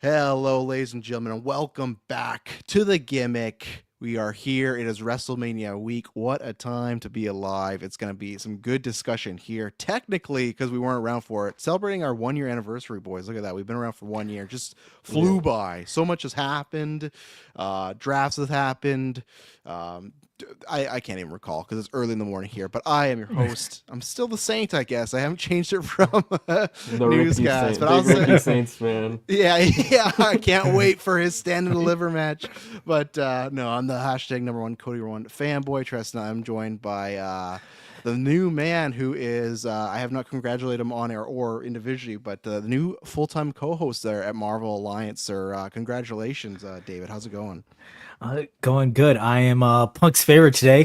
Hello, ladies and gentlemen, and welcome back to the Gimmick. We are here. It is WrestleMania week. What a time to be alive. It's going to be some good discussion here. Technically, because we weren't around for it, celebrating our 1 year anniversary, boys. Look at that. We've been around for 1 year. Just flew by. So much has happened. Drafts have happened. I can't even recall because it's early in the morning here, but I am your host. I'm still the Saint, I guess. I haven't changed it from The Ricky newscast, Saint, but I'll big Ricky say, Saints fan. yeah, I can't wait for his stand and deliver match. But no, I'm the hashtag #1 Cody1 fanboy. Treston. I'm joined by the new man who is, I have not congratulated him on air or individually, but the new full-time co-host there at Marvel Alliance, sir. Congratulations, David. How's it going? Going good. I am Punk's favorite today.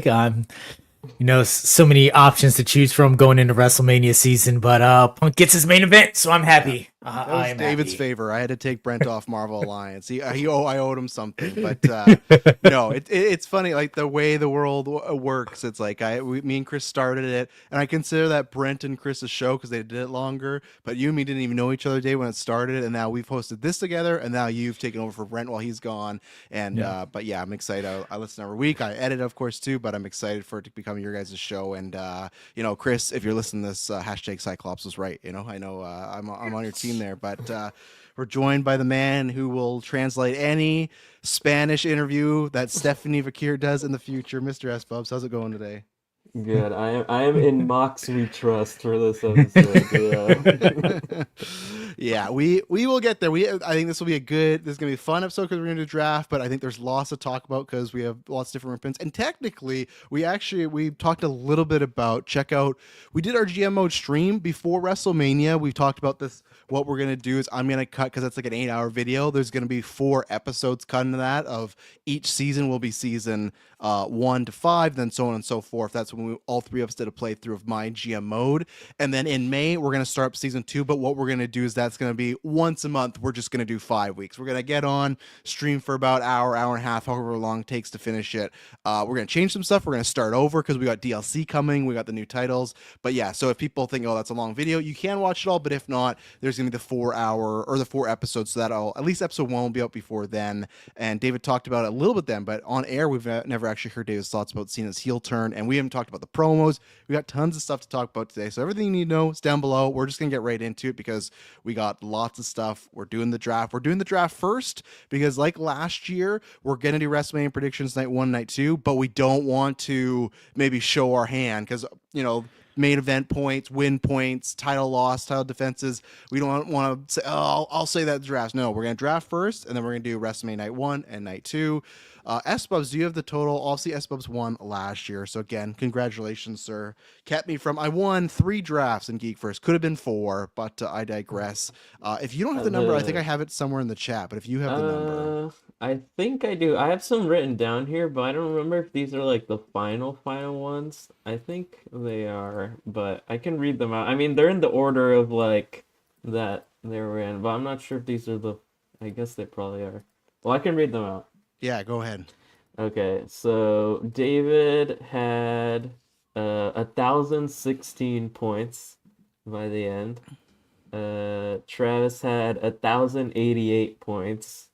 So many options to choose from going into WrestleMania season, but Punk gets his main event, so I'm Yeah. happy. That I was am David's happy. favor. I had to take Brent off Marvel Alliance. I owed him something, but no, it's funny like the way the world works. It's like me and Chris started it, and I consider that Brent and Chris's show because they did it longer. But you and me didn't even know each other day when it started, and now we've hosted this together, and now you've taken over for Brent while he's gone. And Yeah. but yeah, I'm excited. I listen every week. I edit, of course, too, but I'm excited for it to become your guys' show. And Chris, if you're listening to this, hashtag Cyclops was right. I know I'm on your team there, but we're joined by the man who will translate any Spanish interview that Stephanie Vakir does in the future, Mr. S. Bubs. How's it going today? Good. I am in Mox We Trust for this episode. Yeah. Yeah, we will get there. I think this will be this is gonna be a fun episode because we're gonna do draft, but I think there's lots to talk about because we have lots of different reprints. And technically, we talked a little bit about we did our GM mode stream before WrestleMania. We've talked about this. What we're gonna do is I'm gonna cut because it's like an 8-hour video. There's gonna be 4 episodes cut into that of each season will be season 1 to 5, then so on and so forth. That's when all 3 of us did a playthrough of my GM mode. And then in May, we're going to start up season 2. But what we're going to do is that's going to be once a month. We're just going to do 5 weeks. We're going to get on, stream for about hour and a half, however long it takes to finish it. We're going to change some stuff. We're going to start over because we got DLC coming. We got the new titles. But yeah, so if people think, oh, that's a long video, you can watch it all. But if not, there's going to be the 4-hour or the 4 episodes. So that'll, at least episode 1 will be out before then. And David talked about it a little bit then, but on air, we've never actually heard David's thoughts about Cena's heel turn. And we haven't talked about the promos. We got tons of stuff to talk about today. So everything you need to know is down below. We're just going to get right into it because we got lots of stuff. We're doing the draft. We're doing the draft first because like last year, we're going to do WrestleMania predictions night 1, night 2, but we don't want to maybe show our hand because, main event points, win points, title loss, title defenses. We don't want to say, oh, I'll say that draft. No, we're going to draft first, and then we're going to do WrestleMania night 1 and night 2. S-Bubs, do you have the total? Obviously, S-Bubs won last year. So, again, congratulations, sir. I won 3 drafts in GeekVerse. Could have been 4, but I digress. If you don't have the number, I think I have it somewhere in the chat. But if you have the number. I think I do. I have some written down here, but I don't remember if these are like the final ones. I think they are, but I can read them out. I mean, they're in the order of like that they were in, but I'm not sure if these are I guess they probably are. Well, I can read them out. Yeah, go ahead. Okay, so David had 1,016 points by the end. Travis had 1,088 points.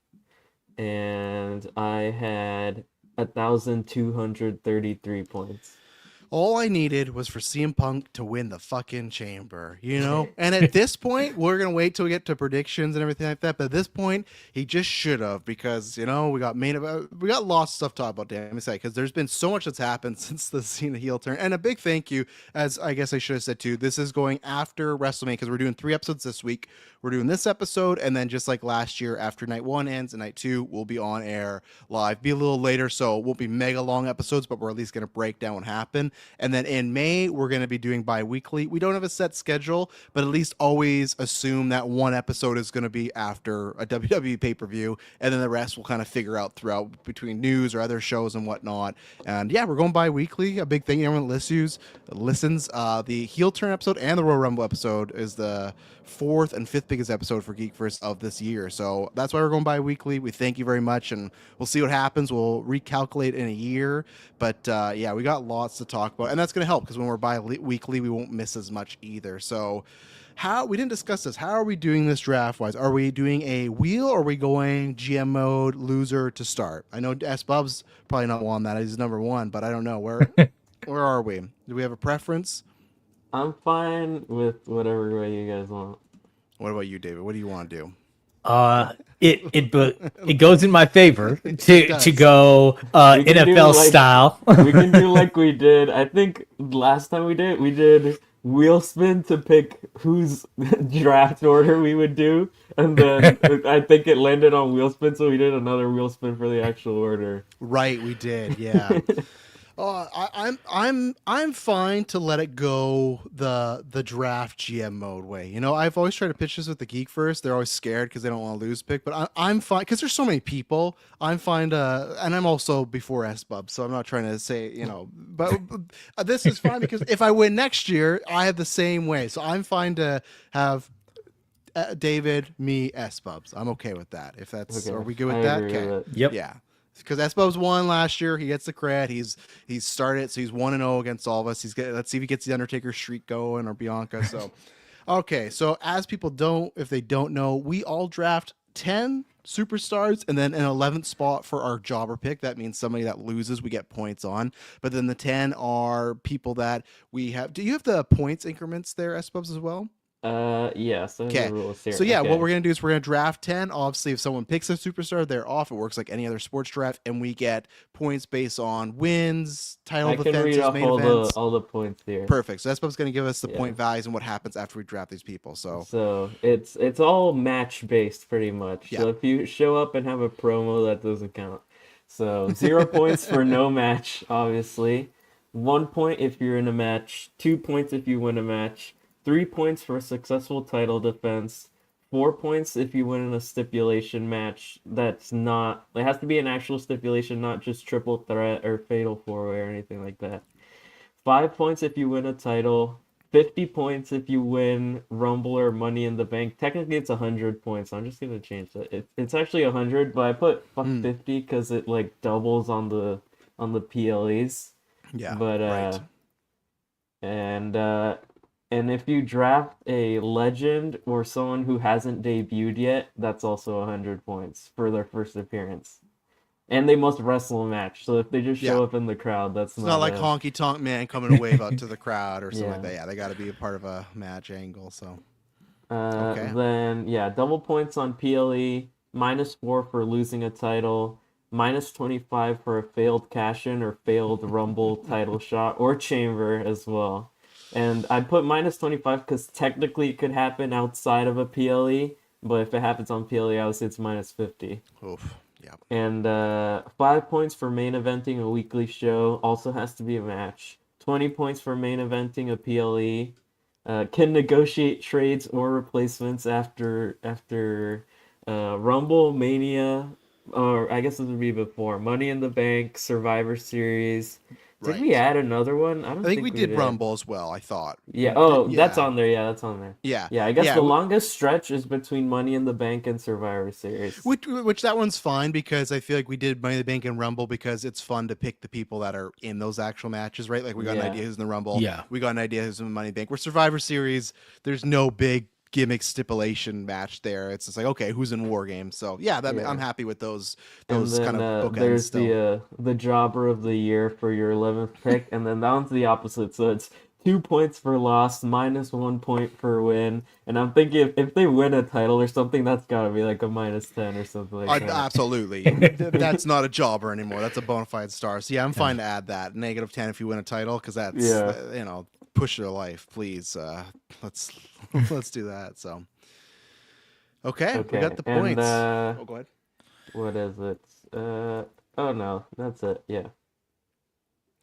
And I had 1,233 points. All I needed was for CM Punk to win the fucking chamber, And at this point, we're going to wait till we get to predictions and everything like that. But at this point, he just should have because, we got lots of stuff to talk about, damn it, because there's been so much that's happened since the Cena heel turn. And a big thank you, as I guess I should have said too, this is going after WrestleMania because we're doing 3 episodes this week. We're doing this episode, and then just like last year, after night 1 ends and night 2, we'll be on air live. Be a little later, so it won't be mega long episodes, but we're at least going to break down what happened. And then in May, we're going to be doing bi-weekly. We don't have a set schedule, but at least always assume that one episode is going to be after a WWE pay-per-view, and then the rest we'll kind of figure out throughout between news or other shows and whatnot. And yeah, we're going bi-weekly. A big thing everyone listens. The heel turn episode and the Royal Rumble episode is the 4th and 5th biggest episode for GeekVerse of this year. So that's why we're going bi-weekly. We thank you very much, and we'll see what happens. We'll recalculate in a year. But yeah, we got lots to talk about, and that's going to help because when we're bi-weekly, we won't miss as much either. So how we didn't discuss this. How are we doing this draft wise? Are we doing a wheel or are we going GM mode loser to start? I know S Bub's probably not on that. He's number one, but I don't know where are we? Do we have a preference? I'm fine with whatever way you guys want. What about you, David? What do you want to do? It goes in my favor to does. to go We can do NFL like- style. We can do like we did. I think last time we did wheel spin to pick whose draft order we would do, and then I think it landed on wheel spin, so we did another wheel spin for the actual order. Right, we did. Yeah. I'm fine to let it go the draft GM mode way. You know, I've always tried to pitch this with the Geek First. They're always scared because they don't want to lose pick, but I'm fine because there's so many people. I'm fine to, and I'm also before S Bub, so I'm not trying to say, you know, but this is fine because if I win next year, I have the same way. So I'm fine to have David, me, S Bubs. I'm okay with that. If that's, Okay, are we good with I that? agree Okay. with it. Yep. Yeah. Because S-Bubs won last year, he gets the credit. He's started, so he's 1-0 against all of us. Let's see if he gets the Undertaker streak going or Bianca. So, okay. So as people if they don't know, we all draft 10 superstars and then an 11th spot for our jobber pick. That means somebody that loses, we get points on. But then the 10 are people that we have. Do you have the points increments there, S-Bubs, as well? Yeah, so Okay. the rules here. So yeah, Okay. what we're gonna do is we're gonna draft 10. Obviously, if someone picks a superstar, they're off. It works like any other sports draft, and we get points based on wins, title I can defenses, read off main all events. the points here. Perfect. So that's what's gonna give us the Yeah. point values and what happens after we draft these people. So So it's all match based pretty much. Yeah. So if you show up and have a promo, that doesn't count. So 0 points for no match, obviously. 1 point if you're in a match. 2 points if you win a match. 3 points for a successful title defense. 4 points if you win in a stipulation match. That's not. It has to be an actual stipulation, not just triple threat or fatal four way or anything like that. 5 points if you win a title. 50 points if you win Rumble or Money in the Bank. Technically, it's 100 points. I'm just gonna change that. It's actually 100, but I put 50 because it like doubles on the PLEs. yeah, But right. and if you draft a legend or someone who hasn't debuted yet, that's also 100 points for their first appearance. And they must wrestle a match. So if they just show Yeah. up in the crowd, that's It's not like a- Honky Tonk Man coming to wave out to the crowd or something Yeah. like that. Yeah, they got to be a part of a match angle. So Okay. Then yeah, double points on PLE, -4 for losing a title, -25 for a failed cash-in or failed Rumble title shot or chamber as well. And I put -25 because technically it could happen outside of a PLE, but if it happens on PLE, obviously it's -50. oof. Yeah. And 5 points for main eventing a weekly show, also has to be a match. 20 points for main eventing a PLE. Can negotiate trades or replacements after Rumble, Mania, or I guess this would be before Money in the Bank, Survivor Series. Did we Right. add another one? I don't I think we did did. Rumble as well. I thought. Yeah. Oh, Yeah. that's on there. Yeah, that's on there. Yeah. Yeah, I guess Yeah, the we- longest stretch is between Money in the Bank and Survivor Series. Which that one's fine because I feel like we did Money in the Bank and Rumble because it's fun to pick the people that are in those actual matches, right? Like we got Yeah. an idea who's in the Rumble. Yeah. We got an idea who's in the Money in the Bank. Where Survivor Series, there's no big gimmick stipulation match there. It's just like, okay, who's in War Games? So yeah, Yeah. I'm happy with those And then, kind of bookends there's still. the jobber of the year for your 11th pick, and then that one's the opposite. So it's 2 points for loss, -1 point for win. And I'm thinking if they win a title or something, that's gotta be like a -10 or something like that. Absolutely. That's not a jobber anymore. That's a bona fide star. So yeah, I'm fine to add that. -10 if you win a title because that's Yeah. Push your life, please. Let's let's do that. So okay, we got the and, points. Oh, go ahead. What is it? Oh no, that's it. Yeah.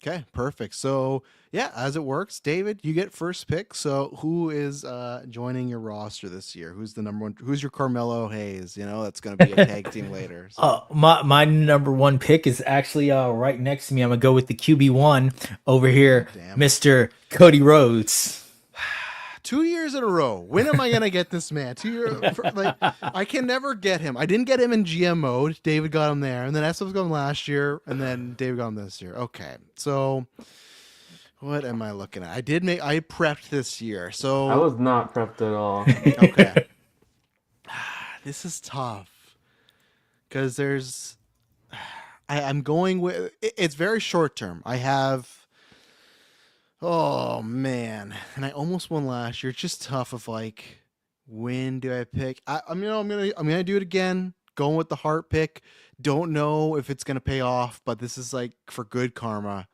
Okay, perfect. So yeah, as it works, David, you get first pick. So who is joining your roster this year? Who's the number one? Who's your Carmelo Hayes? That's going to be a tag team later. So. My number one pick is actually right next to me. I'm gonna go with the QB1 over here, Damn. Mr. Cody Rhodes. 2 years in a row. When am I gonna get this man? 2 years. I can never get him. I didn't get him in GM mode. David got him there, and then SF got him last year, and then David got him this year. Okay, so What am I looking at? I prepped this year. I So, was not prepped at all. okay. This is tough because I'm going with, it's very short term. I have, oh man. And I almost won last year. It's just tough of like, when do I pick? I'm gonna do it again. Going with the heart pick. Don't know if it's gonna pay off, but this is like for good karma.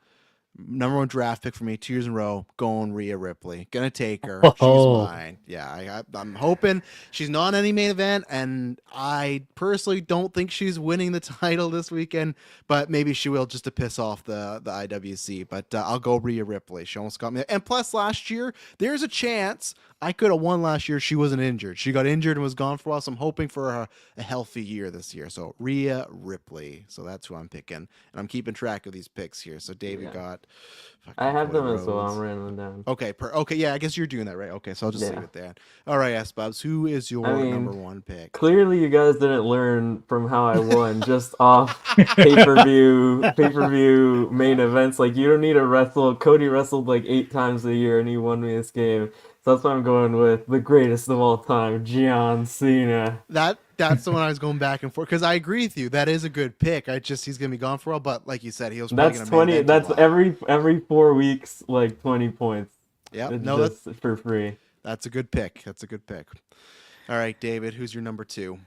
Number one draft pick for me 2 years in a row. Going Rhea Ripley. Gonna take her. She's Oh, mine. Yeah, I'm hoping she's not any main event, and I personally don't think she's winning the title this weekend, but maybe she will just to piss off the IWC. But I'll go Rhea Ripley. She almost got me. And plus, last year there's a chance I could have won last year. She wasn't injured. She got injured and was gone for a while. So I'm hoping for a healthy year this year. So Rhea Ripley. So that's who I'm picking, and I'm keeping track of these picks here. So David Yeah. got. I have Cody them as well. Rhodes. I'm writing them down. Okay, okay, yeah, I guess you're doing that, right? Okay, so I'll just leave Yeah. it there. All right, S Bubs, who is your I mean, number one pick? Clearly, you guys didn't learn from how I won just off pay-per-view main events. Like, you don't need to wrestle. Cody wrestled like 8 times a year and he won me this game. So that's what I'm going with. The greatest of all time, John Cena. That's the one I was going back and forth because I agree with you. That is a good pick. He's gonna be gone for a while, but like you said, he was probably That's gonna main 20. event a That's lot. every 4 weeks, like 20 points. Yep, It's no, just for free. that's a good pick. That's a good pick. All right, David, who's your number two?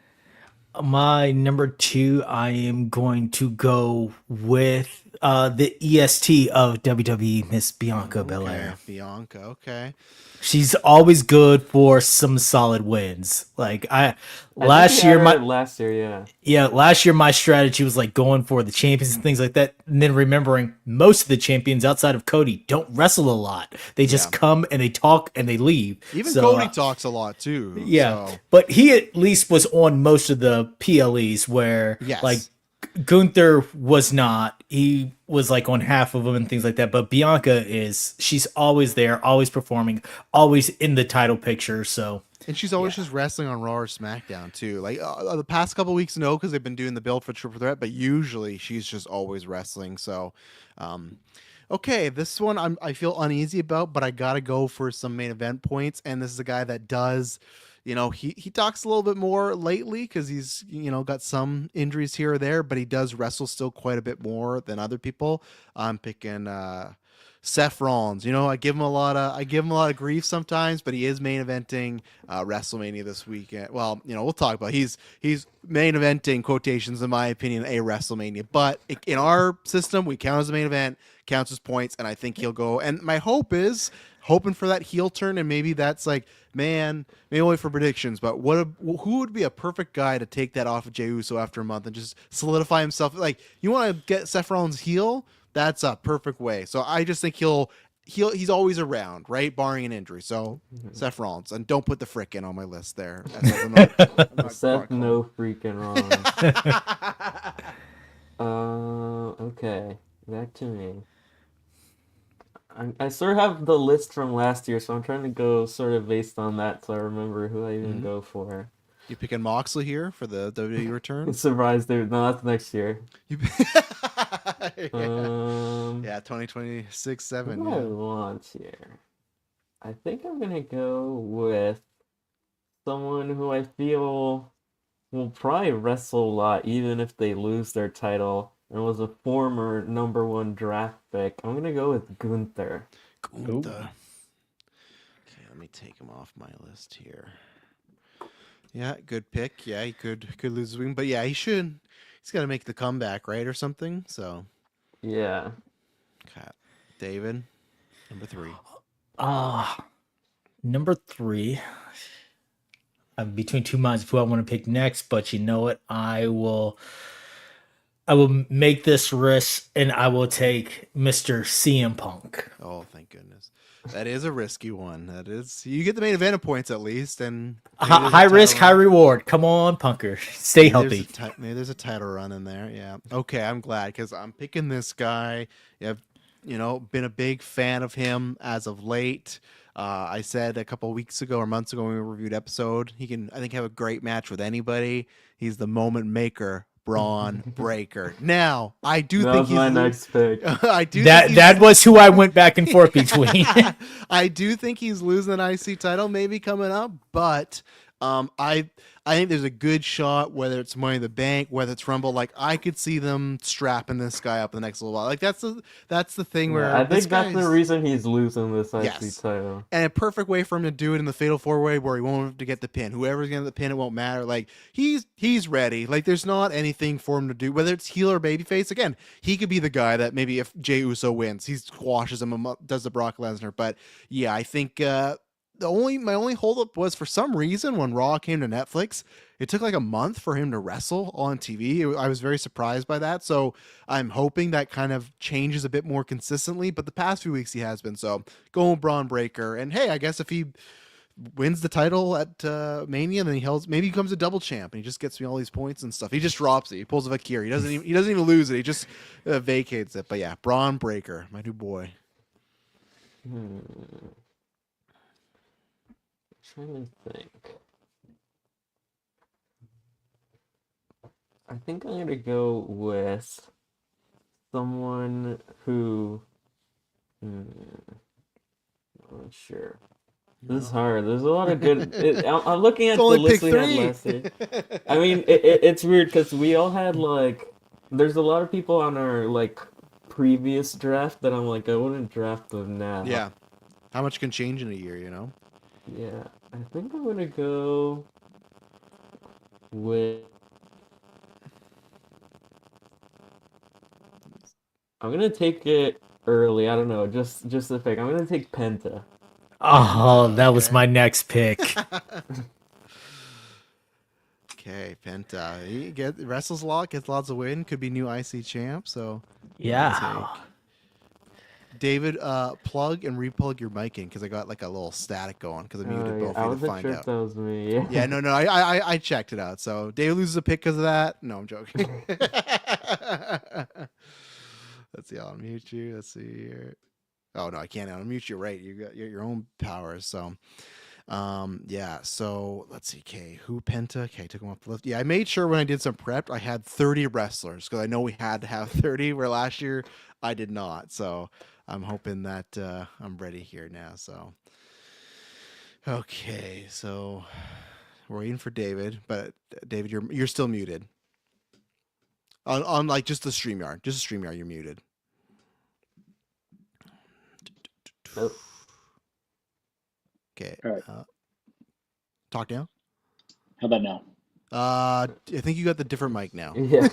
my number two, I am going to go with the EST of WWE, Miss Bianca Belair. Bianca. Okay. She's always good for some solid wins. Like I last think we year, had my her last year, last year my strategy was like going for the champions and things like that, and then remembering most of the champions outside of Cody don't wrestle a lot. They just Yeah. come and they talk and they leave. Even So, Cody talks a lot too. yeah, So. but he at least was on most of the PLEs where Yes. like Gunther was not. He was like on half of them and things like that. But Bianca she's always there, always performing, always in the title picture. So And she's always just wrestling on Raw or SmackDown too. Like the past couple weeks, no, because they've been doing the build for Triple Threat. But usually she's just always wrestling. So, okay, this one I feel uneasy about, but I gotta go for some main event points. And this is a guy that does, he talks a little bit more lately because he's got some injuries here or there, but he does wrestle still quite a bit more than other people. I'm picking Seth Rollins. I give him a lot of grief sometimes, but he is main eventing WrestleMania this weekend. Well, we'll talk about he's main eventing quotations in my opinion a WrestleMania, but in our system we count as a main event, counts as points, and I think he'll go. And my hope is hoping for that heel turn, and maybe that's like, man, maybe only for predictions, but who would be a perfect guy to take that off of Jey Uso after a month and just solidify himself? Like, you want to get Seth Rollins heel? That's a perfect way. So I just think he's always around, right? Barring an injury. So Seth Rollins, and don't put the frick in on my list there. I'm not Seth, no freaking wrong. Okay, back to me. I sort of have the list from last year, so I'm trying to go sort of based on that, so I remember who I even go for. You picking Moxley here for the WWE return? Surprise, dude. No, that's next year. Yeah, 2026 7. Who do I want here? I think I'm gonna go with someone who I feel will probably wrestle a lot, even if they lose their title, and was a former number one draft pick. I'm gonna go with Gunther. Gunther. Okay, let me take him off my list here. Yeah, good pick. Yeah, he could lose his wing, but yeah, he should. He's got to make the comeback, right, or something. So, Yeah. okay. David, number 3. number 3. I'm between two minds of who I want to pick next, but you know what? I will make this risk and I will take Mr. CM Punk. Oh, thank goodness. That is a risky one. That is. You get the main event points at least, and High risk, high reward. Come on, Punker. Stay healthy. Maybe there's a title run in there. Yeah. Okay, I'm glad because I'm picking this guy. I've been a big fan of him as of late. I said a couple weeks ago or months ago when we reviewed episode, he can, I think, have a great match with anybody. He's the moment maker, Braun Breaker. Now, I do That think was he's my next pick. I do think That was who I went back and forth between. I do think he's losing an IC title maybe coming up, but I think there's a good shot, whether it's Money in the Bank, whether it's Rumble. Like I could see them strapping this guy up in the next little while. Like that's the thing where I this think that's the guy's- reason he's losing this IC Yes. title. and a perfect way for him to do it in the Fatal 4-Way where he won't have to get the pin. Whoever's gonna get the pin, it won't matter. Like he's ready. Like there's not anything for him to do, whether it's heel or babyface. Again, he could be the guy that maybe if Jey Uso wins, he squashes him, does the Brock Lesnar. But yeah, I think my only holdup was for some reason when Raw came to Netflix, it took like a month for him to wrestle on TV. I was very surprised by that. So I'm hoping that kind of changes a bit more consistently. But the past few weeks he has been. So going Braun Breaker. And hey, I guess if he wins the title at Mania, then maybe he becomes a double champ and he just gets me all these points and stuff. He just drops it. He pulls a Vakir. He doesn't even lose it. He just vacates it. But yeah, Braun Breaker, my new boy. Trying to think. I think I'm gonna go with someone who. I'm not sure. This is hard. There's a lot of good. I'm looking at the only list pick we had three. last year. I mean, it's weird because we all had like. There's a lot of people on our like previous draft that I'm like I wouldn't draft them now. Yeah. How much can change in a year, you know? Yeah, I think I'm gonna go with. I'm gonna take it early. I don't know, just a pick. I'm gonna take Penta. Oh, that was Okay. my next pick. Okay, Penta. He wrestles a lot, gets lots of win, could be new IC champ. So Yeah. David, plug and replug your mic in because I got like a little static going because I muted both I of you to wasn't find sure if out. that was me. Yeah. Yeah, no, I checked it out. So David loses a pick because of that. No, I'm joking. Let's see. I'll unmute you. Let's see here. Oh no, I can't unmute you. Right, you got your own powers. So, yeah. So let's see. Okay, who Penta? Okay, took him off the list. Yeah, I made sure when I did some prep, I had 30 wrestlers because I know we had to have 30. Where last year I did not. So I'm hoping that I'm ready here now. So, okay. So we're waiting for David, but David, you're still muted. On like just the StreamYard. Just the StreamYard, you're muted. Oh. Okay. All right. Talk now. How about now? I think you got the different mic now. Yeah.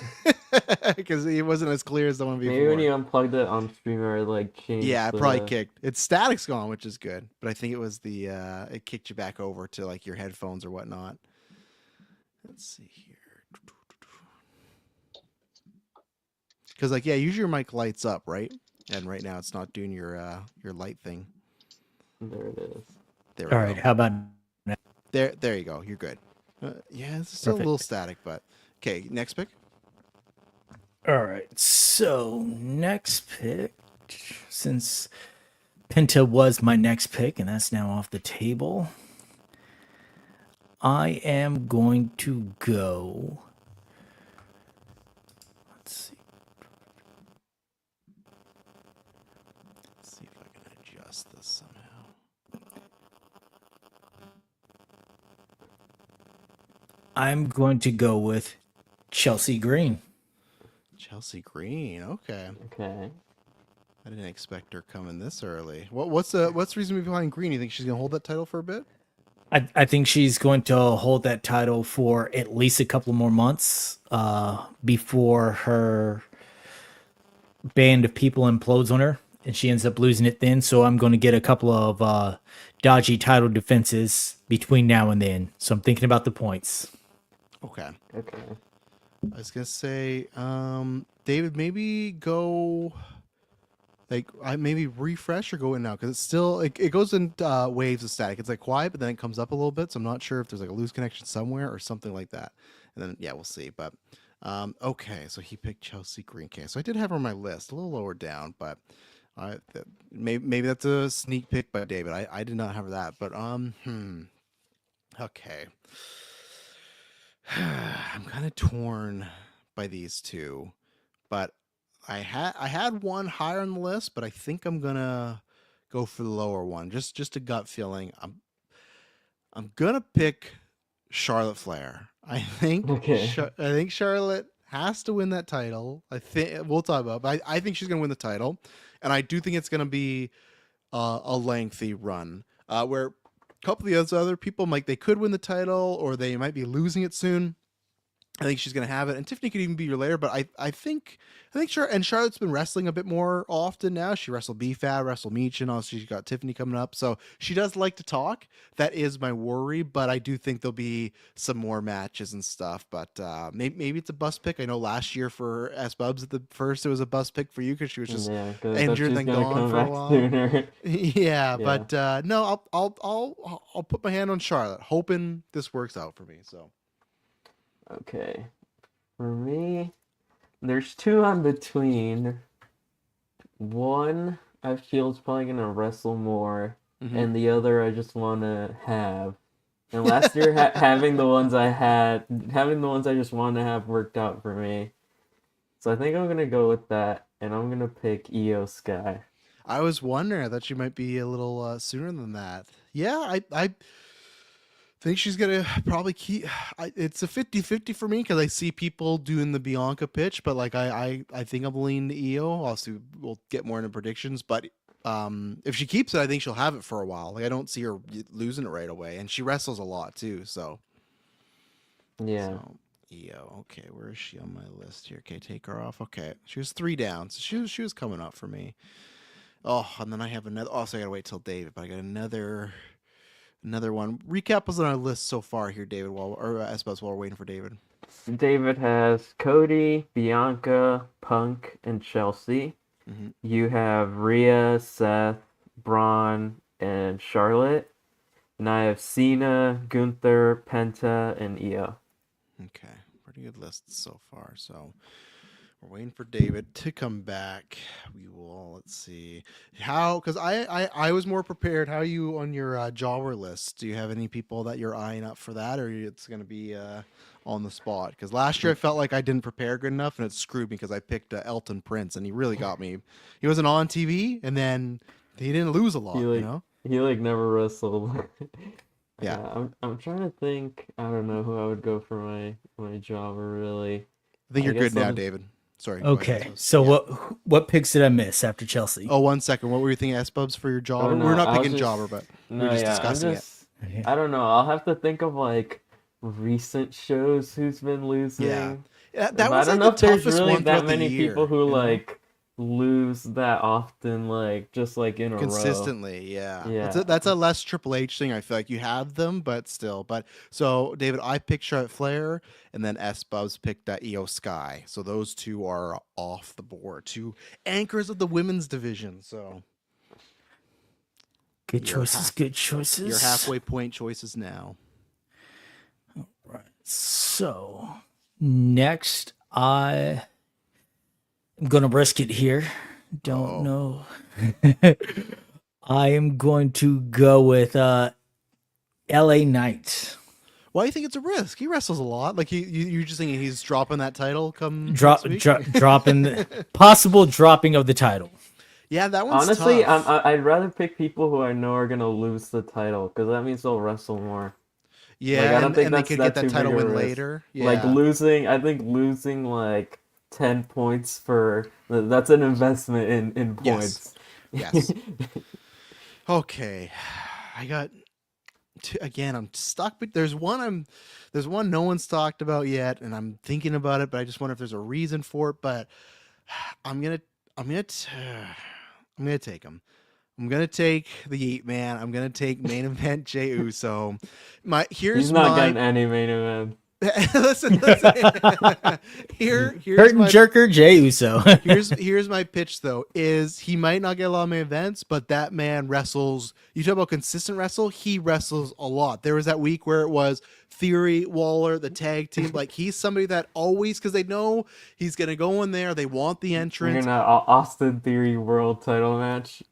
Because it wasn't as clear as the one before. Maybe when you unplugged it on streamer, it like changed. Yeah, it probably kicked. Its static's gone, which is good. But I think it was the it kicked you back over to like your headphones or whatnot. Let's see here. Because like usually your mic lights up, right? And right now it's not doing your light thing. There it is. There we All go. right. How about There you go. You're good. Yeah, it's still a little Perfect. static, but okay. Next pick. All right. So, next pick, since Penta was my next pick, and that's now off the table, I am going to go. Let's see. Let's see if I can adjust this somehow. I'm going to go with Chelsea Green. Chelsea Green. Okay. Okay. I didn't expect her coming this early. What's the reason behind Green? You think she's gonna hold that title for a bit? I think she's going to hold that title for at least a couple more months before her band of people implodes on her and she ends up losing it then. So I'm going to get a couple of dodgy title defenses between now and then. So I'm thinking about the points. Okay. Okay. I was gonna say, David, maybe go. Like I maybe refresh or go in now because it's still it goes in waves of static. It's like quiet, but then it comes up a little bit. So I'm not sure if there's like a loose connection somewhere or something like that. And then yeah, we'll see. But okay, so he picked Chelsea Green. Okay, so I did have her on my list, a little lower down, but maybe that's a sneak pick by David. I did not have that, but okay. I'm kind of torn by these two, but I had one higher on the list, but I think I'm gonna go for the lower one. Just a gut feeling. I'm gonna pick Charlotte Flair. Okay. I think Charlotte has to win that title. I think we'll talk about it, but I think she's gonna win the title, and I do think it's gonna be a lengthy run. Where a couple of the other people they could win the title or they might be losing it soon. I think she's going to have it, and Tiffany could even be your later. But I think Charlotte's been wrestling a bit more often now. She wrestled BFAT, wrestled Meech, and also she's got Tiffany coming up, so she does like to talk. That is my worry, but I do think there'll be some more matches and stuff. But maybe it's a bust pick. I know last year for S Bubs at the first it was a bust pick for you because she was just injured and gone for a while. Yeah, Yeah. but no, I'll put my hand on Charlotte, hoping this works out for me. So. Okay. For me, there's two on between. One I feel is probably gonna wrestle more, and the other I just want to have. And last year, having the ones I just wanted to have worked out for me. So I think I'm gonna go with that, and I'm gonna pick Io Sky. I was wondering. I thought you might be a little sooner than that. Yeah, I think she's going to probably keep... it's a 50-50 for me because I see people doing the Bianca pitch, but I think I'm leaning to Io. Also, we'll get more into predictions, but if she keeps it, I think she'll have it for a while. I don't see her losing it right away, and she wrestles a lot too, so... Yeah. So, Io. Okay, where is she on my list here? Okay, take her off. Okay, she was 3 down, so she was coming up for me. Oh, and then I have another... Also, I gotta wait till David, but I got another one. Recap was on our list so far here, David, while we're waiting for David. David has Cody, Bianca, Punk, and Chelsea. Mm-hmm. You have Rhea, Seth, Braun, and Charlotte. And I have Cena, Gunther, Penta, and Io. Okay, pretty good list so far. So we're waiting for David to come back. We will, let's see how, because I was more prepared. How are you on your jobber list? Do you have any people that you're eyeing up for that, or it's going to be on the spot? Because last year I felt like I didn't prepare good enough, and it screwed me because I picked Elton Prince, and he really got me. He wasn't on TV, and then he didn't lose a lot. He never wrestled. Yeah. I'm trying to think. I don't know who I would go for my jobber really. I think you're good now, I'll David. Sorry. Okay. So what picks did I miss after Chelsea? Oh, 1 second. What were you thinking, S-Bubs, for your jobber? no, We're not I was picking just- jobber, but we're just discussing it. I don't know. I'll have to think of recent shows who's been losing. Yeah. That But was I don't the know if there's toughest really one that throughout the many year, people who you know? lose that often, just in a row. Consistently, yeah. Yeah. That's a less Triple H thing. I feel like you have them, but still. But so, David, I picked Charlotte Flair, and then S Bubs picked Io Sky. So those two are off the board. 2 anchors of the women's division. So Good choices. Good choices. your halfway point choices now. Right. So next, I'm gonna risk it here. Don't know. I am going to go with LA Knight. Why do you think it's a risk? He wrestles a lot. You're just thinking he's dropping that title come Dropping possible dropping of the title. Yeah, that one's Honestly, tough. I'd rather pick people who I know are gonna lose the title because that means they'll wrestle more. Yeah, I don't think and they that's could get too that title big a win risk. later. Yeah. I think losing 10 points that's an investment in points. Yes. Okay. I got again, I'm stuck, but there's one no one's talked about yet, and I'm thinking about it, but I just wonder if there's a reason for it. But I'm gonna take him. I'm gonna take the Yeet Man. I'm gonna take main event Jey Uso. He's not getting any main event. listen. Here's Curtain jerker Jey Uso. here's my pitch though, is he might not get a lot of main events, but that man wrestles. You talk about consistent wrestle, he wrestles a lot. There was that week where it was Theory, Waller, the tag team. Like, he's somebody that always, because they know he's going to go in there. They want the We're entrance. gonna Austin Theory world title match.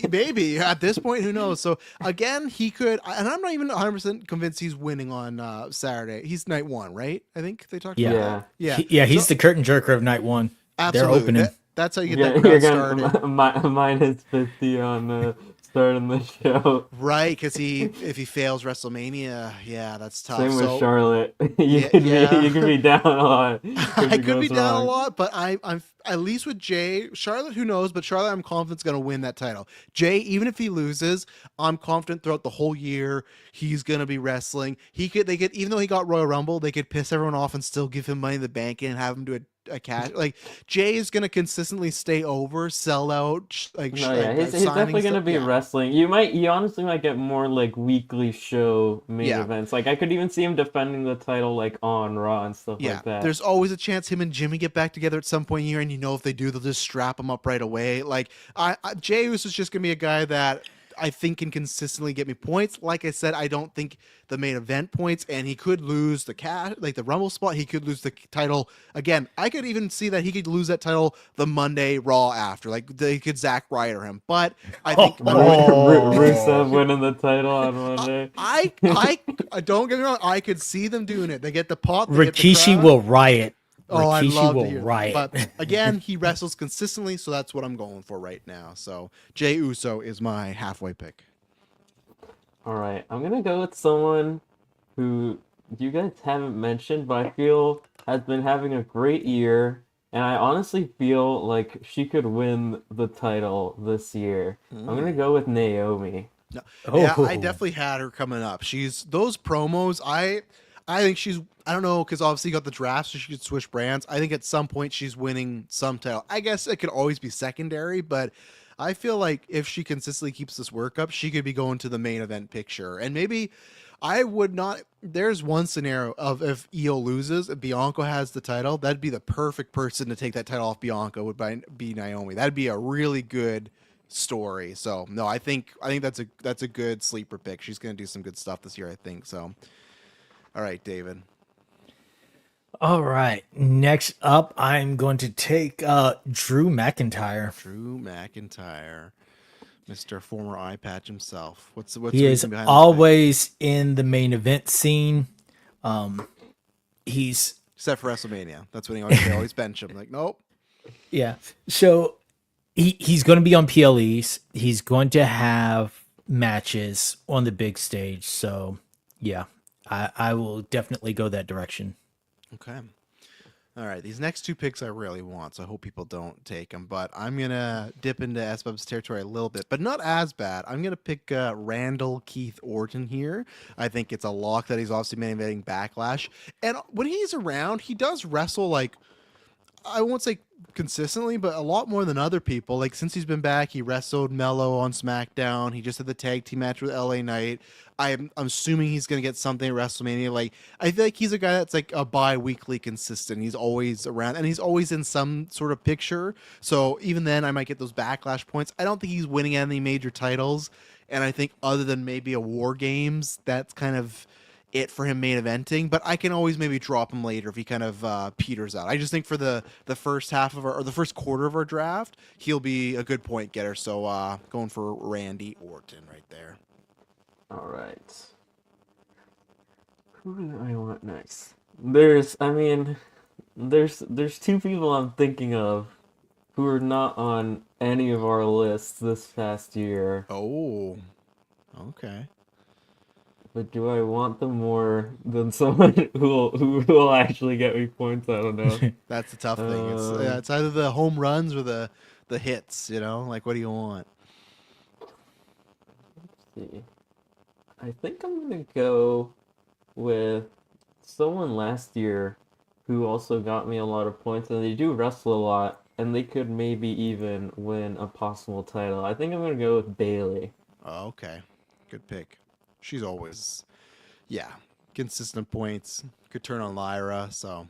Maybe at this point, who knows? So again, he could, and I'm not even 100% convinced he's winning on Saturday. He's night one, right? I think they talked Yeah. about that. Yeah. Yeah, he's So, the curtain jerker of night one. They're absolutely. opening. That's how you get that You're crowd started. gonna minus 50 on starting the show. Right, because if he fails WrestleMania, yeah, that's tough. Same with So Charlotte. yeah. You could be down a lot. I could be down a lot, but I'm at least with Jay. Charlotte, who knows? But Charlotte, I'm confident is going to win that title. Jay, even if he loses, I'm confident throughout the whole year he's going to be wrestling. They could, even though he got Royal Rumble, they could piss everyone off and still give him Money in the Bank and have him do a cash. Like, Jay is going to consistently stay over, sell out. No, yeah, he's definitely gonna be wrestling. You honestly might get more like weekly show main events. Like I could even see him defending the title like on Raw and stuff like that. There's always a chance him and Jimmy get back together at some point here, and if they do, they'll just strap him up right away. Like Jey Uso is just gonna be a guy that I think can consistently get me points. Like I said, I don't think the main event points, and he could lose the Rumble spot. He could lose the title again. I could even see that he could lose that title the Monday Raw after. Like they could Zack Ryder him, but I think Rusev winning the title on Monday. I don't get me wrong. I could see them doing it. They get the pop. Rikishi will riot. Oh, I'd love to hear riot. But again, he wrestles consistently, so that's what I'm going for right now. So Jey Uso is my halfway pick. All right, I'm gonna go with someone who you guys haven't mentioned, but I feel has been having a great year, and I honestly feel like she could win the title this year. I'm gonna go with Naomi. No. Yeah, I definitely had her coming up. She's those promos. I think she's. I don't know, because obviously you got the draft, so she could switch brands. I think at some point she's winning some title. I guess it could always be secondary, but I feel like if she consistently keeps this work up, she could be going to the main event picture. And maybe I would not. There's one scenario of if Io loses, if Bianca has the title, that'd be the perfect person to take that title off Bianca. Would be Naomi. That'd be a really good story. So no, I think that's a good sleeper pick. She's gonna do some good stuff this year, I think. So, all right, David. All right. Next up, I'm going to take Drew McIntyre. Drew McIntyre, Mr. Former Eye Patch himself. What's he is always in the main event scene. He's except for WrestleMania. That's when they always bench him. Like, nope. Yeah. So he's going to be on PLEs. He's going to have matches on the big stage. So yeah, I will definitely go that direction. Okay. All right. These next two picks I really want, so I hope people don't take them. But I'm going to dip into SBub's territory a little bit, but not as bad. I'm going to pick Randall Keith Orton here. I think it's a lock that he's obviously main eventing Backlash. And when he's around, he does wrestle like, I won't say consistently, but a lot more than other people. Like since he's been back, he wrestled Mello on SmackDown. He just had the tag team match with LA Knight. I'm assuming he's gonna get something at WrestleMania. Like I feel like he's a guy that's like a bi-weekly consistent. He's always around and he's always in some sort of picture. So even then, I might get those Backlash points. I don't think he's winning any major titles, and I think other than maybe a War Games, that's kind of it for him main eventing, but I can always maybe drop him later if he kind of peters out. I just think for the first half of the first quarter of our draft, he'll be a good point getter. So going for Randy Orton right there. All right. Who do I want next? There's two people I'm thinking of who are not on any of our lists this past year. Oh, okay. But do I want them more than someone who will actually get me points? I don't know. That's the tough thing. It's either the home runs or the hits. Like what do you want? Let's see. I think I'm gonna go with someone last year who also got me a lot of points, and they do wrestle a lot, and they could maybe even win a possible title. I think I'm gonna go with Bayley. Oh, okay, good pick. She's always, consistent points. Could turn on Lyra, so.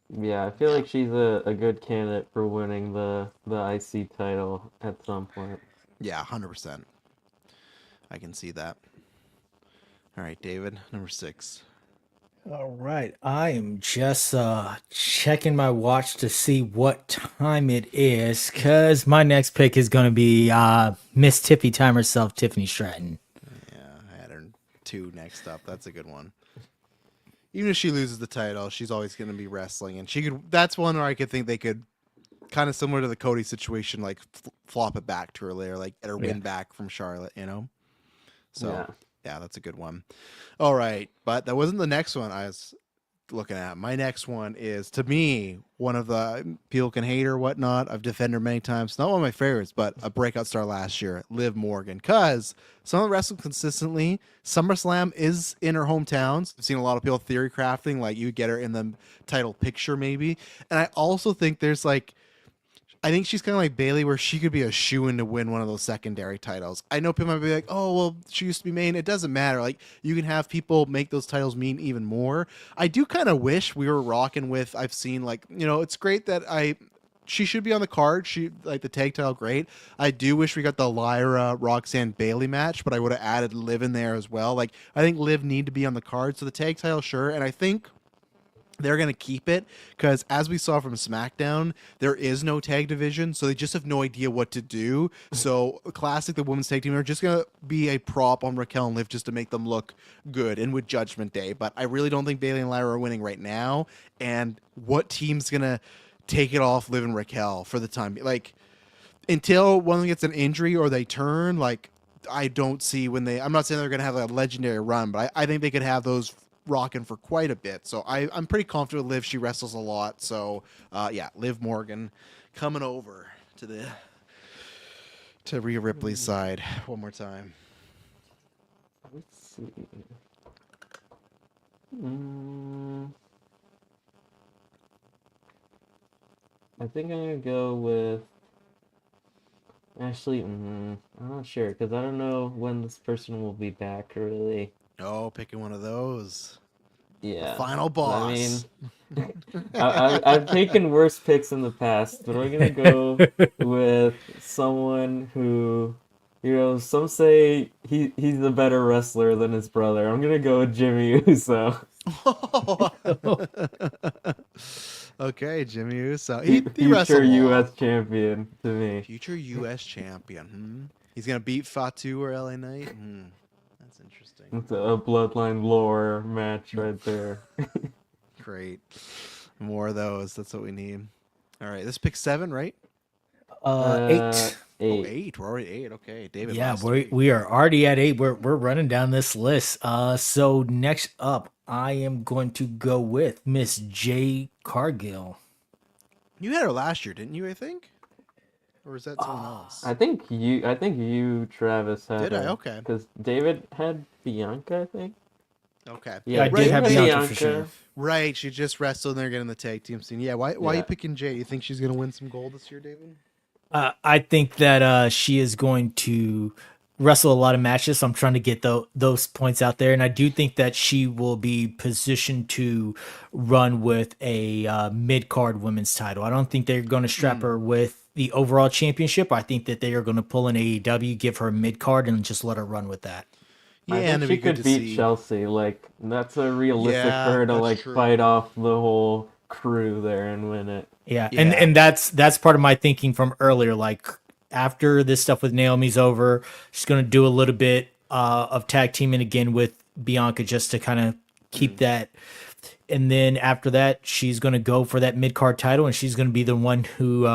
Yeah, I feel like she's a good candidate for winning the IC title at some point. Yeah, 100%. I can see that. All right, David, number 6. All right. I am just checking my watch to see what time it is because my next pick is going to be Miss Tiffy Time herself, Tiffany Stratton. Yeah, I had her 2 next up. That's a good one. Even if she loses the title, she's always going to be wrestling, and she could. That's one where I could think they could, kind of similar to the Cody situation, like flop it back to her later, like get her win back from Charlotte. So Yeah. yeah, that's a good one. All right, but that wasn't the next one I was looking at. My next one is, to me, one of the, people can hate her, whatnot. I've defended her many times. Not one of my favorites, but a breakout star last year, Liv Morgan. Because some wrestling consistently, SummerSlam is in her hometowns. I've seen a lot of people theory crafting, like you get her in the title picture maybe. And I also think there's like, I think she's kind of like Bailey, where she could be a shoo-in to win one of those secondary titles. I know people might be like, "Oh, well, she used to be main." It doesn't matter. Like, you can have people make those titles mean even more. I do kind of wish we were rocking with. I've seen, like, it's great that she should be on the card. She, like, the tag title, great. I do wish we got the Lyra Roxanne Bailey match, but I would have added Liv in there as well. Like, I think Liv need to be on the card. So the tag title, sure, and I think they're going to keep it because, as we saw from SmackDown, there is no tag division, so they just have no idea what to do. So classic, the women's tag team are just going to be a prop on Raquel and Liv just to make them look good and with Judgment Day. But I really don't think Bailey and Lyra are winning right now. And what team's going to take it off Liv and Raquel for the time? Like, until one of them gets an injury or they turn, like, I don't see when I'm not saying they're going to have a legendary run, but I think they could have those rocking for quite a bit. So I'm pretty confident with Liv. She wrestles a lot. So yeah, Liv Morgan coming over to Rhea Ripley's side one more time. Let's see. Mm, I think I'm gonna go with. Actually, I'm not sure because I don't know when this person will be back. Really. Oh, picking one of those. Yeah. The final boss. I mean, I've taken worse picks in the past, but we're gonna go with someone who, some say he's a better wrestler than his brother. I'm gonna go with Jimmy Uso. Okay, Jimmy Uso. He Future wrestled a lot. U.S. champion to me. Future U.S. champion. He's gonna beat Fatu or LA Knight. That's interesting. It's a bloodline lore match right there. Great. More of those. That's what we need. All right, this pick 7, right? 8. Oh, 8. 8. We're already 8. Okay, David. Yeah, last we week. we are already at 8. We're running down this list. So next up, I am going to go with Miss Jade Cargill. You had her last year, didn't you? I think, or is that someone else? I think you, Travis, had Did I? her. Okay. Because David had Bianca, I think. Okay. Yeah, I right, did have right. Bianca for sure. Right, she just wrestled and they're getting the tag team scene. Yeah, why are you picking Jay? You think she's gonna win some gold this year, David? I think that she is going to wrestle a lot of matches. So I'm trying to get those points out there, and I do think that she will be positioned to run with a mid card women's title. I don't think they're going to strap her with the overall championship. I think that they are going to pull in AEW, give her mid card, and just let her run with that. Yeah, I and think it'd she be good could to beat see. Chelsea. Like, that's a realistic Yeah, for her to that's like true. fight off the whole crew there and win it. Yeah, Yeah. and that's part of my thinking from earlier. Like after this stuff with Naomi's over, she's gonna do a little bit of tag teaming again with Bianca just to kind of keep that. And then after that, she's gonna go for that mid card title, and she's gonna be the one who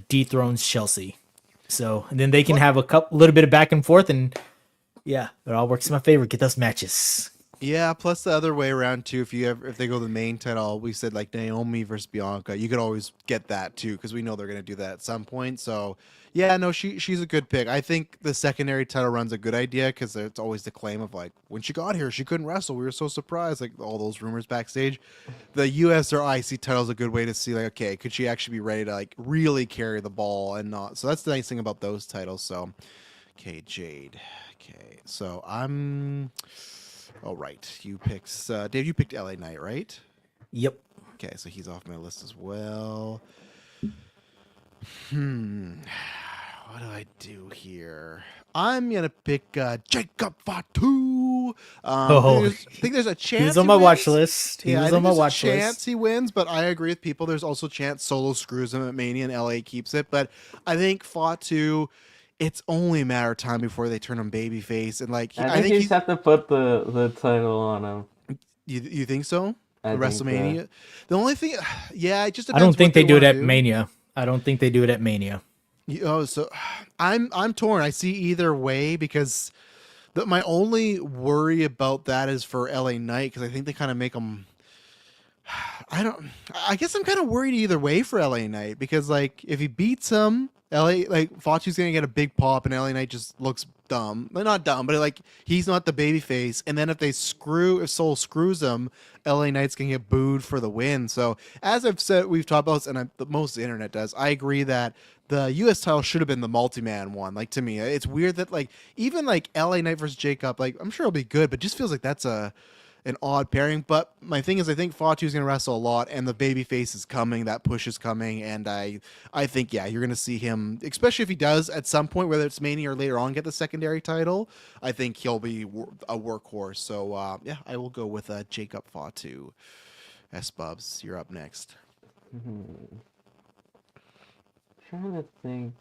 dethrones Chelsea. So and then they can have a little bit of back and forth, and yeah, it all works in my favor. Get those matches. Yeah, plus the other way around too. If they go the main title, we said like Naomi versus Bianca, you could always get that too because we know they're gonna do that at some point. So yeah, no, she's a good pick. I think the secondary title run's a good idea because it's always the claim of like when she got here she couldn't wrestle. We were so surprised, like all those rumors backstage. The US or IC title is a good way to see like okay, could she actually be ready to like really carry the ball and not? So that's the nice thing about those titles. So okay, Jade. Okay, so I'm. All right, you picked Dave. You picked LA Knight, right? Yep. Okay, so he's off my list as well. What do I do here? I'm gonna pick Jacob Fatu Fatu. Oh, I think there's a chance he was on my watch wins. list. He Yeah, was I on think my there's watch a chance list. he wins, but I agree with people. There's also a chance Solo screws him at Mania and LA keeps it. But I think Fatu, it's only a matter of time before they turn him babyface. And like, I I think think you just he's. have to put the title on him. You think so? I The think so. WrestleMania. The only thing, yeah, it just I don't depends what think they they do want it to at do. Mania. I don't think they do it at Mania. Oh, so I'm torn. I see either way because my only worry about that is for LA Knight because I think they kind of make them. I don't. I guess I'm kind of worried either way for LA Knight because like if he beats him, LA like Fatu's gonna get a big pop and LA Knight just looks dumb. Well, not dumb, but like he's not the baby face. And then if Soul screws him, LA Knight's gonna get booed for the win. So as I've said, we've talked about this, and most of the internet does. I agree that the U.S. title should have been the multi-man one. Like to me, it's weird that like even like LA Knight versus Jacob, like I'm sure it'll be good, but just feels like that's an odd pairing. But my thing is, I think Fatu's going to wrestle a lot, and the baby face is coming. That push is coming, and I think yeah, you're going to see him, especially if he does at some point, whether it's Mania or later on, get the secondary title. I think he'll be a workhorse. So yeah, I will go with Jacob Fatu. S Bubs, you're up next. Trying to think.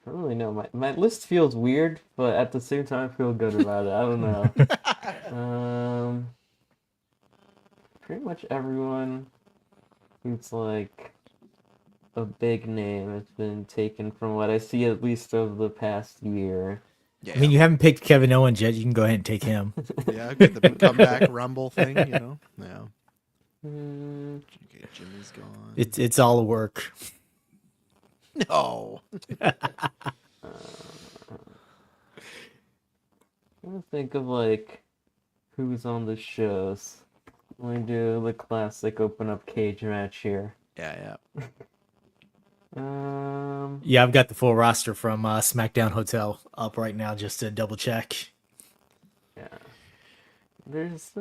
I don't really know. My list feels weird, but at the same time, I feel good about it. I don't know. Pretty much everyone who's like a big name has been taken from what I see at least of the past year. Yeah, I mean, you haven't picked Kevin Owens yet. You can go ahead and take him. yeah, get the big comeback Rumble thing, you know. Yeah. Okay, Jimmy's gone. It's all a work. No. I'm trying to think of like who's on the shows. Let me do the classic open up cage match here. Yeah. Yeah, I've got the full roster from SmackDown Hotel up right now just to double check. Yeah. There's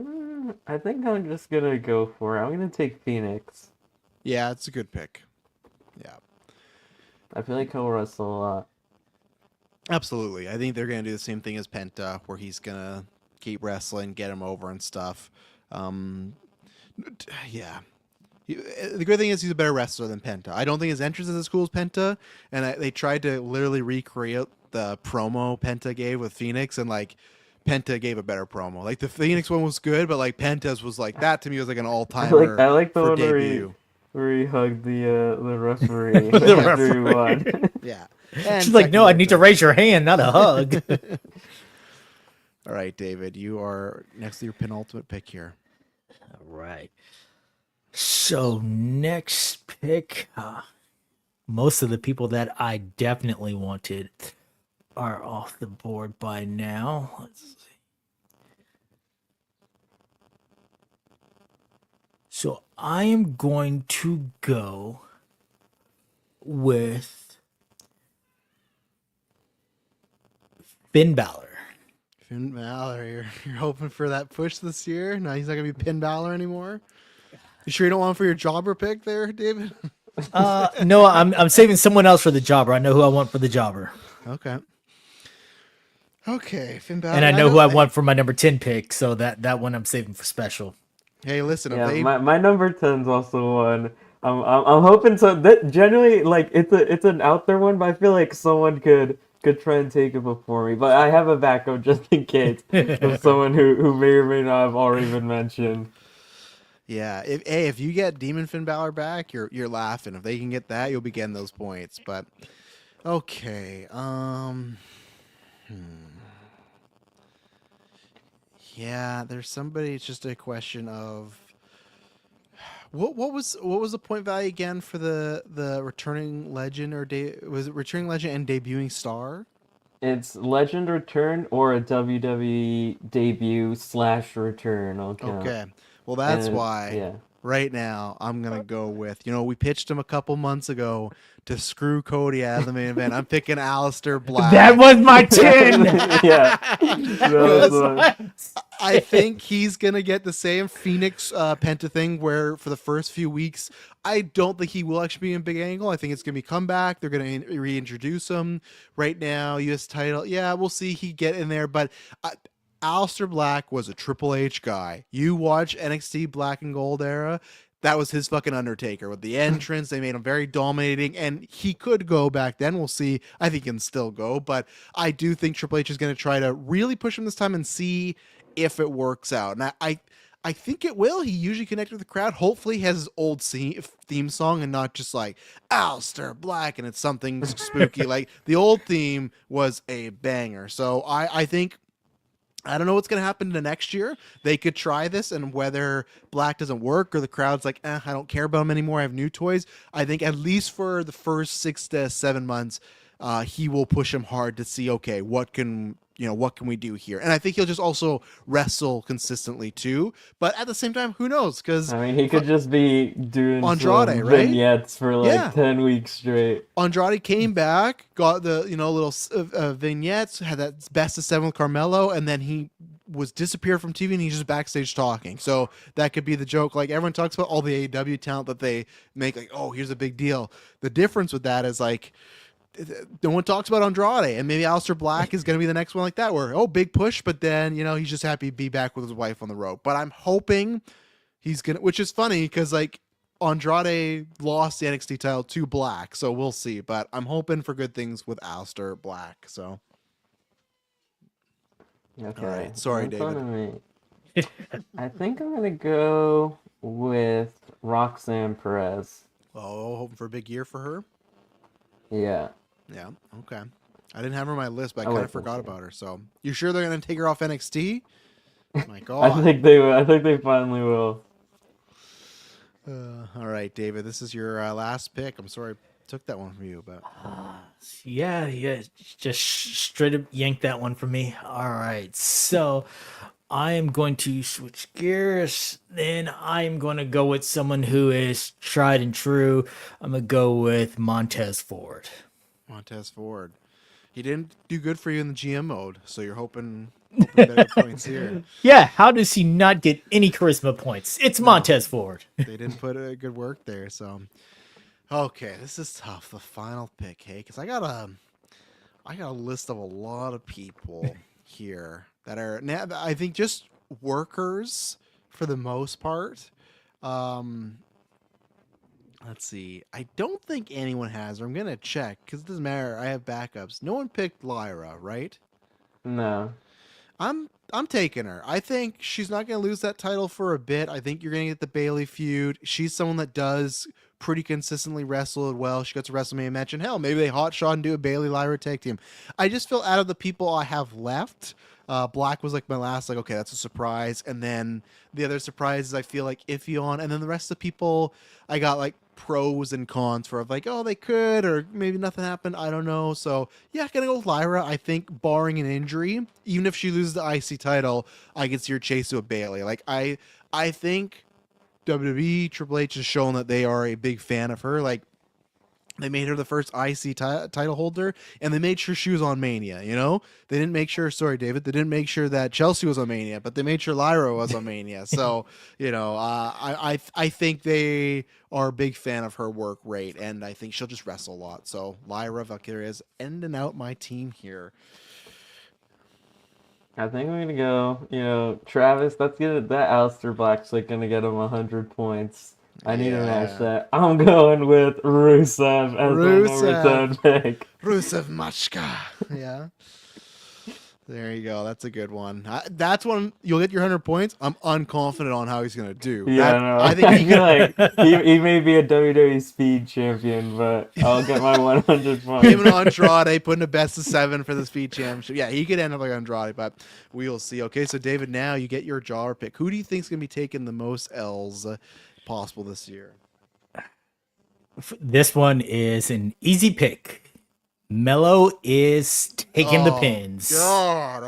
I think I'm just gonna go for it. I'm gonna take Phoenix. Yeah, it's a good pick. Yeah. I feel like he'll wrestle a lot. Absolutely. I think they're going to do the same thing as Penta, where he's going to keep wrestling, get him over and stuff. Yeah. The good thing is he's a better wrestler than Penta. I don't think his entrance is as cool as Penta, and they tried to literally recreate the promo Penta gave with Phoenix, and like Penta gave a better promo. Like the Phoenix one was good, but like Penta's was like that to me was like an all-timer I like the for one debut. where he hugged the referee The after he won. Yeah. She's like, no, I need to raise your hand, not a hug. All right, David, you are next to your penultimate pick here. All right. So next pick, most of the people that I definitely wanted are off the board by now. Let's see. So I am going to go with Finn Balor. Finn Balor, you're hoping for that push this year? No, he's not going to be Finn Balor anymore? You sure you don't want him for your jobber pick there, David? No, I'm saving someone else for the jobber. I know who I want for the jobber. Okay, Finn Balor. And I know who I want for my number 10 pick, so that one I'm saving for special. Hey, listen, Yeah, if they... my number 10's also one. I'm hoping so. That generally like it's an out there one, but I feel like someone could try and take it before me. But I have a backup just in case of someone who may or may not have already been mentioned. Yeah, if you get Demon Finn Balor back, you're laughing. If they can get that, you'll be getting those points. But okay, yeah, there's somebody. It's just a question of what was the point value again for the returning legend was it returning legend and debuting star? It's legend return or a WWE debut / return. Okay. Okay. Well, that's And why. Yeah. right now, I'm gonna go with, we pitched him a couple months ago to screw Cody out of the main event. I'm picking Aleister Black. That was my 10. Yeah. That was my I think he's gonna get the same Phoenix Penta thing where for the first few weeks, I don't think he will actually be in Big Angle. I think it's gonna be comeback. They're gonna reintroduce him right now. U.S. title, yeah, we'll see. He get in there, but Aleister Black was a Triple H guy. You watch NXT Black and Gold era. That was his fucking Undertaker with the entrance. They made him very dominating, and he could go back then. We'll see. I think he can still go, but I do think Triple H is going to try to really push him this time and see if it works out. And I think it will. He usually connected with the crowd. Hopefully he has his old theme song and not just like Aleister Black and it's something spooky. Like the old theme was a banger. So I think, I don't know what's going to happen to next year. They could try this, and whether Black doesn't work or the crowd's like, I don't care about him anymore, I have new toys. I think at least for the first 6 to 7 months, he will push him hard to see, okay, what can we do here? And I think he'll just also wrestle consistently too. But at the same time, who knows? Because I mean, he could just be doing Andrade, some right? vignettes for like Yeah. 10 weeks straight. Andrade came back, got the little vignettes, had that best of 7 with Carmelo, and then he was disappeared from TV and he's just backstage talking. So that could be the joke. Like everyone talks about all the AEW talent that they make, like, oh, here's a big deal. The difference with that is like no one talks about Andrade, and maybe Aleister Black is going to be the next one like that, where big push, but then he's just happy to be back with his wife on the road. But I'm hoping he's gonna, which is funny because like Andrade lost the NXT title to Black, so we'll see. But I'm hoping for good things with Aleister Black. So Okay. all right, sorry, in front David. of me. I think I'm gonna go with Roxanne Perez. Oh, hoping for a big year for her. Yeah. Yeah, okay. I didn't have her on my list, but I Oh, kind wait, of forgot let's see. about her. So you sure they're gonna take her off NXT? My God. I think they will. I think they finally will. All right, David, this is your last pick. I'm sorry I took that one from you, but Yeah, just straight up yank that one from me. All right, so I am going to switch gears. Then I am going to go with someone who is tried and true. I'm going to go with Montez Ford. Montez Ford. He didn't do good for you in the GM mode, so you're hoping better points here. Yeah, how does he not get any charisma points? It's Montez Ford. They didn't put a good work there, so okay, this is tough. The final pick, hey, because I got a list of a lot of people here that are now, I think, just workers for the most part. Let's see. I don't think anyone has, or I'm gonna check because it doesn't matter. I have backups. No one picked Lyra, right? No. I'm taking her. I think she's not going to lose that title for a bit. I think you're going to get the Bayley feud. She's someone that does pretty consistently wrestle well. She got to WrestleMania match, and hell, maybe they hot shot and do a Bayley Lyra tag team. I just feel out of the people I have left, Black was like my last, like, okay, that's a surprise. And then the other surprises I feel like iffy on. And then the rest of the people I got like pros and cons for, of like, oh, they could, or maybe nothing happened. I don't know. So yeah, gonna go with Lyra. I think barring an injury, even if she loses the IC title, I could see her chase to a Bayley. Like I think WWE Triple H has shown that they are a big fan of her. Like they made her the first IC title holder, and they made sure she was on Mania. They didn't make sure. Sorry, David. They didn't make sure that Chelsea was on Mania, but they made sure Lyra was on Mania. So I think they are a big fan of her work rate, and I think she'll just wrestle a lot. So Lyra Valkyria is ending out my team here. I think I'm gonna go. Travis. That's good. That Aleister Black's like gonna get him 100 points. I need to match that. I'm going with Rusev as my number 10 pick. Rusev Machka. Yeah. There you go. That's a good one. That's one you'll get your 100 points. I'm unconfident on how he's gonna do. Yeah, no. I feel like he may be a WWE Speed champion, but I'll get my 100 points. Him and Andrade putting a best of 7 for the Speed Championship. Yeah, he could end up like Andrade, but we'll see. Okay, so David, now you get your jar pick. Who do you think is gonna be taking the most L's possible this year? This one is an easy pick. Mello is taking the pins. God,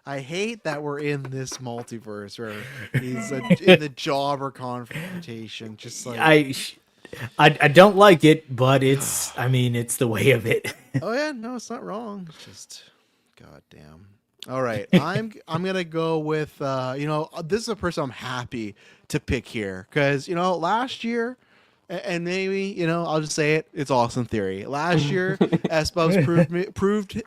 I hate that we're in this multiverse where he's in the jobber confrontation. Just like, I don't like it, but I mean, it's the way of it. oh yeah, no, it's not wrong. It's just, goddamn. All right, I'm gonna go with this is a person I'm happy to pick here because last year, and maybe I'll just say it's Austin Theory. Last year, Espos proved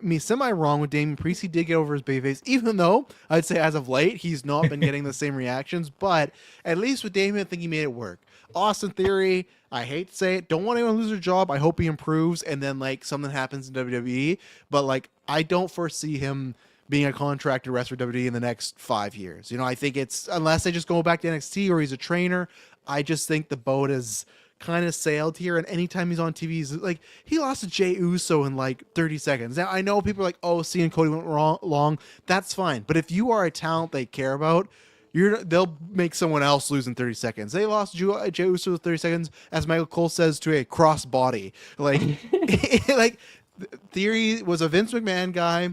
me semi wrong with Damian Priest. He did get over his babyface, even though I'd say as of late he's not been getting the same reactions. But at least with Damian, I think he made it work. Austin Theory, I hate to say it, don't want anyone to lose their job. I hope he improves, and then like something happens in WWE. But like I don't foresee him being a contracted wrestler WWE in the next 5 years. I think it's unless they just go back to NXT or he's a trainer. I just think the boat has kind of sailed here, and anytime he's on TV, he's like he lost to Jey Uso in like 30 seconds. Now I know people are like, "Oh, seeing Cody went long." That's fine, but if you are a talent they care about, they'll make someone else lose in 30 seconds. They lost Jey Uso in 30 seconds, as Michael Cole says, to a crossbody. Like, like Theory was a Vince McMahon guy.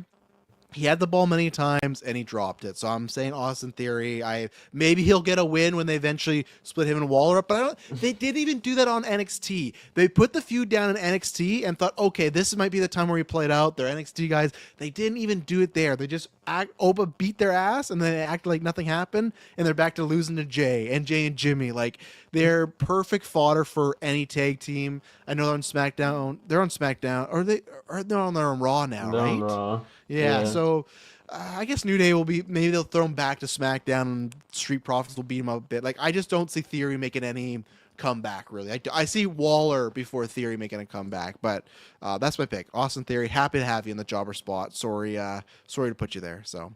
He had the ball many times and he dropped it. So I'm saying Austin Theory. Maybe he'll get a win when they eventually split him and Waller up. But they didn't even do that on NXT. They put the feud down in NXT and thought, okay, this might be the time where he played out. They're NXT guys. They didn't even do it there. They just Oba beat their ass and then they acted like nothing happened. And they're back to losing to Jay and Jimmy. Like, they're perfect fodder for any tag team. I know they're on SmackDown. They're on SmackDown. They're on Raw now, They're right? on Raw. Yeah, so I guess New Day maybe they'll throw him back to SmackDown and Street Profits will beat him up a bit. Like, I just don't see Theory making any comeback, really. I see Waller before Theory making a comeback, but that's my pick. Austin Theory, happy to have you in the jobber spot. Sorry to put you there, so.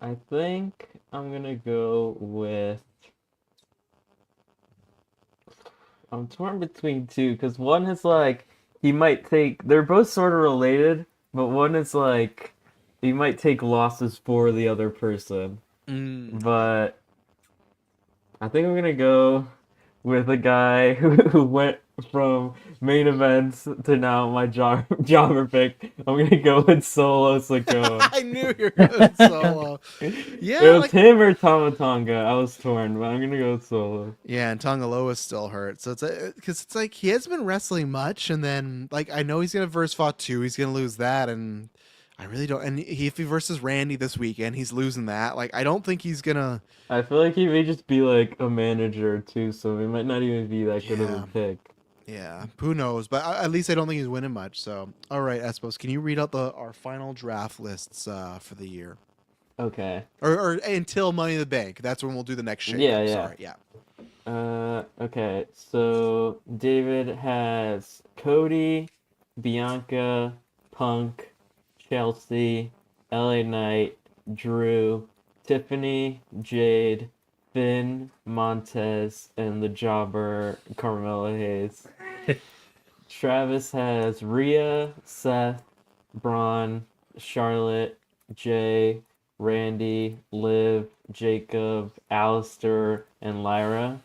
I think I'm going to go with... I'm torn between two, because one is like, they're both sort of related, but one is like, he might take losses for the other person. But I think I'm gonna go with a guy who went from main events to now my jobber pick. I'm gonna go with Solo Sikoa. I knew you were going Solo. Yeah, it was him or Tama Tonga. I was torn, but I'm gonna go with Solo. Yeah, and Tongaloa is still hurt. So because it's like he hasn't been wrestling much, and then like I know he's gonna verse Fatu, he's gonna lose that, and I really don't. And if he versus Randy this weekend, he's losing that. Like, I don't think he's gonna. I feel like he may just be like a manager too, so he might not even be that good of a pick. Yeah, who knows? But at least I don't think he's winning much. So, all right, Espos, can you read out our final draft lists for the year? Okay. Or until Money in the Bank. That's when we'll do the next shake. Yeah. Sorry, yeah. Okay. So David has Cody, Bianca, Punk, Chelsea, LA Knight, Drew, Tiffany, Jade, Finn, Montez, and the jobber Carmelo Hayes. Travis has Rhea, Seth, Braun, Charlotte, Jay, Randy, Liv, Jacob, Alistair, and Lyra.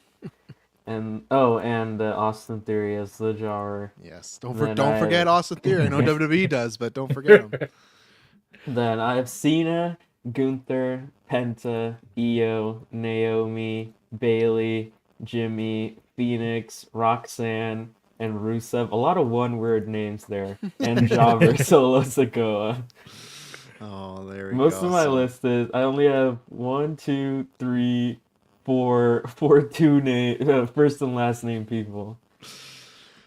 And Austin Theory as the jobber. Yes, don't forget Austin Theory. I know WWE does, but don't forget him. Then I have Cena, Gunther, Penta, Io, Naomi, Bailey, Jimmy, Phoenix, Roxanne, and Rusev. A lot of one-word names there. And Jobber Solo Sikoa. Oh, there we go. Most of my list is I only have 1, 2, 3, 4 first and last name people.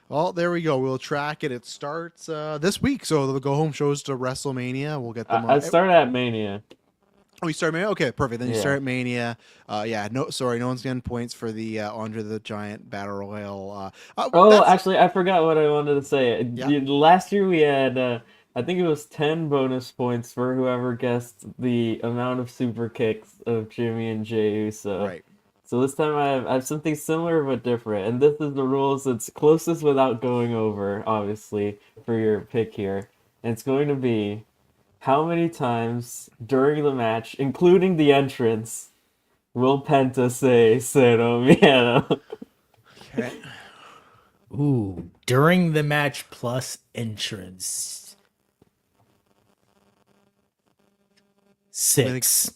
Well, there we go. We'll track it. It starts this week, so the go-home shows to WrestleMania. We'll get them. I start at Mania. Oh, you start Mania? Okay, perfect. Then you start at Mania. No one's getting points for the Andre the Giant Battle Royal. Actually, I forgot what I wanted to say. Yeah. Last year we had, I think it was 10 bonus points for whoever guessed the amount of super kicks of Jimmy and Jey Uso. Right. So this time I have something similar but different. And this is the rules that's closest without going over, obviously, for your pick here. And it's going to be how many times during the match, including the entrance, will Penta say Cero Miedo? Okay. Ooh, during the match plus entrance. 6.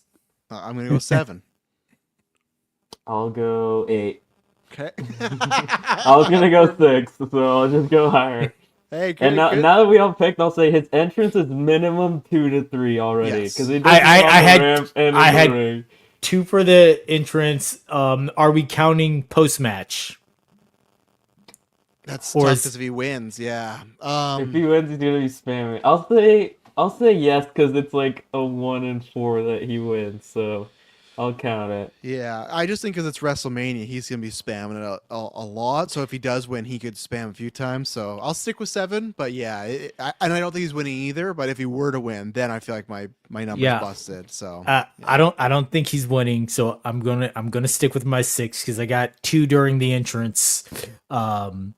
I'm gonna go 7. I'll go 8. Okay. I was gonna go 6, so I'll just go higher. Hey, good, And now, good. now that we all picked, I'll say his entrance is minimum 2 to 3 already, Yes. because he does it on the ramp and in the ring. 2 for the entrance. Are we counting post match? That's Or tough is- because if he wins, yeah. If he wins, he's gonna be spamming. I'll say yes because it's like a 1 in 4 that he wins, so I'll count it. Yeah, I just think because it's WrestleMania, he's gonna be spamming it a lot. So if he does win, he could spam a few times. So I'll stick with 7. But yeah, and I don't think he's winning either. But if he were to win, then I feel like my number's Yeah. busted. So I don't think he's winning, so I'm gonna stick with my 6 because I got 2 during the entrance, and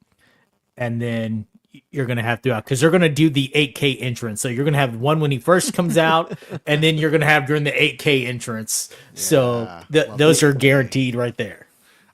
then you're gonna have to because they're gonna do the 8K entrance, so you're gonna have one when he first comes out, and then you're gonna have during the 8K entrance. So love those it. are guaranteed right there.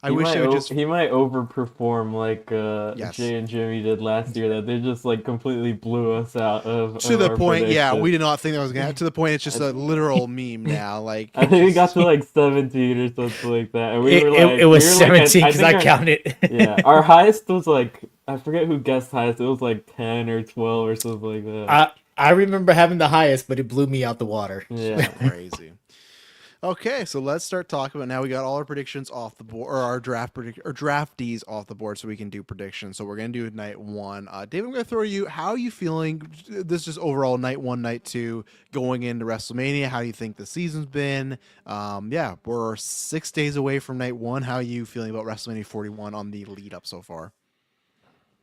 I wish they would just. He might overperform like Yes. Jay and Jimmy did last year. That they just like completely blew us out of To the our point, yeah, predictions. we did not think that was gonna happen. To the point, it's just a literal meme now. Like I think we got to like 17 or something like that, and we It, were it, like, it was we were, like, 17 because I think counted. yeah, our highest was like I forget who guessed highest. It was like 10 or 12 or something like that. I remember having the highest, but it blew me out the water. Yeah. crazy. Okay, so let's start talking about now. We got all our predictions off the board, or our draftees off the board, so we can do predictions. So we're gonna do night 1. David, I'm gonna throw you. How are you feeling? This is overall night 1, night 2, going into WrestleMania. How do you think the season's been? Yeah, we're 6 days away from night 1. How are you feeling about WrestleMania 41 on the lead up so far?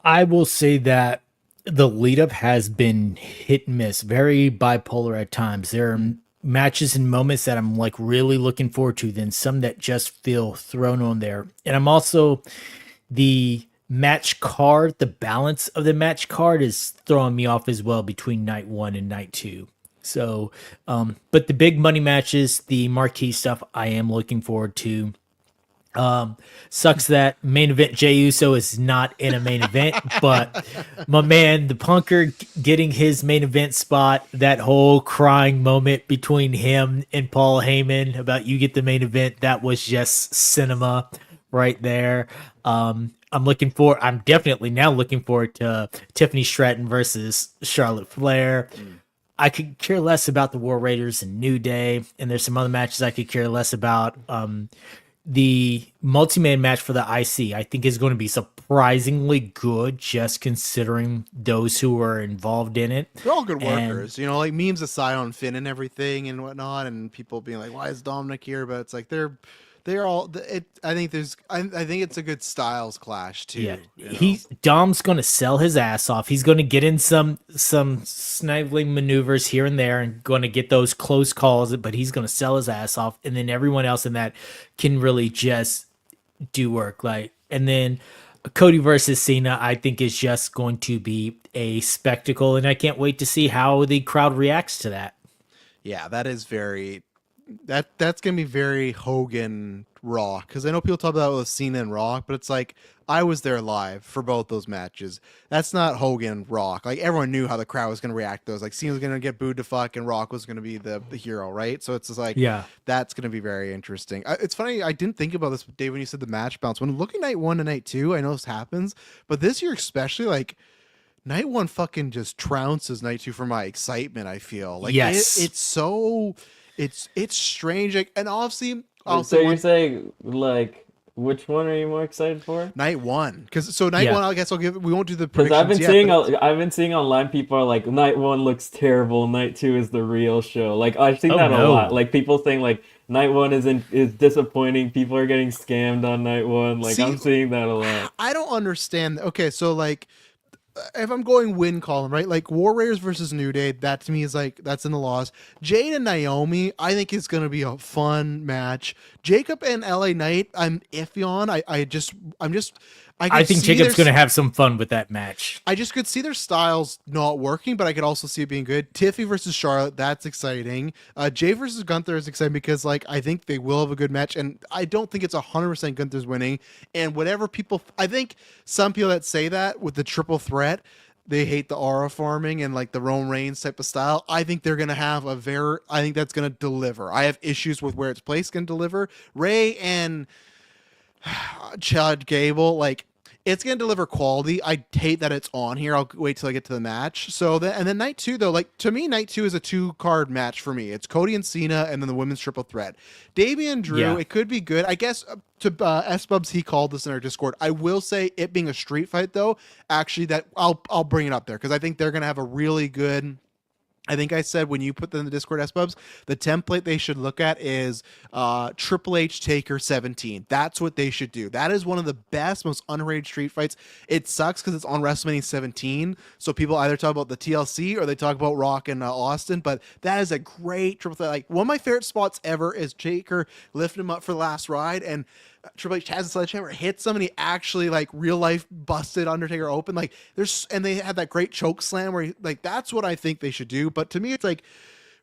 I will say that the lead up has been hit and miss, very bipolar at times. There are matches and moments that I'm like really looking forward to, then some that just feel thrown on there. And I'm also the match card, the balance of the match card is throwing me off as well between night 1 and night 2. So, but the big money matches, the marquee stuff, I am looking forward to. Sucks that main event Jey Uso is not in a main event, but my man, the Punker getting his main event spot, that whole crying moment between him and Paul Heyman about you get the main event, that was just cinema right there. I'm definitely now looking forward to Tiffany Stratton versus Charlotte Flair. I could care less about the War Raiders and New Day, and there's some other matches I could care less about. The multi-man match for the IC, I think, is going to be surprisingly good, just considering those who are involved in it. They're all good workers, like memes aside on Finn and everything and whatnot, and people being like, "Why is Dominic here?" But it's like they're all. I think it's a good styles clash too. Yeah, Dom's going to sell his ass off. He's going to get in some snively maneuvers here and there, and going to get those close calls. But he's going to sell his ass off, and then everyone else in that can really just do work. And then Cody versus Cena, I think, is just going to be a spectacle, and I can't wait to see how the crowd reacts to that. Yeah, that is very. That's gonna be very Hogan Rock, because I know people talk about it with Cena and Rock, but it's like I was there live for both those matches. That's not Hogan Rock. Like everyone knew how the crowd was gonna react to those. Like Cena was gonna get booed to fuck, and Rock was gonna be the hero, right? So it's just like that's gonna be very interesting. It's funny, I didn't think about this, Dave, when you said the match bounce. When looking night 1 to night 2, I know this happens, but this year especially, like night 1 fucking just trounces night 2 for my excitement. I feel like it's so. It's strange, like, and obviously. So you're saying like which one are you more excited for? Night 1, because night 1, I guess we won't do the because predictions I've been seeing online people are like night 1 looks terrible, night 2 is the real show. Like I've seen that a lot. Like people saying like night 1 is disappointing. People are getting scammed on night 1. Like I'm seeing that a lot. I don't understand. Okay, so like. If I'm going win column, right? Like War Raiders versus New Day, that to me is like that's in the loss. Jade and Naomi, I think is going to be a fun match. Jacob and LA Knight, I'm iffy on. I think Jacob's going to have some fun with that match. I just could see their styles not working, but I could also see it being good. Tiffy versus Charlotte, that's exciting. Jay versus Gunther is exciting because like I think they will have a good match, and I don't think it's 100% Gunther's winning. And whatever people, I think some people that say that with the triple threat, they hate the aura farming and like the Roman Reigns type of style. I think they're gonna have I think that's gonna deliver. I have issues with where its place can deliver. Ray and Chad Gable, like it's gonna deliver quality. I hate that it's on here. I'll wait till I get to the match. So then night two though, like to me, night two is a 2-card match for me. It's Cody and Cena, and then the women's triple threat. Damian Drew, Yeah. it could be good. I guess to S Bubs, he called this in our Discord. I will say it being a street fight though, actually that I'll bring it up there because I think they're gonna have a really good. I think I said when you put them in the Discord SBubs, the template they should look at is Triple H Taker 17. That's what they should do. That is one of the best, most underrated street fights. It sucks because it's on WrestleMania 17, so people either talk about the TLC or they talk about Rock and Austin. But that is a great triple threat. Like one of my favorite spots ever is Taker lifting him up for the last ride and. Triple H has a sledgehammer, hits him, and he actually like real life busted Undertaker open. Like and they had that great choke slam where like that's what I think they should do. But to me, it's like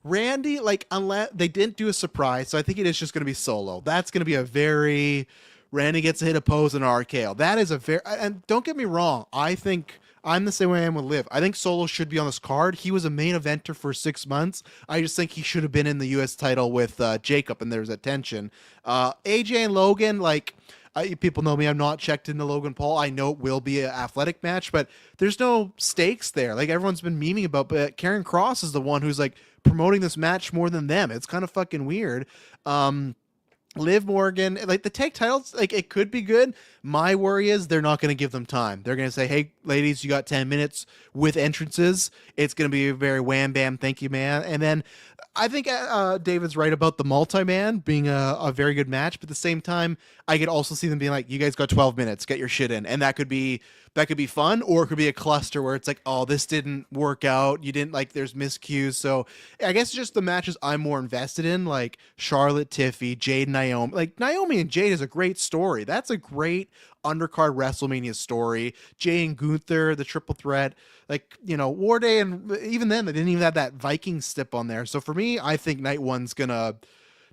Randy, like unless they didn't do a surprise, so I think it is just going to be Solo. That's going to be a very Randy gets to hit a pose in RKO. That is a very and don't get me wrong, I think. I'm the same way I am with Liv. I think Solo should be on this card. He was a main eventer for 6 months. I just think he should have been in the U.S. title with Jacob, and there's a tension. AJ and Logan, like, people know me. I'm not checked into Logan Paul. I know it will be an athletic match, but there's no stakes there. Like, everyone's been memeing about, but Karen Cross is the one who's, like, promoting this match more than them. It's kind of fucking weird. Liv Morgan, like the tag titles, like it could be good. My worry is they're not going to give them time. They're going to say, "Hey, ladies, you got 10 minutes with entrances." It's going to be a very wham bam, thank you, man. And then I think David's right about the multi-man being a very good match, but at the same time, I could also see them being like, "You guys got 12 minutes, get your shit in," and that could be fun, or it could be a cluster where it's like, "Oh, this didn't work out. You didn't like. There's miscues." So I guess just the matches I'm more invested in, like Charlotte, Tiffy, Jade, Naomi. Like Naomi and Jade is a great story. That's a great undercard WrestleMania story. Jay and Gunther, the triple threat. Like, you know, War Day, and even then they didn't even have that Viking stip on there. So for me, I think night one's gonna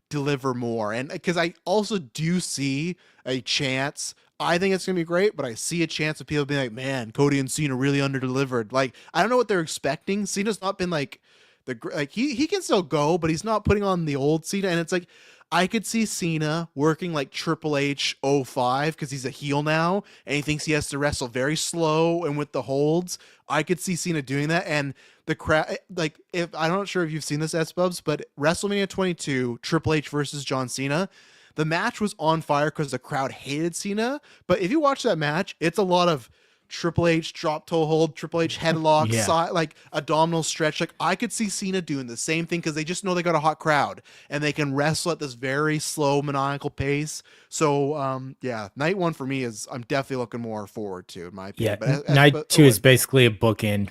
deliver more. And because I also do see a chance, I think it's gonna be great, but I see a chance of people being like, "Man, Cody and Cena really underdelivered." Like, I don't know what they're expecting. Cena's not been like he can still go, but he's not putting on the old Cena. And it's like I could see Cena working like Triple H 05 because he's a heel now and he thinks he has to wrestle very slow and with the holds. I could see Cena doing that, and the crowd, like, if I'm not sure if you've seen this, S-Bubs, but WrestleMania 22, Triple H versus John Cena, the match was on fire because the crowd hated Cena. But if you watch that match, it's a lot of Triple H drop toe hold, Triple H headlock, Yeah. side, like abdominal stretch. Like I could see Cena doing the same thing because they just know they got a hot crowd and they can wrestle at this very slow, maniacal pace. So yeah, night one for me is I'm definitely looking more forward to, in my Yeah, opinion. But night two is basically a bookend.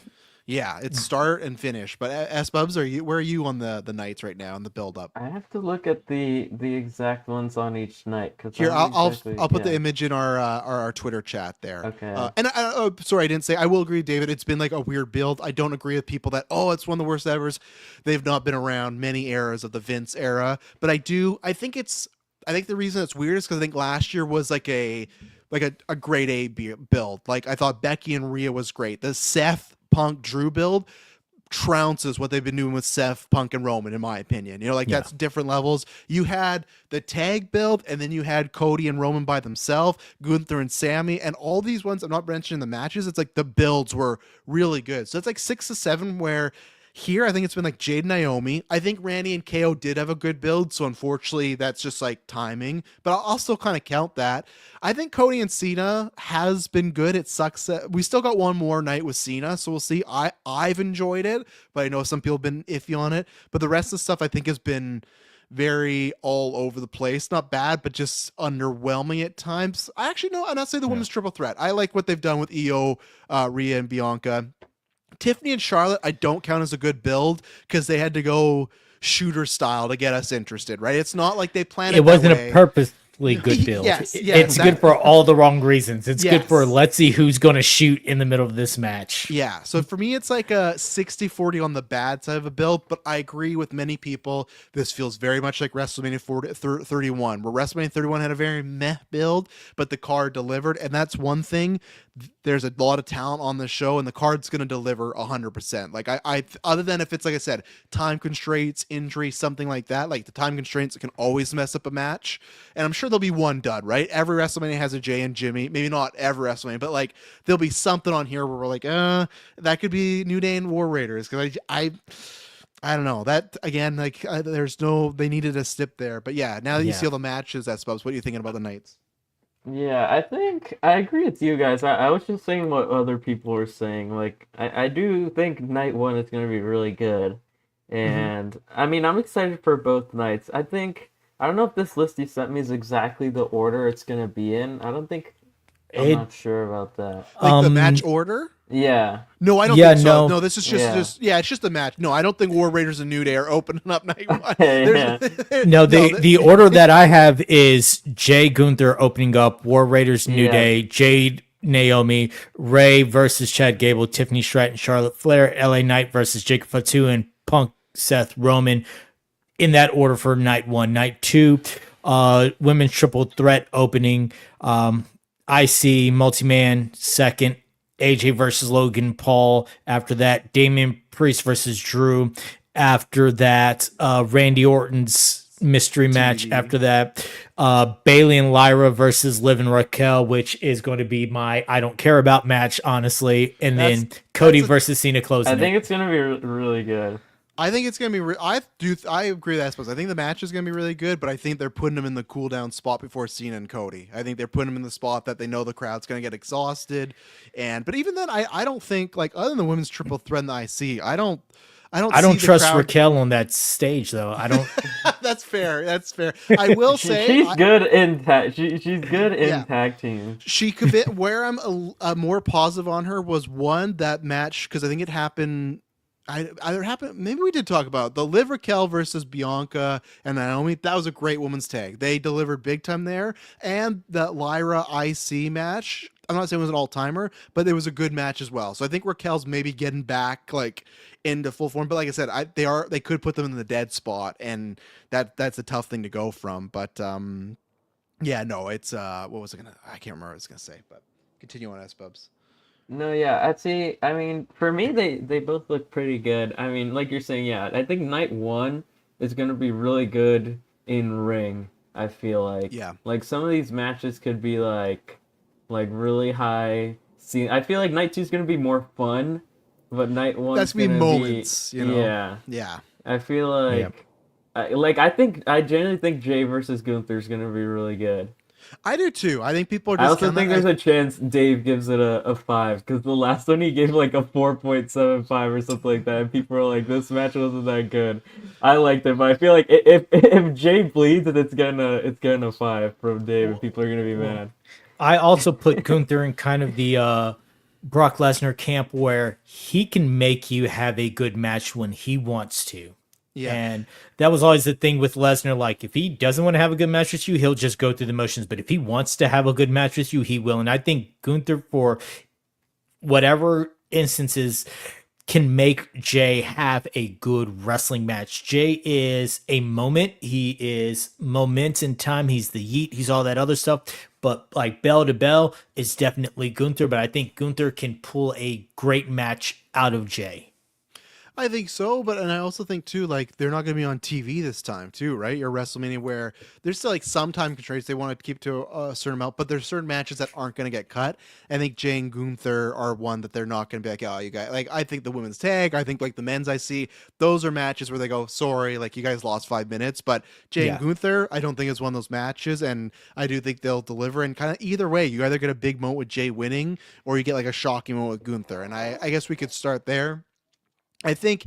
yeah, it's start and finish. But S-Bubs, where are you on the nights right now in the build up? I have to look at the exact ones on each night because Here, I'll put the image in our Twitter chat there. Okay. Sorry, I didn't say. I will agree, David. It's been like a weird build. I don't agree with people that it's one of the worst evers. They've not been around many eras of the Vince era, but I do. I think the reason it's weird is because I think last year was like a grade A build. Like I thought Becky and Rhea was great. The Seth Punk Drew build trounces what they've been doing with Seth, Punk, and Roman, in my opinion. You know, like that's different levels. You had the tag build, and then you had Cody and Roman by themselves, Gunther and Sammy, and all these ones. I'm not mentioning the matches. It's like the builds were really good. So it's like 6 to 7 where. Here, I think it's been like Jade and Naomi. I think Randy and KO did have a good build, so unfortunately, that's just like timing. But I'll still kind of count that. I think Cody and Cena has been good. It sucks that we still got one more night with Cena, so we'll see. I've enjoyed it, but I know some people have been iffy on it. But the rest of the stuff I think has been very all over the place. Not bad, but just underwhelming at times. I actually know I'm not saying the women's triple threat. I like what they've done with Io, Rhea, and Bianca. Tiffany and Charlotte, I don't count as a good build because they had to go shooter style to get us interested, right? It's not like they planned It wasn't that way. a purpose. perfectly good build. Yes, It's that- good for all the wrong reasons. It's good for Yes. let's see who's going to shoot in the middle of this match. Yeah, so for me, it's like a 60-40 on the bad side of a build, but I agree with many people. This feels very much like WrestleMania 31, where WrestleMania 31 had a very meh build, but the card delivered, and that's one thing. There's a lot of talent on the show, and the card's going to deliver 100%. Like, I other than if it's, like I said, time constraints, injury, something like that, like the time constraints can always mess up a match, and I'm sure there'll be one dud, right? Every WrestleMania has a Jay and Jimmy, maybe not every WrestleMania, but like there'll be something on here where we're like, that could be New Day and War Raiders, because I don't know that again. Like there's no, they needed a stip there, but yeah. Now that you see all the matches, that's Bubs. What are you thinking about the Knights? Yeah, I think I agree with you guys. I was just saying what other people were saying. Like, I do think night one is going to be really good. And I mean, I'm excited for both nights. I don't know if this list you sent me is exactly the order it's going to be in. I'm not sure about that. Like the match order? Yeah. No, I don't Yeah, think so. no. No, this is just it's just a match. No, I don't think War Raiders and New Day are opening up night one. Yeah. No, the order that I have is Jay Gunther opening up, War Raiders, New Day, Jade, Naomi, Ray versus Chad Gable, Tiffany Stratton, Charlotte Flair, LA Knight versus Jacob Fatu, and Punk, Seth Roman. In that order for night one. Night two, women's triple threat opening. IC multi-man second. AJ versus Logan Paul. After that, Damian Priest versus Drew. After that, Randy Orton's mystery match. TBD. After that, Bailey and Lyra versus Liv and Raquel, which is going to be my I don't care about match, honestly. And then Cody versus Cena closing. I think it's going to be really good. I think it's gonna be. I agree with that. I think the match is gonna be really good, but I think they're putting them in the cool down spot before Cena and Cody. I think they're putting them in the spot that they know the crowd's gonna get exhausted, but even then, I don't think, like, other than the women's triple threat in the IC, I don't trust Raquel on that stage, though. I don't. That's fair. That's fair. I will say she's good in tag. She's good in tag teams. She could be, where I'm a more positive on her was that match, because I think it happened. Either happened, maybe we did talk about the Liv Raquel versus Bianca and Naomi. That was a great women's tag. They delivered big time there, and the Lyra IC match. I'm not saying it was an all timer, but it was a good match as well. So I think Raquel's maybe getting back like into full form. But like I said, they could put them in the dead spot, and that's a tough thing to go from. But yeah, no, it's what was I can't remember what I was gonna say, but continue on, S Bubs. No, yeah, I'd say, I mean, for me, they both look pretty good. I mean, like you're saying, yeah, I think night one is going to be really good in ring, I feel like. Yeah. Like, some of these matches could be, like really high. I feel like night two is going to be more fun, but night one that's going to be moments, you know? Yeah. Yeah. I feel like, I genuinely think Jay versus Gunther is going to be really good. I do too. I think people are just. I also think there's a chance Dave gives it a 5, because the last one he gave like a 4.75 or something like that, and people are like, this match wasn't that good. I liked it, but I feel like if Jay bleeds, it's getting a 5 from Dave, and people are gonna be mad. I also put Gunther in kind of the Brock Lesnar camp, where he can make you have a good match when he wants to. Yeah. And that was always the thing with Lesnar. Like, if he doesn't want to have a good match with you, he'll just go through the motions. But if he wants to have a good match with you, he will. And I think Gunther, for whatever instances, can make Jay have a good wrestling match. Jay is a moment. He is moment in time. He's the yeet. He's all that other stuff. But like bell to bell is definitely Gunther. But I think Gunther can pull a great match out of Jay. I think so, and I also think too, like, they're not going to be on TV this time too, right? Your WrestleMania, where there's still like some time constraints they want to keep to a certain amount, but there's certain matches that aren't going to get cut. I think Jay and Gunther are one that they're not going to be like, oh, you guys, like, I think the women's tag, I think like the men's IC, those are matches where they go, sorry, like, you guys lost 5 minutes, but Jay and Gunther, I don't think is one of those matches, and I do think they'll deliver. And kind of either way, you either get a big moment with Jay winning, or you get like a shocking moment with Gunther, and I guess we could start there. I think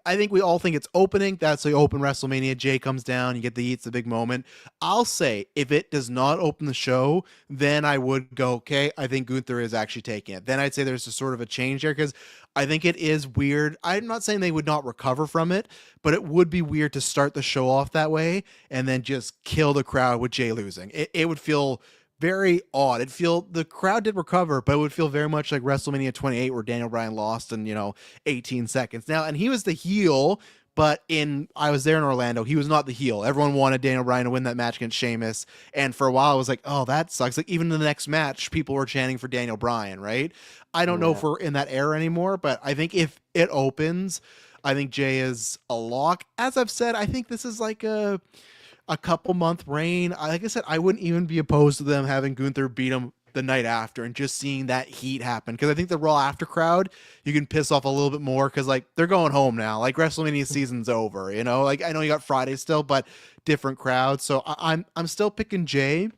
I think we all think it's opening. That's the open WrestleMania. Jay comes down, you get the it's the big moment. I'll say if it does not open the show, then I would go, okay, I think Gunther is actually taking it. Then I'd say there's a sort of a change there because I think it is weird. I'm not saying they would not recover from it, but it would be weird to start the show off that way and then just kill the crowd with Jay losing. It would feel very odd. It'd feel the crowd did recover, but it would feel very much like WrestleMania 28 where Daniel Bryan lost in, 18 seconds. Now, and he was the heel, but I was there in Orlando. He was not the heel. Everyone wanted Daniel Bryan to win that match against Sheamus. And for a while, I was like, oh, that sucks. Like, even in the next match, people were chanting for Daniel Bryan, right? I don't know if we're in that era anymore, but I think if it opens, I think Jay is a lock. As I've said, I think this is like a couple month reign. Like I said, I wouldn't even be opposed to them having Gunther beat him the night after and just seeing that heat happen. Because I think the Raw after crowd, you can piss off a little bit more because like they're going home now. Like WrestleMania season's over, Like I know you got Friday still, but different crowd. So I'm still picking Jay.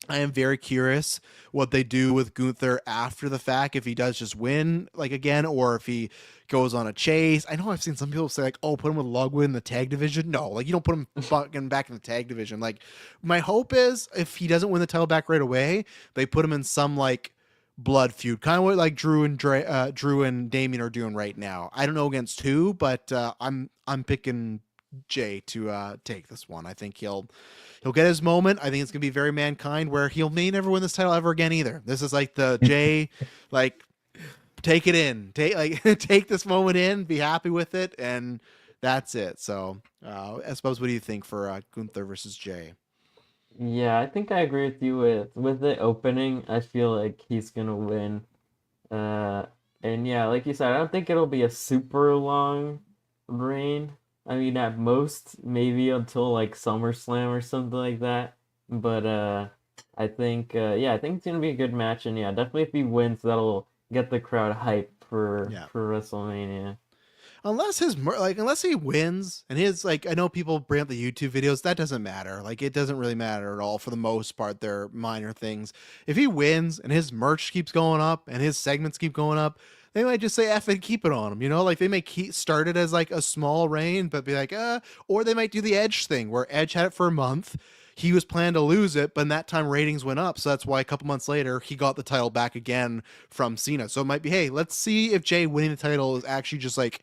I am very curious what they do with Gunther after the fact, if he does just win like again, or if he goes on a chase. I know I've seen some people say like, oh, put him with Ludwig in the tag division. No, like you don't put him fucking back in the tag division. Like my hope is if he doesn't win the title back right away, they put him in some like blood feud, kind of what like Drew and Damien are doing right now. I don't know against who, but I'm picking Jay to take this one. I think he'll get his moment. I think it's gonna be very Mankind, where he may never win this title ever again either. This is like the Jay, like take it in, take this moment in, be happy with it, and that's it. So I suppose, what do you think for Gunther versus Jay? Yeah, I think I agree with you with the opening. I feel like he's gonna win. Uh, and yeah, like you said, I don't think it'll be a super long reign. I mean, at most, maybe until like SummerSlam or something like that. But I think yeah, I think it's gonna be a good match, and yeah, definitely if he wins, that'll get the crowd hyped Yeah. for WrestleMania. Unless he wins and his, like, I know people bring up the YouTube videos, that doesn't matter. Like, it doesn't really matter at all. For the most part, they're minor things. If he wins and his merch keeps going up and his segments keep going up, they might just say F and keep it on him, like they may start it as like a small reign, but be like, or they might do the Edge thing where Edge had it for a month. He was planning to lose it, but in that time ratings went up. So that's why a couple months later, he got the title back again from Cena. So it might be, hey, let's see if Jay winning the title is actually just like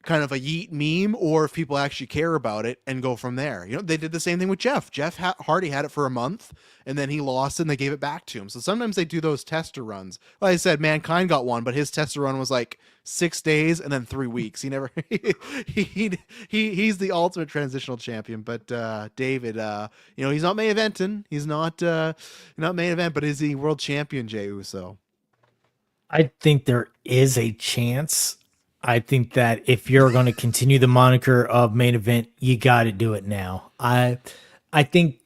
kind of a yeet meme, or if people actually care about it and go from there. They did the same thing with Jeff. Hardy had it for a month and then he lost it and they gave it back to him. So sometimes they do those tester runs. Like I said, Mankind got one, but his tester run was like 6 days and then 3 weeks. He never, he's the ultimate transitional champion. But David, he's not main eventing. He's not main event, but is he world champion, Jey Uso? I think there is a chance. I think that if you're going to continue the moniker of main event, you got to do it now. I think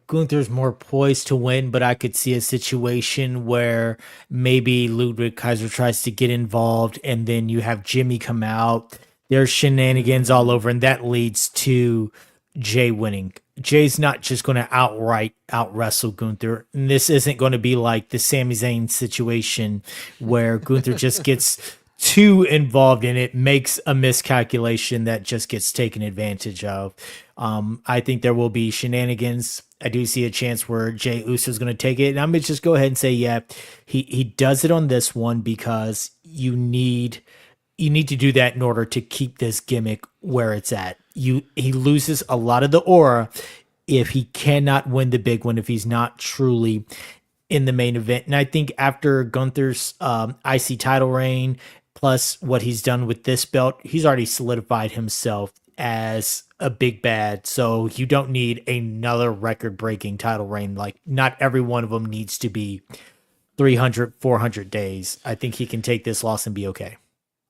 Gunther's more poised to win, but I could see a situation where maybe Ludwig Kaiser tries to get involved and then you have Jimmy come out. There's shenanigans all over, and that leads to Jay winning. Jay's not just going to outright out wrestle Gunther. And this isn't going to be like the Sami Zayn situation where Gunther just gets too involved in it, makes a miscalculation that just gets taken advantage of. I think there will be shenanigans. I do see a chance where Jey Uso is going to take it, and I'm going to just go ahead and say, yeah, he does it on this one because you need to do that in order to keep this gimmick where it's at. He loses a lot of the aura if he cannot win the big one, if he's not truly in the main event. And I think after Gunther's IC title reign, plus what he's done with this belt, he's already solidified himself as a big bad. So you don't need another record-breaking title reign. Like, not every one of them needs to be 300, 400 days. I think he can take this loss and be okay.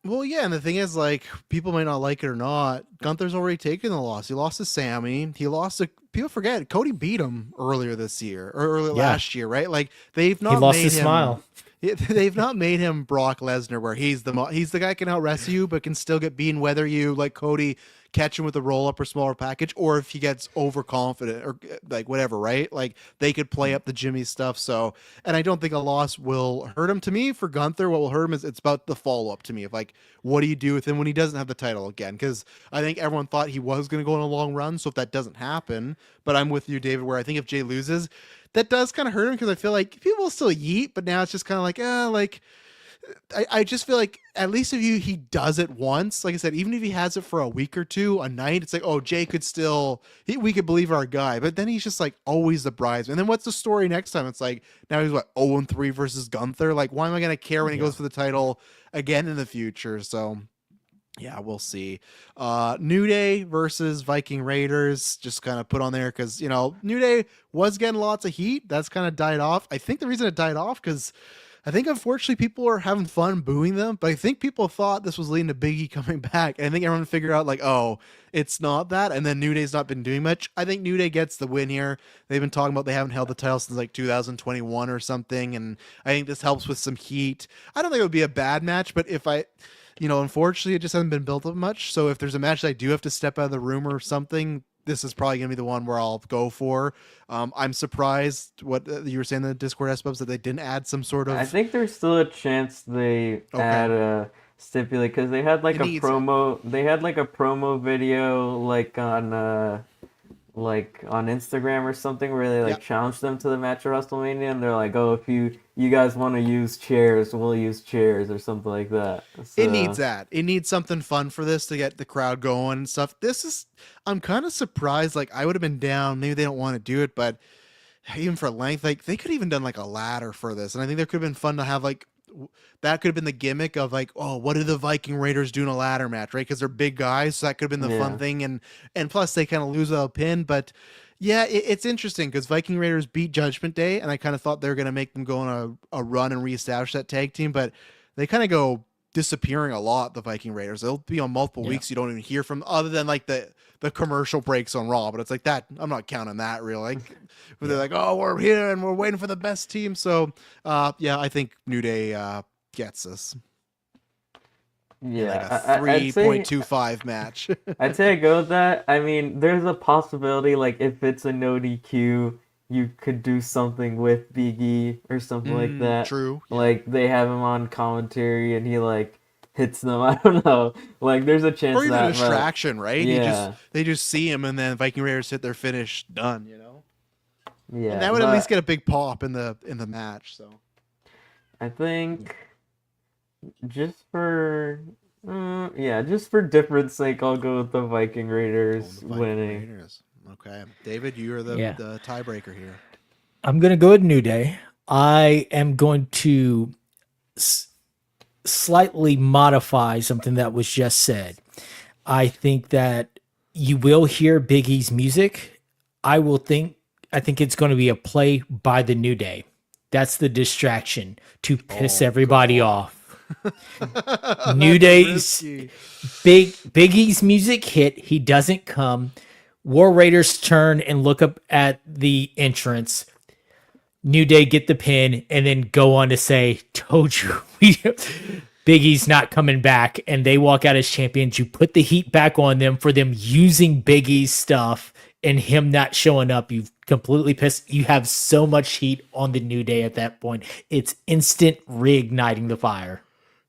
Well, yeah, and the thing is, like, people might not like it or not. Gunther's already taken the loss. He lost to Sammy. He lost to, people forget, Cody beat him earlier this year, or last year, right? Like, they've not He lost made his him, smile. They've not made him Brock Lesnar, where he's the guy who can out wrestle you, but can still get beaten. Whether you like Cody catch him with a roll up or smaller package, or if he gets overconfident or like whatever, right? Like they could play up the Jimmy stuff. So, and I don't think a loss will hurt him. To me, for Gunther, what will hurt him is it's about the follow up. To me, of like, what do you do with him when he doesn't have the title again? Because I think everyone thought he was going to go on a long run. So if that doesn't happen, but I'm with you, David, where I think if Jay loses, that does kind of hurt him because I feel like people will still yeet, but now it's just kind of like, like I just feel like at least if he does it once, like I said, even if he has it for a week or two, a night, it's like, oh, Jay could still, we could believe our guy, but then he's just like always the bridesman. And then what's the story next time? It's like, now he's what, 0-3 versus Gunther? Like, why am I going to care when he goes for the title again in the future? So yeah, we'll see. New Day versus Viking Raiders, just kind of put on there because, New Day was getting lots of heat. That's kind of died off. I think the reason it died off because I think unfortunately people are having fun booing them, but I think people thought this was leading to Big E coming back. And I think everyone figured out like, oh, it's not that. And then New Day's not been doing much. I think New Day gets the win here. They've been talking about they haven't held the title since like 2021 or something. And I think this helps with some heat. I don't think it would be a bad match, but unfortunately, it just hasn't been built up much. So if there's a match that I do have to step out of the room or something, this is probably going to be the one where I'll go for. I'm surprised what you were saying in the Discord SBubs that they didn't add some sort of. I think there's still a chance they add a stipulate because they had like a promo. They had like a promo video like on Instagram or something where they challenged them to the match at WrestleMania, and they're like, "Oh, if you guys want to use chairs, we'll use chairs," or something like that. So, it needs that. It needs something fun for this to get the crowd going and stuff. I'm kind of surprised. Like I would have been down. Maybe they don't want to do it, but even for length, like they could have even done like a ladder for this, and I think there could have been fun to have like. That could have been the gimmick of like, oh, what do the Viking Raiders do in a ladder match, right? Because they're big guys, so that could have been the fun thing, and plus they kind of lose a pin. But yeah, it's interesting because Viking Raiders beat Judgment Day, and I kind of thought they were gonna make them go on a run and reestablish that tag team, but they kind of go disappearing a lot. The Viking Raiders, they'll be on multiple weeks you don't even hear from, other than like the commercial breaks on Raw. But it's like that. I'm not counting that really. Like, they're like, oh, we're here and we're waiting for the best team. So, I think New Day gets us. Yeah, like a 3.25 match. I'd say I go with that. I mean, there's a possibility, like, if it's a no DQ, you could do something with Big E or something like that. True. Like, they have him on commentary and he, like, hits them. I don't know. Like, there's a chance or even that, a distraction, right? Yeah. They just see him and then Viking Raiders hit their finish, done, Yeah. And that would at least get a big pop in the match, so. I think just for difference sake, I'll go with the Viking Raiders winning. Raiders. Okay. David, you are the tiebreaker here. I'm going to go with New Day. I am going to slightly modify something that was just said. I think that you will hear Big E's music. I think it's going to be a play by the New Day. That's the distraction to piss everybody off. New Day's Big E's music hit. He doesn't come. War Raiders turn and look up at the entrance. New Day get the pin and then go on to say, "Told you, Big E's not coming back," and they walk out as champions. You put the heat back on them for them using Big E's stuff and him not showing up. You've completely pissed. You have so much heat on the New Day at that point. It's instant reigniting the fire.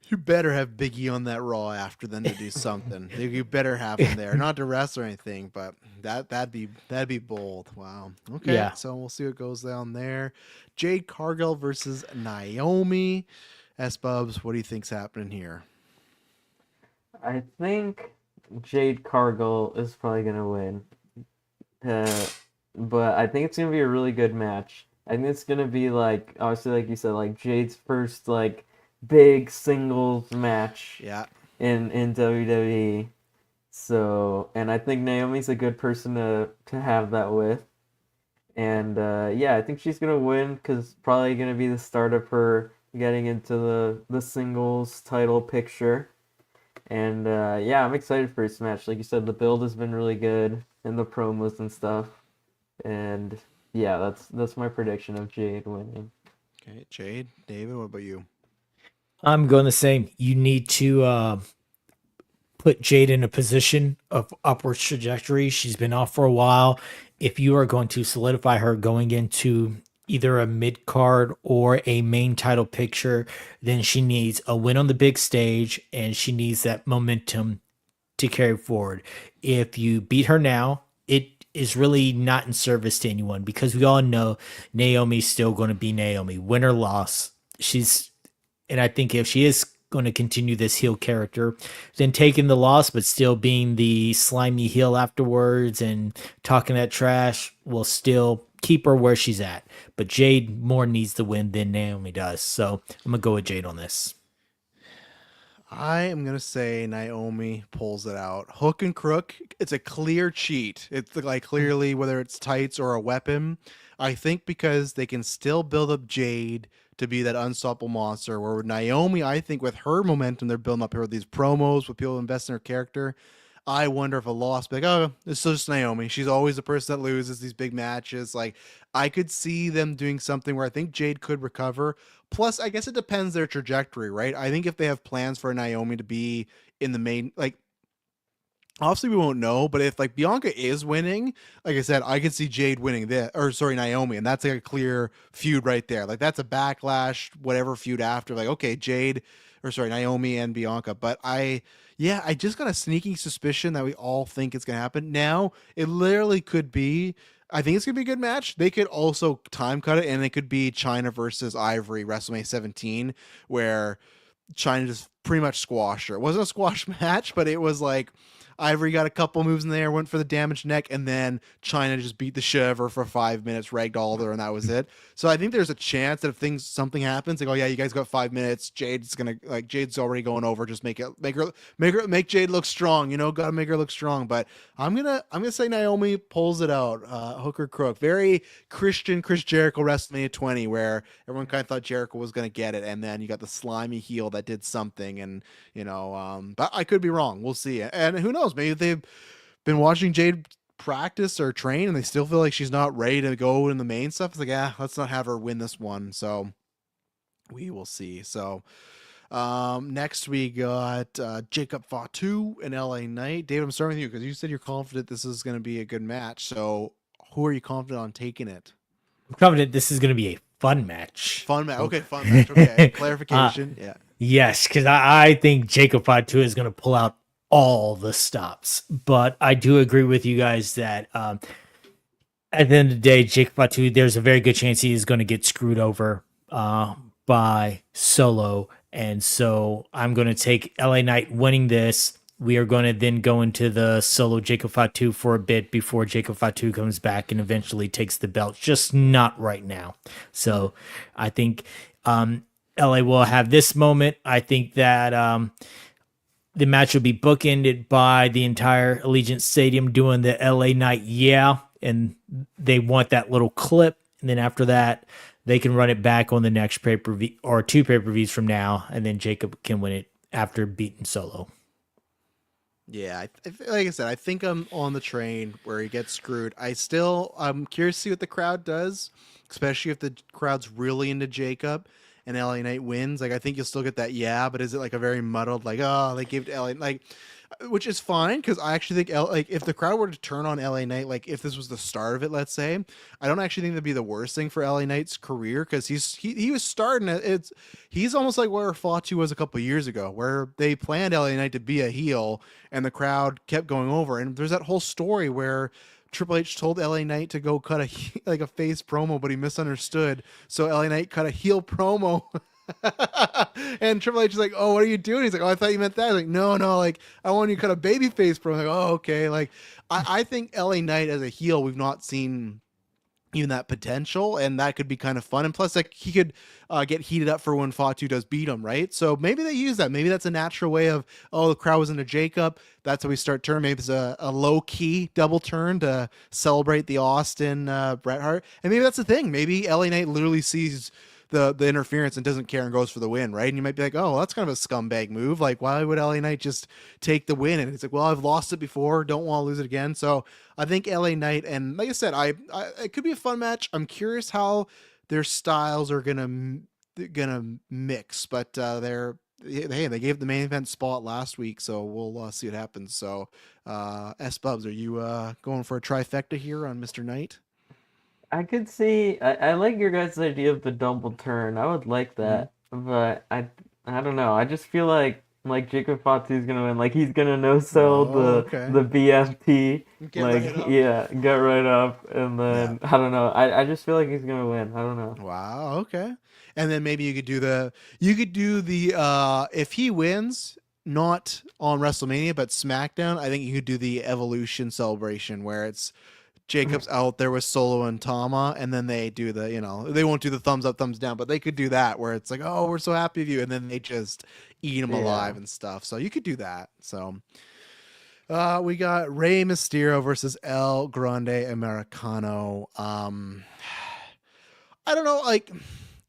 You better have Big E on that Raw after them to do something. You better have him there, not to wrestle or anything, but that'd be bold. Wow. Okay. Yeah. So we'll see what goes down there. Jade Cargill versus Naomi. S-Bubs, what do you think's happening here? I think Jade Cargill is probably gonna win, but I think it's gonna be a really good match. I think it's gonna be like, obviously, like you said, like Jade's first like big singles match in WWE. So, and I think Naomi's a good person to have that with. And I think she's gonna win because probably gonna be the start of her getting into the singles title picture. And I'm excited for this match. Like you said, the build has been really good and the promos and stuff. And that's my prediction of Jade winning. Okay, Jade, David, what about you? I'm going the same. You need to put Jade in a position of upward trajectory. She's been off for a while. If you are going to solidify her going into either a mid card or a main title picture, then she needs a win on the big stage and she needs that momentum to carry forward. If you beat her now, it is really not in service to anyone because we all know Naomi's still going to be Naomi, win or loss. And I think if she is going to continue this heel character, then taking the loss, but still being the slimy heel afterwards and talking that trash will still keep her where she's at. But Jade more needs the win than Naomi does. So I'm going to go with Jade on this. I am gonna say Naomi pulls it out. Hook and crook. It's a clear cheat. It's like clearly whether it's tights or a weapon. I think because they can still build up Jade to be that unstoppable monster. Where with Naomi, I think with her momentum, they're building up her with these promos with people invest in her character. I wonder if a loss, like, oh, it's just Naomi. She's always the person that loses these big matches. Like, I could see them doing something where I think Jade could recover. Plus, I guess it depends their trajectory, right? I think if they have plans for Naomi to be in the main, like, obviously we won't know, but if like Bianca is winning, like I said, I could see Jade winning this, or sorry, Naomi, and that's like a clear feud right there. Like that's a backlash, whatever feud after. Like okay, Jade, or sorry, Naomi and Bianca. But yeah, I just got a sneaking suspicion that we all think it's gonna happen. Now it literally could be. I think it's gonna be a good match. They could also time cut it, and it could be China versus Ivory WrestleMania 17, where China just pretty much squashed her. It wasn't a squash match, but it was like Ivory got a couple moves in there, went for the damaged neck, and then China just beat the shit out of her for 5 minutes, ragdolled her, and that was it. So I think there's a chance that if something happens, like, oh yeah, you guys got 5 minutes, Jade's already going over, just make Jade look strong, gotta make her look strong. But I'm gonna say Naomi pulls it out, hook or crook. Very Chris Jericho WrestleMania 20, where everyone kind of thought Jericho was gonna get it, and then you got the slimy heel that did something, and but I could be wrong. We'll see. And who knows? Maybe they've been watching Jade practice or train and they still feel like she's not ready to go in the main stuff. It's like, let's not have her win this one. So we will see. So next we got Jacob Fatu and LA Knight. David, I'm starting with you because you said you're confident this is going to be a good match. So who are you confident on taking it? I'm confident this is going to be a fun match. Fun match. Okay, fun match. Okay, clarification. Yeah. Yes, because I think Jacob Fatu is going to pull out all the stops. But I do agree with you guys that at the end of the day, Jacob Fatu, there's a very good chance he is going to get screwed over by Solo. And so I'm going to take LA Knight winning this. We are going to then go into the Solo Jacob Fatu for a bit before Jacob Fatu comes back and eventually takes the belt. Just not right now. So I think LA will have this moment. I think that the match will be bookended by the entire Allegiant Stadium doing the LA Knight, and they want that little clip. And then after that, they can run it back on the next pay-per-view or two pay-per-views from now, and then Jacob can win it after beating Solo. Yeah, like I said, I think I'm on the train where he gets screwed. I'm curious to see what the crowd does, especially if the crowd's really into Jacob and LA Knight wins. Like, I think you'll still get that, but is it like a very muddled, like, oh, they gave it to LA, like, which is fine, because I actually think, like, if the crowd were to turn on LA Knight, like, if this was the start of it, let's say, I don't actually think that'd be the worst thing for LA Knight's career, because he was starting it. He's almost like where Fatu was a couple years ago, where they planned LA Knight to be a heel, and the crowd kept going over, and there's that whole story where Triple H told LA Knight to go cut a face promo, but he misunderstood. So LA Knight cut a heel promo. And Triple H is like, oh, what are you doing? He's like, oh, I thought you meant that. I was like, no, like, I want you to cut a baby face promo. I'm like, oh, okay. Like, I think LA Knight as a heel, we've not seen even that potential, and that could be kind of fun. And plus, like, he could get heated up for when Fatu does beat him, right? So maybe they use that. Maybe that's a natural way of, the crowd was into Jacob. That's how we start turn. Maybe it's a low-key double turn to celebrate the Austin Bret Hart. And maybe that's the thing. Maybe LA Knight literally sees the interference and doesn't care and goes for the win, right? And you might be like, oh, well, that's kind of a scumbag move. Like, why would LA Knight just take the win? And it's like, well, I've lost it before, don't want to lose it again. So I think LA Knight, and like I said, it could be a fun match. I'm curious how their styles are gonna mix, but they gave the main event spot last week, so we'll see what happens. So, S Bubs, are you going for a trifecta here on Mr. Knight? I could see. I like your guys' idea of the double turn. I would like Mm-hmm. that, but I don't know. I just feel like Jacob Fatu's gonna win. Like he's gonna no sell Oh, okay. the BFT. Get Like right up. yeah, get right up, and Yeah. then I don't know. I just feel like he's gonna win. I don't know. Wow. Okay. And then maybe you could do the if he wins not on WrestleMania but SmackDown, I think you could do the Evolution celebration where it's Jacob's out there with Solo and Tama, and then they do they won't do the thumbs up, thumbs down, but they could do that where it's like, oh, we're so happy of you, and then they just eat him Yeah. alive and stuff. So you could do that. So we got Rey Mysterio versus El Grande Americano. I don't know, like,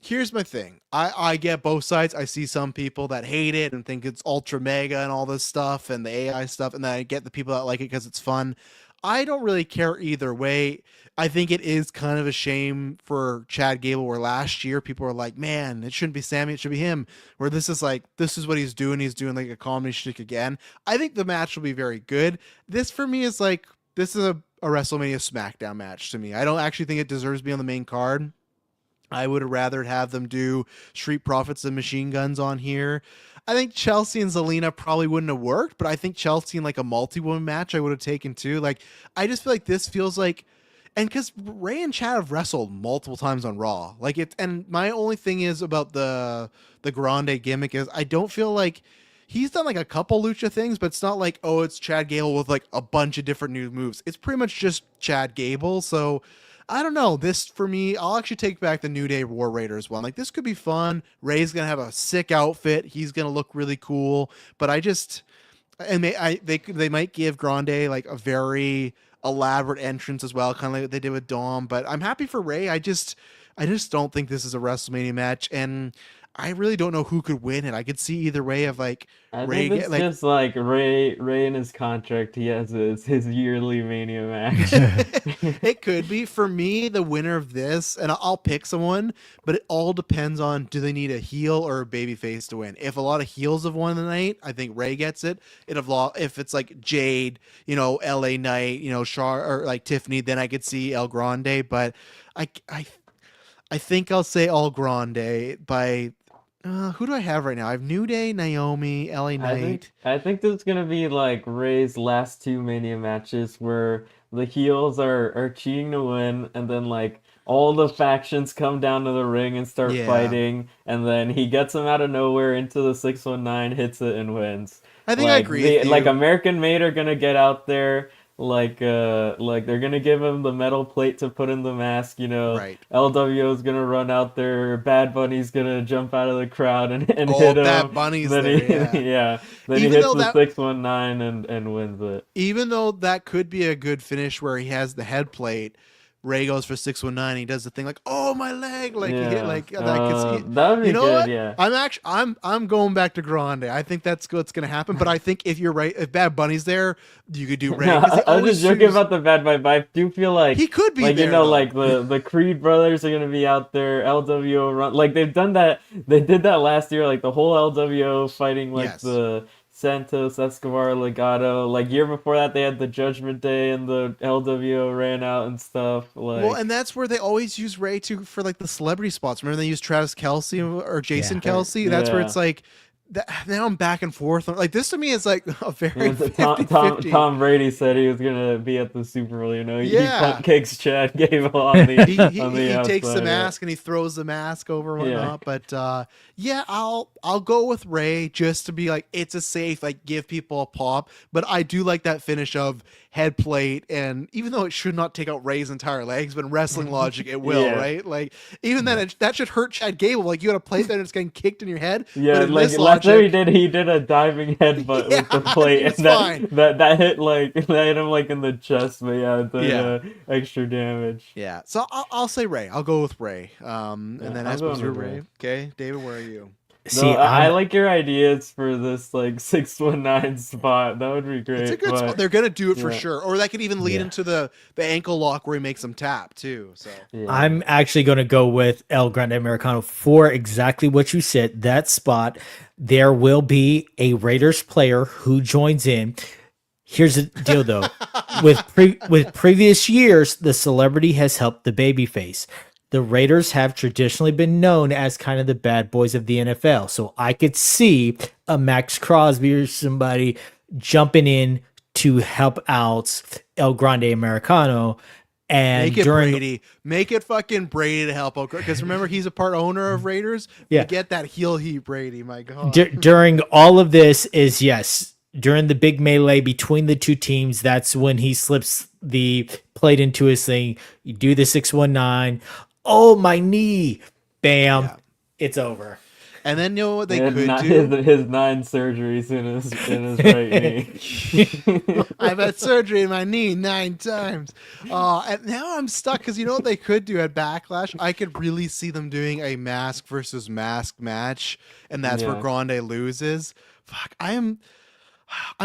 here's my thing. I get both sides. I see some people that hate it and think it's ultra mega and all this stuff and the AI stuff, and then I get the people that like it because it's fun. I don't really care either way. I think it is kind of a shame for Chad Gable where last year people were like, man, it shouldn't be Sammy, it should be him. Where this is like, this is what he's doing. He's doing like a comedy shtick again. I think the match will be very good. This for me is like, this is a WrestleMania SmackDown match to me. I don't actually think it deserves to be on the main card. I would have rather have them do Street Profits and Machine Guns on here. I think Chelsea and Zelina probably wouldn't have worked, but I think Chelsea in like a multi-woman match I would have taken too. Like, I just feel like this feels like, and because Ray and Chad have wrestled multiple times on Raw, like it. And my only thing is about the Grande gimmick is I don't feel like he's done like a couple lucha things, but it's not like, oh, it's Chad Gable with like a bunch of different new moves. It's pretty much just Chad Gable. So I don't know. This for me, I'll actually take back the New Day War Raiders one. Like this could be fun. Ray's gonna have a sick outfit. He's gonna look really cool. But I just and they might give Grande like a very elaborate entrance as well, kind of like what they did with Dom. But I'm happy for Ray. I just don't think this is a WrestleMania match, and I really don't know who could win it. I could see either way of like I Ray think it's get like just like Ray in his contract. He has his yearly Mania match. it could be for me the winner of this, and I'll pick someone, but it all depends on do they need a heel or a baby face to win. If a lot of heels have won the night, I think Ray gets it. If it's like Jade, LA Knight, Char or like Tiffany, then I could see El Grande, but I I I think I'll say El Grande by who do I have right now? I have New Day, Naomi, LA Knight. I think this is gonna be like Ray's last two Mania matches where the heels are cheating to win, and then like all the factions come down to the ring and start Yeah. fighting, and then he gets them out of nowhere into the 619, hits it, and wins. I think I agree with Like you. American Made are gonna get out there. Like they're gonna give him the metal plate to put in the mask, Right. LWO is gonna run out there. Bad Bunny's gonna jump out of the crowd and Oh, hit him. Bad Bunny's Then there, he, yeah. yeah. Then he Even hits though the that 619 and wins it. even though that could be a good finish where he has the head plate, Ray goes for 619. He does the thing like, "Oh, my leg!" Like he hit Yeah. like that. That would be You know good. what? Yeah. I'm going back to Grande. I think that's what's gonna happen. But I think if you're right, if Bad Bunny's there, you could do Ray. No, 'Cause he I was always just joking seems- about the Bad Bunny, but I do feel like He could be like there, like though. the Creed brothers are gonna be out there. LWO run like they've done that. They did that last year. Like the whole LWO fighting like Yes. the Santos Escobar Legato. Like year before that, they had the Judgment Day and the LWO ran out and stuff. Like Well, and that's where they always use Ray too for like the celebrity spots. Remember they used Travis Kelsey or Jason Yeah. Kelsey? That's where Yeah. it's like now I'm back and forth. Like this to me is like a very And 50-50. Tom Brady said he was gonna be at the Super Bowl. He Yeah. punt kicks Chad Gable on the on the He takes the outside, yeah. mask and he throws the mask over and Yeah. whatnot. But yeah, I'll go with Ray just to be like it's a safe, like give people a pop. But I do like that finish of head plate, and even though it should not take out Ray's entire legs, but in wrestling logic it will, Yeah. right? Like even then that should hurt Chad Gable. Like you got a plate that it's getting kicked in your head. Yeah, but in like this last time logic, he did a diving headbutt Yeah, with the plate, it's and that, fine. that hit like that hit him like in the chest, but yeah, the Yeah. extra damage. yeah. So I'll say Ray. I'll go with Ray. And Yeah, then I'm I suppose going you're with Ray. Ray. Okay, David, where are you? See, No, I I'm like your ideas for this like 619 spot. That would be It's a great. good spot. But They're gonna do it for yeah, sure, or that could even lead yeah. into the ankle lock where he makes them tap too. So yeah. I'm actually going to go with El Grande Americano for exactly what you said. That spot, there will be a Raiders player who joins in. Here's the deal, though. With previous years, the celebrity has helped the babyface. The Raiders have traditionally been known as kind of the bad boys of the NFL. So I could see a Max Crosby or somebody jumping in to help out El Grande Americano. make And it during Brady, make it fucking Brady to help out. Because remember, he's a part owner of Raiders. We yeah, get that heel heat Brady. My God. during all of this is yes, during the big melee between the two teams, that's when he slips the plate into his thing. You do the 619. Oh, my knee. Bam. Yeah. It's over. And then you know what He they had could his, do? his 9 surgeries in his right knee. I've had surgery in my knee 9 times. And now I'm stuck because you know what they could do at Backlash? I could really see them doing a mask versus mask match, and that's where Yeah. Grande loses. Fuck, I'm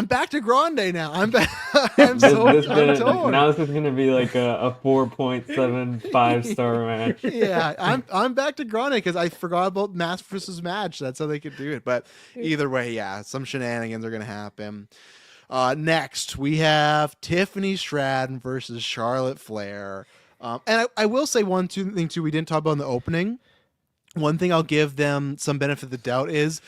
back to Grande now. I'm back. I'm so I'm torn. Now this is gonna be like a 4.75 star match. Yeah, I'm back to Grande because I forgot about mask versus match. That's how they could do it. But either way, yeah, some shenanigans are gonna happen. Next, we have Tiffany Stratton versus Charlotte Flair. And I will say thing too. We didn't talk about in the opening. One thing I'll give them some benefit of the doubt is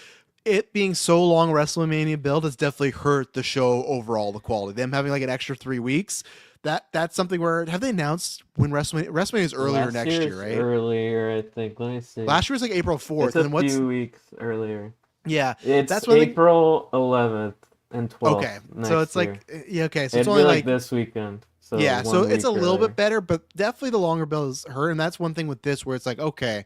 it being so long Wrestlemania build has definitely hurt the show overall, the quality. Them having like an extra 3 weeks. That's something where have they announced when WrestleMania is earlier Last next year, right? Earlier, I think. Let me see. Last year was like April 4th. It's a And what's few weeks earlier. yeah, It's that's when April 11th and 12th. okay. Next So it's year. like yeah, okay. So It'd it's only be like this weekend. So yeah, so 1 it's a week little earlier. bit better, but definitely the longer build is hurt, and that's one thing with this where it's like, okay,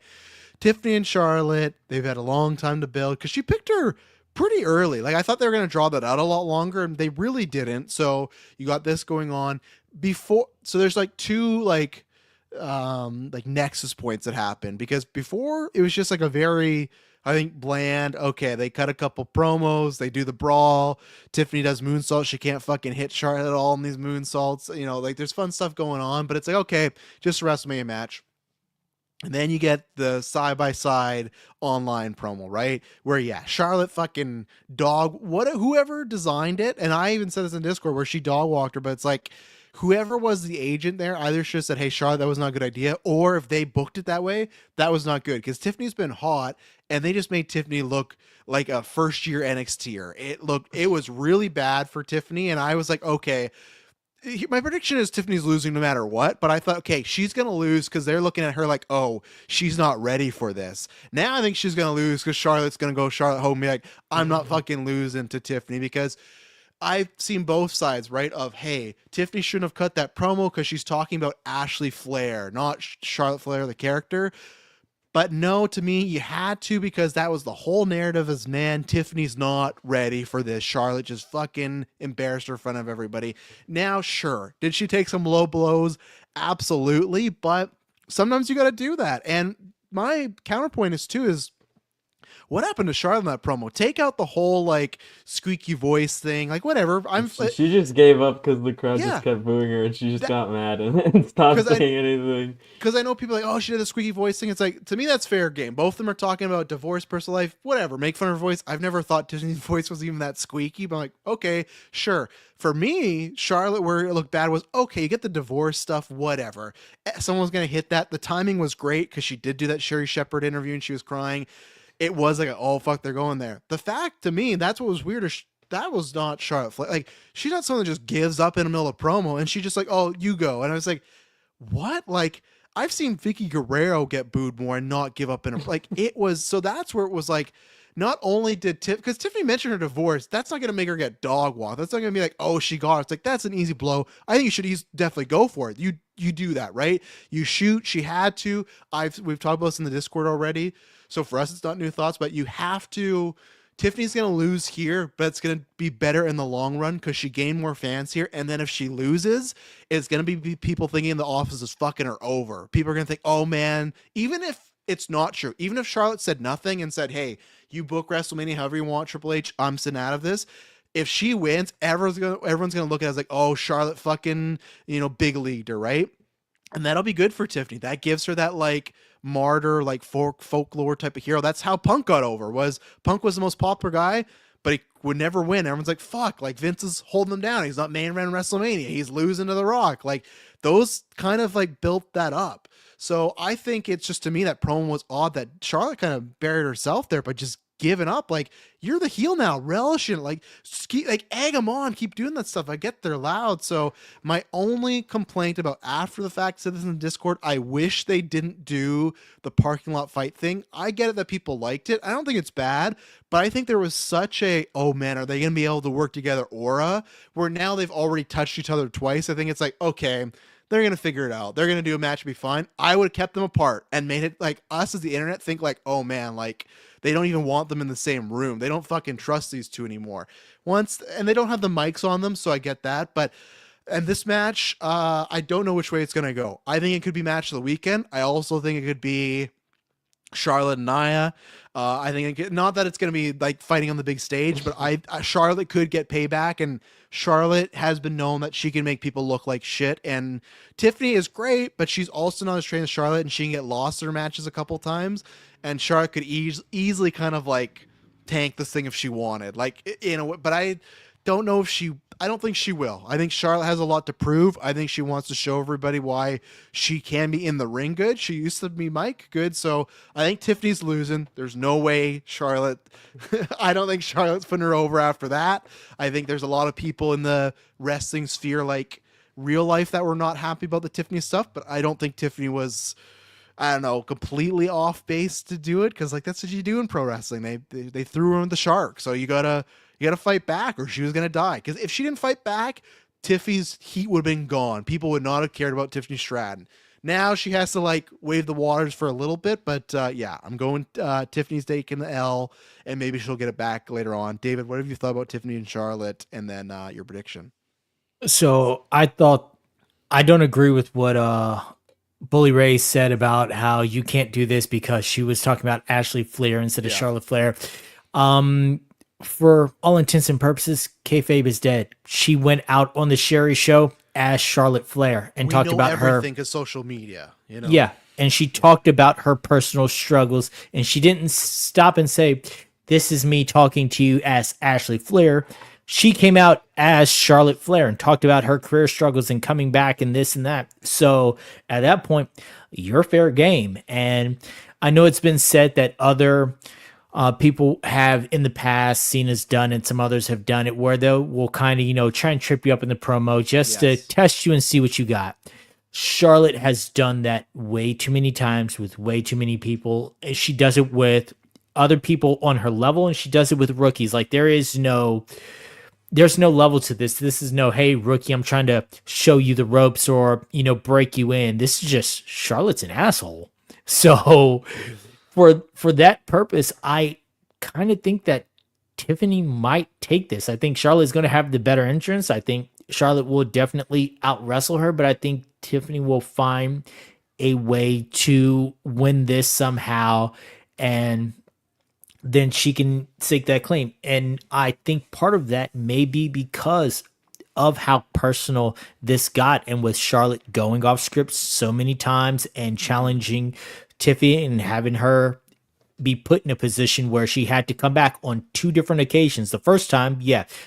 Tiffany and Charlotte, they've had a long time to build because she picked her pretty early. Like I thought they were going to draw that out a lot longer, and they really didn't. So you got this going on before. So there's like two like nexus points that happen because before it was just like a very I think bland. Okay, they cut a couple promos, they do the brawl. Tiffany does moonsault. She can't fucking hit Charlotte at all in these moonsaults. You know, like there's fun stuff going on, but it's like okay, just a WrestleMania match. And then you get the side by side online promo, right? Where yeah, Charlotte fucking whoever designed it, and I even said this in Discord where she dog walked her, but it's like whoever was the agent there either should have said, "Hey Charlotte, that was not a good idea," or if they booked it that way, that was not good because Tiffany's been hot, and they just made Tiffany look like a first year NXTer. It was really bad for Tiffany, and I was like, okay. My prediction is Tiffany's losing no matter what, but I thought, okay, she's going to lose because they're looking at her like, oh, she's not ready for this. Now I think she's going to lose because Charlotte's going to go Charlotte home and be like, I'm not fucking losing to Tiffany because I've seen both sides, right? Of, hey, Tiffany shouldn't have cut that promo because she's talking about Ashley Flair, not Charlotte Flair, the character. But no, to me, you had to because that was the whole narrative as, man, Tiffany's not ready for this. Charlotte just fucking embarrassed her in front of everybody. Now, sure, did she take some low blows? Absolutely. But sometimes you got to do that. And my counterpoint is what happened to Charlotte in that promo? Take out the whole like squeaky voice thing, like whatever. She just gave up because the crowd Yeah. just kept booing her, and she just got mad and stopped 'Cause saying anything. Because I know people are like, oh, she did a squeaky voice thing. It's like, to me, that's fair game. Both of them are talking about divorce, personal life, whatever. Make fun of her voice. I've never thought Disney's voice was even that squeaky, but I'm like, okay, sure. For me, Charlotte, where it looked bad was, okay, you get the divorce stuff, whatever. Someone was going to hit that. The timing was great because she did do that Sherry Shepherd interview and she was crying. It was like, oh, fuck, they're going there. The fact to me, that's what was weird. That was not Charlotte Flair. Like, she's not someone that just gives up in the middle of promo and she just like, oh, you go. And I was like, what? Like, I've seen Vicky Guerrero get booed more and not give up in a like it was so that's where it was like not only did because Tiffany mentioned her divorce, that's not gonna make her get dog walk. That's not gonna be like, oh, she got it. It's like that's an easy blow. I think you should definitely go for it. You do that, right? You shoot, she had to. We've talked about this in the Discord already. So for us it's not new thoughts, but you have to. Tiffany's going to lose here, but it's going to be better in the long run because she gained more fans here. And then if she loses, it's going to be people thinking the office is fucking her over. People are going to think, oh man, even if it's not true. Even if Charlotte said nothing and said, hey, you book WrestleMania however you want, Triple H, I'm sitting out of this. If she wins, everyone's gonna look at it as like, oh, Charlotte fucking, big leagued her, right? And that'll be good for Tiffany. That gives her that like martyr, like folklore type of hero. That's how Punk got over. Punk was the most popular guy, but he would never win. Everyone's like, fuck, like Vince is holding him down. He's not main event WrestleMania. He's losing to The Rock. Like those kind of like built that up. So I think it's just, to me, that promo was odd that Charlotte kind of buried herself there, but just giving up. Like, you're the heel now, relish it. Like, egg them on, keep doing that stuff. I get they're loud. So my only complaint about after the fact, said this in the Discord, I wish they didn't do the parking lot fight thing. I get it that people liked it. I don't think it's bad, but I think there was such a, oh man, are they going to be able to work together aura, where now they've already touched each other twice. I think it's like, okay, they're going to figure it out. They're going to do a match, be fine. I would have kept them apart and made it like us as the internet think like, oh man, like they don't even want them in the same room. They don't fucking trust these two anymore. And they don't have the mics on them, so I get that. But and this match, I don't know which way it's going to go. I think it could be match of the weekend. I also think it could be Charlotte and Nia. I think not that it's going to be like fighting on the big stage, but Charlotte could get payback, and Charlotte has been known that she can make people look like shit. And Tiffany is great, but she's also not as trained as Charlotte, and she can get lost in her matches a couple times. And Charlotte could easily kind of like tank this thing if she wanted, like, but I don't know if I don't think she will. I think Charlotte has a lot to prove. I think she wants to show everybody why she can be in the ring good. She used to be Mike good. So I think Tiffany's losing. There's no way Charlotte, I don't think Charlotte's putting her over after that. I think there's a lot of people in the wrestling sphere, like real life, that were not happy about the Tiffany stuff, but I don't think Tiffany was, I don't know, completely off base to do it, because like that's what you do in pro wrestling. They threw her in the shark, so you gotta fight back, or she was gonna die. Because if she didn't fight back, Tiffany's heat would have been gone. People would not have cared about Tiffany Stratton. Now she has to like wave the waters for a little bit, but yeah, I'm going Tiffany's taking the L, and maybe she'll get it back later on. David, what have you thought about Tiffany and Charlotte, and then your prediction? So I don't agree with what Bully Ray said about how you can't do this, because she was talking about Ashley Flair instead of Charlotte Flair. For all intents and purposes, kayfabe is dead. She went out on the Sherry show as Charlotte Flair and talked about her everything is social media, Yeah, and she talked about her personal struggles, and she didn't stop and say, "This is me talking to you as Ashley Flair." She came out as Charlotte Flair and talked about her career struggles and coming back and this and that. So at that point, you're fair game. And I know it's been said that other people have in the past seen us done, and some others have done it, where they will kind of, try and trip you up in the promo just to test you and see what you got. Charlotte has done that way too many times with way too many people. She does it with other people on her level, and she does it with rookies. Like there's no level to this. This is no, hey, rookie, I'm trying to show you the ropes or, break you in. This is just Charlotte's an asshole. So for that purpose, I kind of think that Tiffany might take this. I think Charlotte's going to have the better entrance. I think Charlotte will definitely out wrestle her, but I think Tiffany will find a way to win this somehow, and then she can stake that claim. And I think part of that may be because of how personal this got, and with Charlotte going off script so many times and challenging Tiffany and having her be put in a position where she had to come back on 2 different occasions. The first time,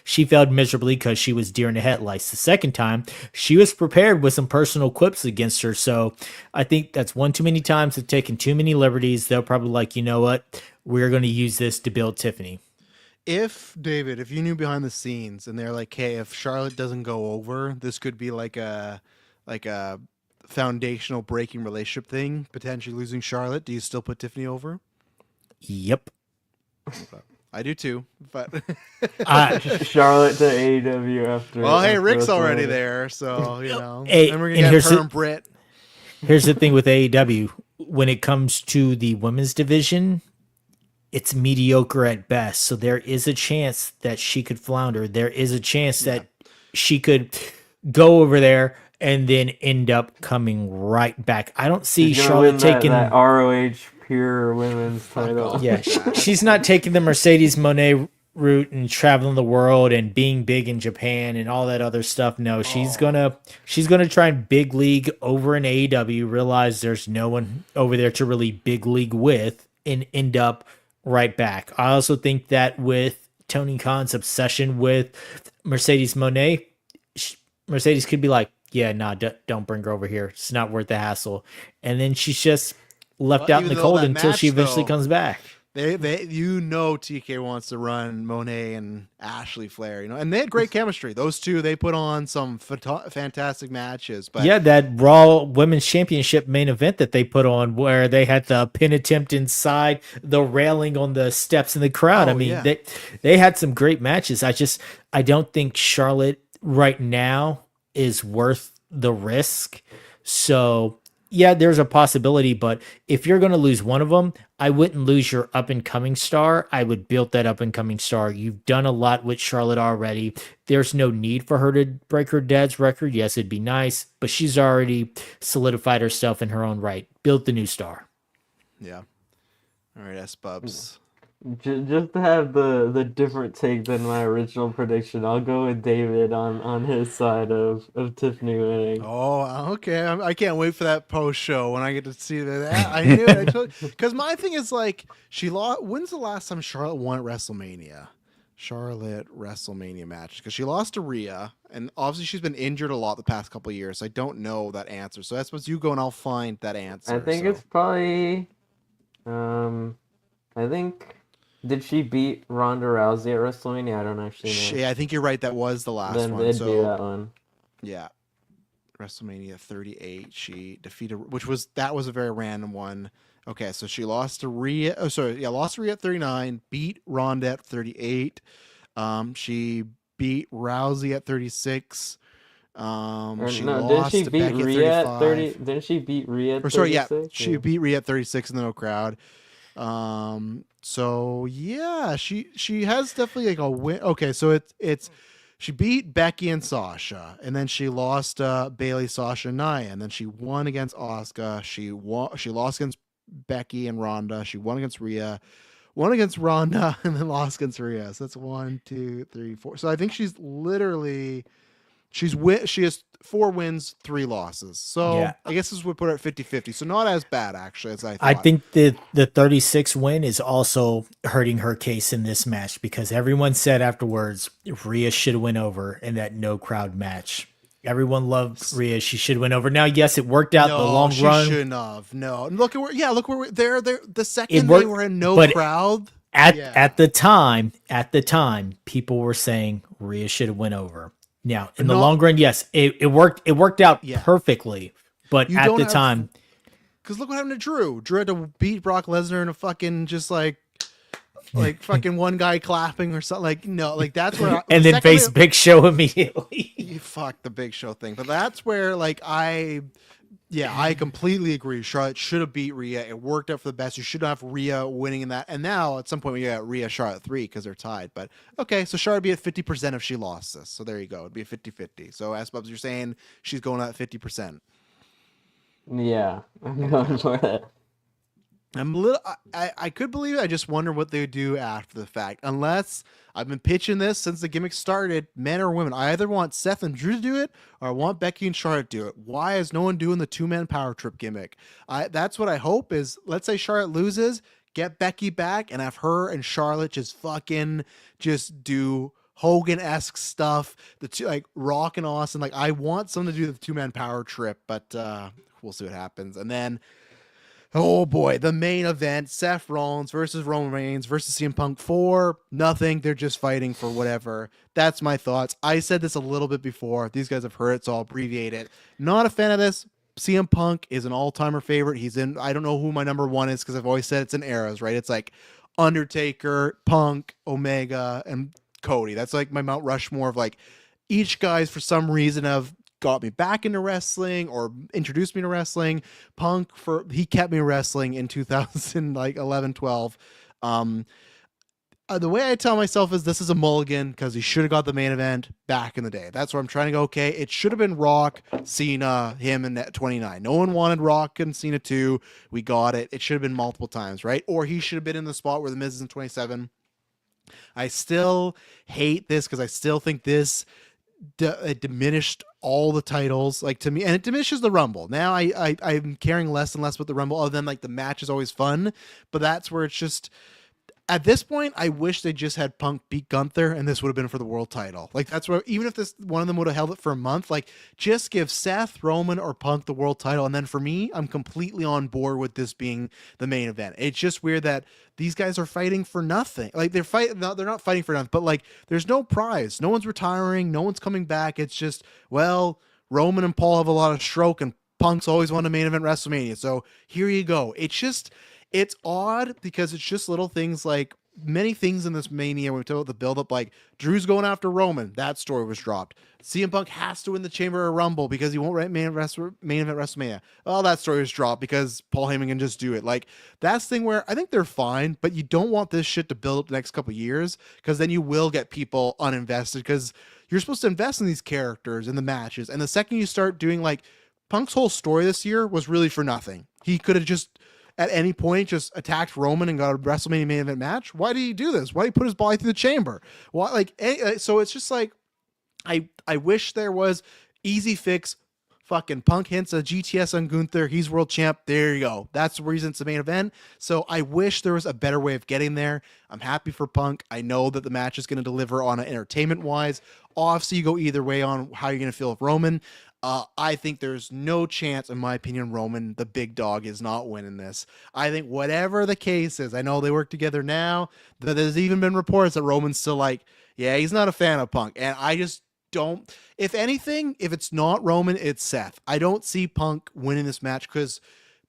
she failed miserably because she was deer in the headlights. The second time, she was prepared with some personal quips against her. So I think that's one too many times. They've taken too many liberties. They'll probably like, you know what? We're going to use this to build Tiffany. If you knew behind the scenes and they're like, hey, if Charlotte doesn't go over, this could be like a foundational breaking relationship thing, potentially losing Charlotte, do you still put Tiffany over? Yep. I do too, but Charlotte to AEW after. Well, hey, Rick's already there, so Hey, and we're gonna get her and Britt. Here's the thing with AEW: when it comes to the women's division, it's mediocre at best. So there is a chance that she could flounder. There is a chance that she could go over there and then end up coming right back. I don't see Charlotte taking that ROH pure women's title. off. Yeah, she's not taking the Mercedes Moné route and traveling the world and being big in Japan and all that other stuff. No, she's gonna try and big league over in AEW, realize there's no one over there to really big league with, and end up right back. I also think that with Tony Khan's obsession with Mercedes Moné, Mercedes could be like, yeah, nah, don't bring her over here. It's not worth the hassle. And then she's just left out in the cold until she eventually comes back. They TK wants to run Monet and Ashley Flair, and they had great chemistry. Those two, they put on some fantastic matches. But yeah, that Raw Women's Championship main event that they put on, where they had the pin attempt inside the railing on the steps in the crowd. I mean, they had some great matches. I don't think Charlotte right now is worth the risk. So yeah, there's a possibility, but if you're going to lose one of them, I wouldn't lose your up-and-coming star. I would build that up-and-coming star. You've done a lot with Charlotte already. There's no need for her to break her dad's record. Yes, it'd be nice, but she's already solidified herself in her own right. Build the new star. Yeah. All right, S-Bubs. Just to have the different take than my original prediction, I'll go with David on his side of Tiffany winning. Oh, okay. I can't wait for that post show when I get to see that. I knew it. Because my thing is like, she lost. When's the last time Charlotte won at WrestleMania? Charlotte WrestleMania match, because she lost to Rhea, and obviously she's been injured a lot the past couple of years. So I don't know that answer. So that's what you go, and I'll find that answer. I think it's probably. I think. Did she beat Ronda Rousey at WrestleMania? I don't actually know. Yeah, I think you're right. That was the last then one. Then it'd be that one. Yeah. WrestleMania 38. She defeated, that was a very random one. Okay, so she lost to Rhea. Lost to Rhea at 39. Beat Ronda at 38. She beat Rousey at 36. Didn't she beat Rhea at 30? Didn't she beat Rhea at 36? She beat Rhea at 36 in the no crowd. So yeah, she has definitely like a win. Okay, so it's she beat Becky and Sasha, and then she lost Bayley, Sasha, and Nia, and then she won against Asuka. She lost against Becky and Ronda. She won against Rhea, won against Ronda, and then lost against Rhea. So that's 1, 2, 3, 4. So I think she's literally she has 4 wins, 3 losses. So yeah. I guess this would put her at 50-50. So not as bad actually as I thought. I think the 36 win is also hurting her case in this match, because everyone said afterwards Rhea should win over in that no crowd match. Everyone loved Rhea. She should win over. Now, yes, it worked out in the long run. She shouldn't have. No. Look where they're the second they were in no crowd. At the time, people were saying Rhea should have went over. Now, in the long run, yes, it worked. It worked out perfectly. But at the time, because look what happened to Drew. Drew had to beat Brock Lesnar in a fucking just like fucking one guy clapping or something. Like no, like that's where. And then face Big Show immediately. You fuck the Big Show thing, but that's where like I completely agree. Charlotte should have beat Rhea. It worked out for the best. You should have Rhea winning in that. And now at some point we got Rhea Charlotte 3 because they're tied. But okay, so Charlotte would be at 50% if she lost this. So there you go. It'd be a 50-50. So S-Bubs, you're saying she's going at 50%. Yeah, I'm going for that. I'm a little. I could believe it. I just wonder what they would do after the fact. Unless I've been pitching this since the gimmick started, men or women. I either want Seth and Drew to do it, or I want Becky and Charlotte to do it. Why is no one doing the 2-man power trip gimmick? That's what I hope is. Let's say Charlotte loses, get Becky back, and have her and Charlotte just do Hogan-esque stuff. The two, like Rock and Austin. Like I want someone to do the 2-man power trip, but we'll see what happens. And then. Oh boy, the main event, Seth Rollins versus Roman Reigns versus CM Punk for nothing. They're just fighting for whatever. That's my thoughts. I said this a little bit before. These guys have heard it, so I'll abbreviate it. Not a fan of this. CM Punk is an all-timer favorite. He's in, I don't know who my number 1 is because I've always said it's in eras, right? It's like Undertaker, Punk, Omega, and Cody. That's like my Mount Rushmore of like each guys for some reason have got me back into wrestling or introduced me to wrestling. Punk, he kept me wrestling in 2011, 12. The way I tell myself is this is a mulligan because he should have got the main event back in the day. That's where I'm trying to go. Okay, it should have been Rock, Cena, him, and 29. No one wanted Rock and Cena 2. We got it. It should have been multiple times, right? Or he should have been in the spot where the Miz is in 27. I still hate this because I still think this it diminished all the titles, like, to me, and it diminishes the Rumble. Now I'm caring less and less about the Rumble, other than like the match is always fun, but that's where it's just at this point, I wish they just had Punk beat Gunther, and this would have been for the world title. Like, that's where, even if this one of them would have held it for a month, like, just give Seth, Roman, or Punk the world title. And then for me, I'm completely on board with this being the main event. It's just weird that these guys are fighting for nothing. Like, they're not fighting for nothing, but like, there's no prize. No one's retiring. No one's coming back. It's just, well, Roman and Paul have a lot of stroke, and Punk's always won a main event WrestleMania. So here you go. It's odd because it's just little things, like many things in this Mania. When we talk about the build-up, like Drew's going after Roman. That story was dropped. CM Punk has to win the Chamber of Rumble because he won't main event WrestleMania. Oh, that story was dropped because Paul Heyman can just do it. Like, that's the thing where I think they're fine, but you don't want this shit to build up the next couple of years, because then you will get people uninvested, because you're supposed to invest in these characters in the matches. And the second you start doing, like, Punk's whole story this year was really for nothing. He could have just at any point just attacked Roman and got a WrestleMania main event match. Why did he do this? Why did he put his body through the chamber? Why, like, so it's just like, I wish there was easy fix. Fucking Punk hints a GTS on Gunther. He's world champ. There you go. That's the reason it's the main event. So I wish there was a better way of getting there. I'm happy for Punk. I know that the match is going to deliver on it entertainment wise. Obviously, you go either way on how you're going to feel with Roman. I think there's no chance, in my opinion, Roman, the big dog, is not winning this. I think whatever the case is, I know they work together now. There's even been reports that Roman's still like, yeah, he's not a fan of Punk. And I just don't. If anything, if it's not Roman, it's Seth. I don't see Punk winning this match, because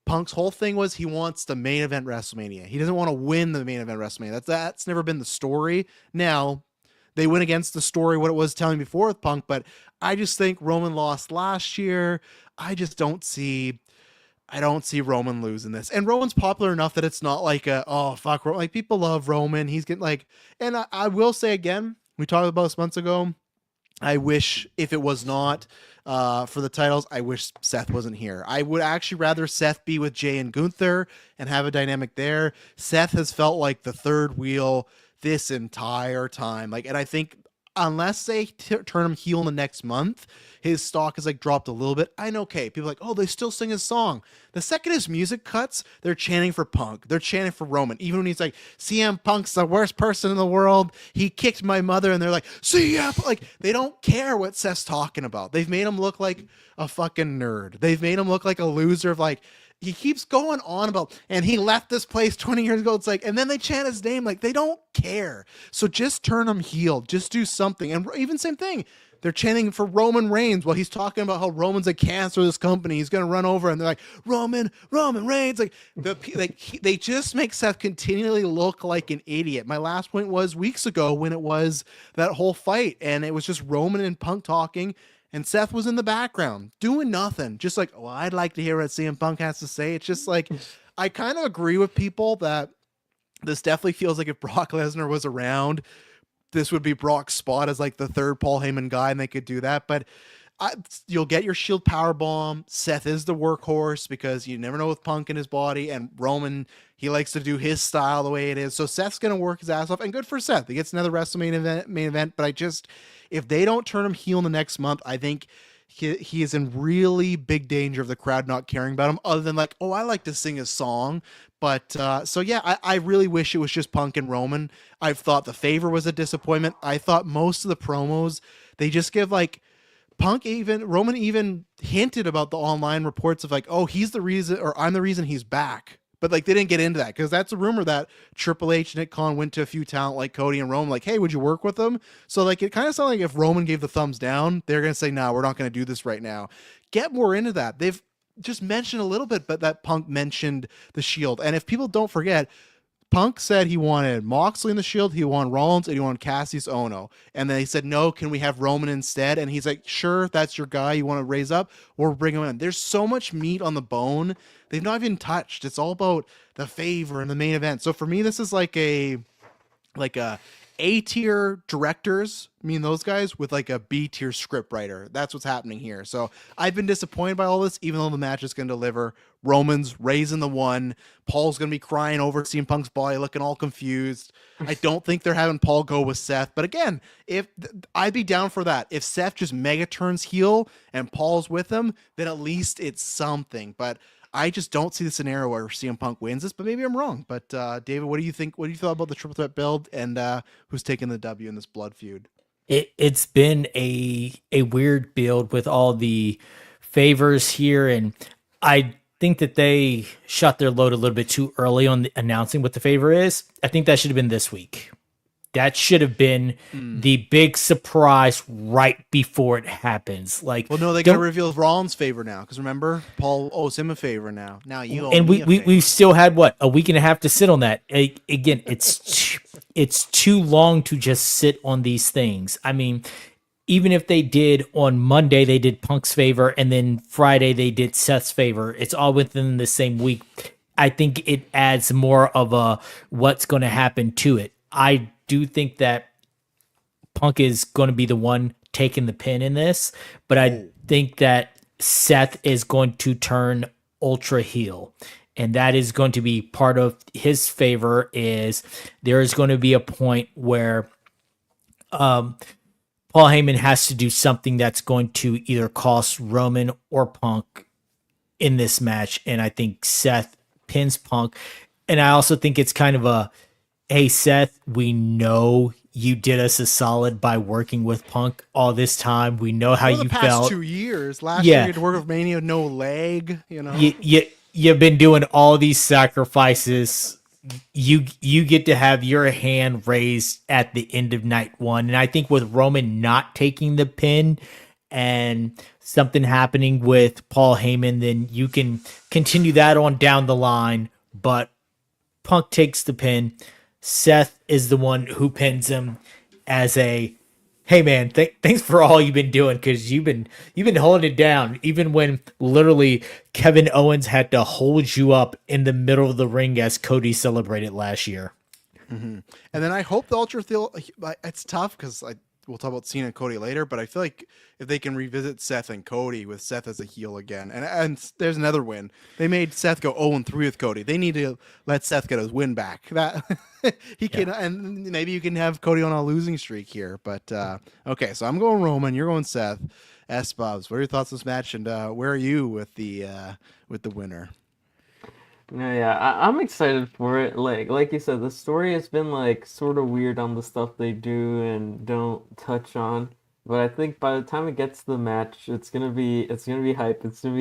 Punk's whole thing was he wants the main event WrestleMania. He doesn't want to win the main event WrestleMania. That's never been the story. Now, they went against the story, what it was telling before with Punk, but I just think Roman lost last year. I don't see Roman losing this. And Roman's popular enough that it's not like oh, fuck, like, people love Roman. He's getting, like, and I will say again, we talked about this months ago, I wish, if it was not for the titles, I wish Seth wasn't here. I would actually rather Seth be with Jay and Gunther and have a dynamic there. Seth has felt like the third wheel this entire time. Like, and I think unless they turn him heel in the next month, his stock has, like, dropped a little bit. I know, okay, people are like, oh, they still sing his song. The second his music cuts, they're chanting for Punk. They're chanting for Roman. Even when he's like, CM Punk's the worst person in the world. He kicked my mother. And they're like, CM, like, they don't care what Seth's talking about. They've made him look like a fucking nerd. They've made him look like a loser of, like, he keeps going on about, and he left this place 20 years ago. It's like, and then they chant his name. Like, they don't care. So just turn him heel. Just do something. And even same thing, they're chanting for Roman Reigns while he's talking about how Roman's a cancer of this company. He's going to run over, and they're like, Roman Reigns. Like, they just make Seth continually look like an idiot. My last point was weeks ago when it was that whole fight, and it was just Roman and Punk talking, and Seth was in the background doing nothing. Just like, well, I'd like to hear what CM Punk has to say. It's just like, I kind of agree with people that this definitely feels like if Brock Lesnar was around, this would be Brock's spot as, like, the third Paul Heyman guy, and they could do that. But you'll get your Shield powerbomb. Seth is the workhorse because you never know with Punk in his body, and Roman, he likes to do his style the way it is. So Seth's going to work his ass off, and good for Seth. He gets another WrestleMania main event. But if they don't turn him heel in the next month, I think he is in really big danger of the crowd not caring about him, other than, like, oh, I like to sing his song. But so yeah, I really wish it was just Punk and Roman. I've thought the favor was a disappointment. I thought most of the promos, they just give, like, Roman even hinted about the online reports of, like, oh, he's the reason, or I'm the reason he's back. But, like, they didn't get into that, because that's a rumor that Triple H and Nick Khan went to a few talent like Cody and Roman, like, hey, would you work with them? So, like, it kind of sounded like if Roman gave the thumbs down, they're going to say, no, we're not going to do this right now. Get more into that. They've just mentioned a little bit, but that Punk mentioned the Shield. And if people don't forget, Punk said he wanted Moxley in the Shield, he wanted Rollins, and he wanted Cassius Ohno. And then he said, no, can we have Roman instead? And he's like, sure, that's your guy you want to raise up, or bring him in. There's so much meat on the bone. They've not even touched. It's all about the favor and the main event. So for me, this is like like A tier directors, I mean those guys, with like a B tier script writer. That's what's happening here. So I've been disappointed by all this, even though the match is going to deliver. Roman's raising the one. Paul's going to be crying over CM Punk's body, looking all confused. I don't think they're having Paul go with Seth. But again, if I'd be down for that. If Seth just mega turns heel and Paul's with him, then at least it's something. But I just don't see the scenario where CM Punk wins this, but maybe I'm wrong. But David, what do you think? What do you thought about the triple threat build, and who's taking the W in this blood feud? It's been a weird build with all the favors here, and I think that they shot their load a little bit too early on announcing what the favor is. I think that should have been this week. That should have been the big surprise right before it happens. Like, well, no, they got to reveal Rollins' favor now, because remember, Paul owes him a favor now. Now you owe and me a favor. we've still had what, a week and a half to sit on that. Again, it's too long to just sit on these things. I mean, even if they did on Monday, they did Punk's favor, and then Friday they did Seth's favor. It's all within the same week. I think it adds more of a what's going to happen to it. I do think that Punk is going to be the one taking the pin in this, but I think that Seth is going to turn ultra heel, and that is going to be part of his favor. Is there is going to be a point where Paul Heyman has to do something that's going to either cost Roman or Punk in this match, and I think Seth pins Punk. And I also think it's kind of a, hey, Seth, we know you did us a solid by working with Punk all this time. We know how you the past felt. 2 years. Last year you had to work with Mania, no leg. You know, You've been doing all these sacrifices. You get to have your hand raised at the end of night one. And I think with Roman not taking the pin and something happening with Paul Heyman, then you can continue that on down the line. But Punk takes the pin. Seth is the one who pins him as a, hey man, thanks for all you've been doing, because you've been holding it down, even when literally Kevin Owens had to hold you up in the middle of the ring as Cody celebrated last year. Mm-hmm. And then I hope the Ultra Heel. It's tough because we'll talk about Cena and Cody later, but I feel like if they can revisit Seth and Cody with Seth as a heel again, and there's another win. They made Seth go 0-3 with Cody. They need to let Seth get his win back. That he can, and maybe you can have Cody on a losing streak here. But okay, so I'm going Roman. You're going Seth. S-Bobs, what are your thoughts on this match, and where are you with the winner? Yeah, I'm excited for it. Like you said, the story has been like sort of weird on the stuff they do and don't touch on. But I think by the time it gets to the match, it's gonna be hype. It's gonna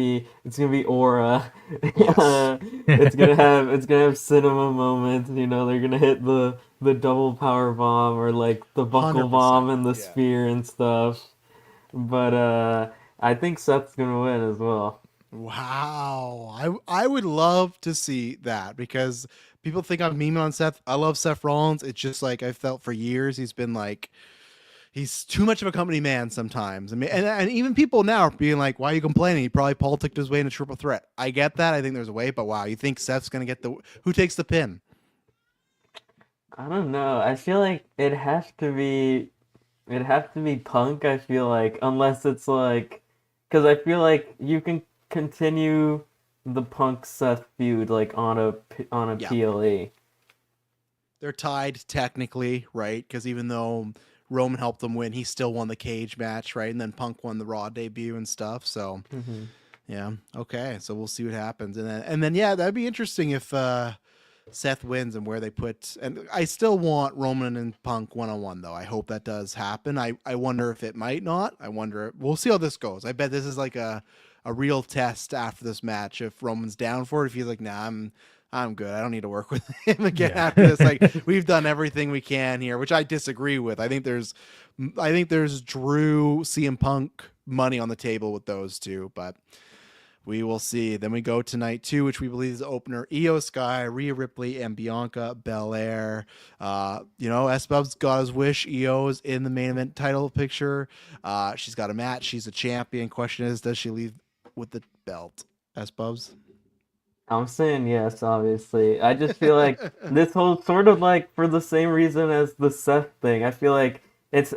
be aura. Yes. It's gonna have cinema moments. You know, they're gonna hit the double power bomb or like the buckle 100%, bomb and the yeah. spear and stuff. But I think Seth's gonna win as well. Wow, I would love to see that, because people think I'm memeing on Seth. I love Seth Rollins. It's just like I've felt for years he's been like, he's too much of a company man sometimes. I mean, and even people now are being like, why are you complaining? He probably politicked his way in a triple threat. I get that. I think there's a way, but wow, you think Seth's gonna get who takes the pin? I don't know. I feel like it'd have to be Punk. I feel like, unless it's like, because I feel like you can continue the Punk Seth feud like on a Yeah. PLE. They're tied technically, right? Because even though Roman helped them win, he still won the cage match, right? And then Punk won the Raw debut and stuff. So yeah, okay. So we'll see what happens, and then yeah, that'd be interesting if Seth wins and where they put. And I still want Roman and Punk 1-on-1 though. I hope that does happen. I wonder if it might not. I wonder. We'll see how this goes. I bet this is like a real test after this match. If Roman's down for it, if he's like, nah, I'm good. I don't need to work with him again after this. Like, we've done everything we can here, which I disagree with. I think there's Drew, CM Punk money on the table with those two, but we will see. Then we go to night 2, which we believe is the opener. Io Sky, Rhea Ripley, and Bianca Belair. S-Bub's got his wish. Io's in the main event title picture. She's got a match. She's a champion. Question is, does she leave with the belt? S-Bubs? I'm saying yes, obviously. I just feel like this whole sort of like for the same reason as the Seth thing. I feel like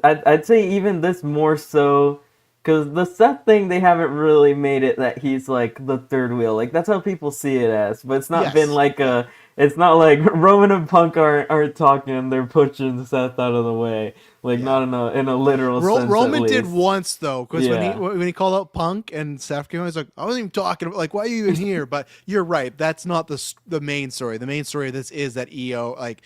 I'd say even this more so because the Seth thing they haven't really made it that he's like the third wheel. Like that's how people see it as, but it's not been Yes. like Yeah. it's not like Roman and Punk aren't talking. They're pushing Seth out of the way. Like Yeah. not in a literal sense at Roman did least. once though, because Yeah. when he called out Punk and Seth came on, he's like, I wasn't even talking about like, why are you even here? But you're right, that's not the main story. The main story of this is that Io like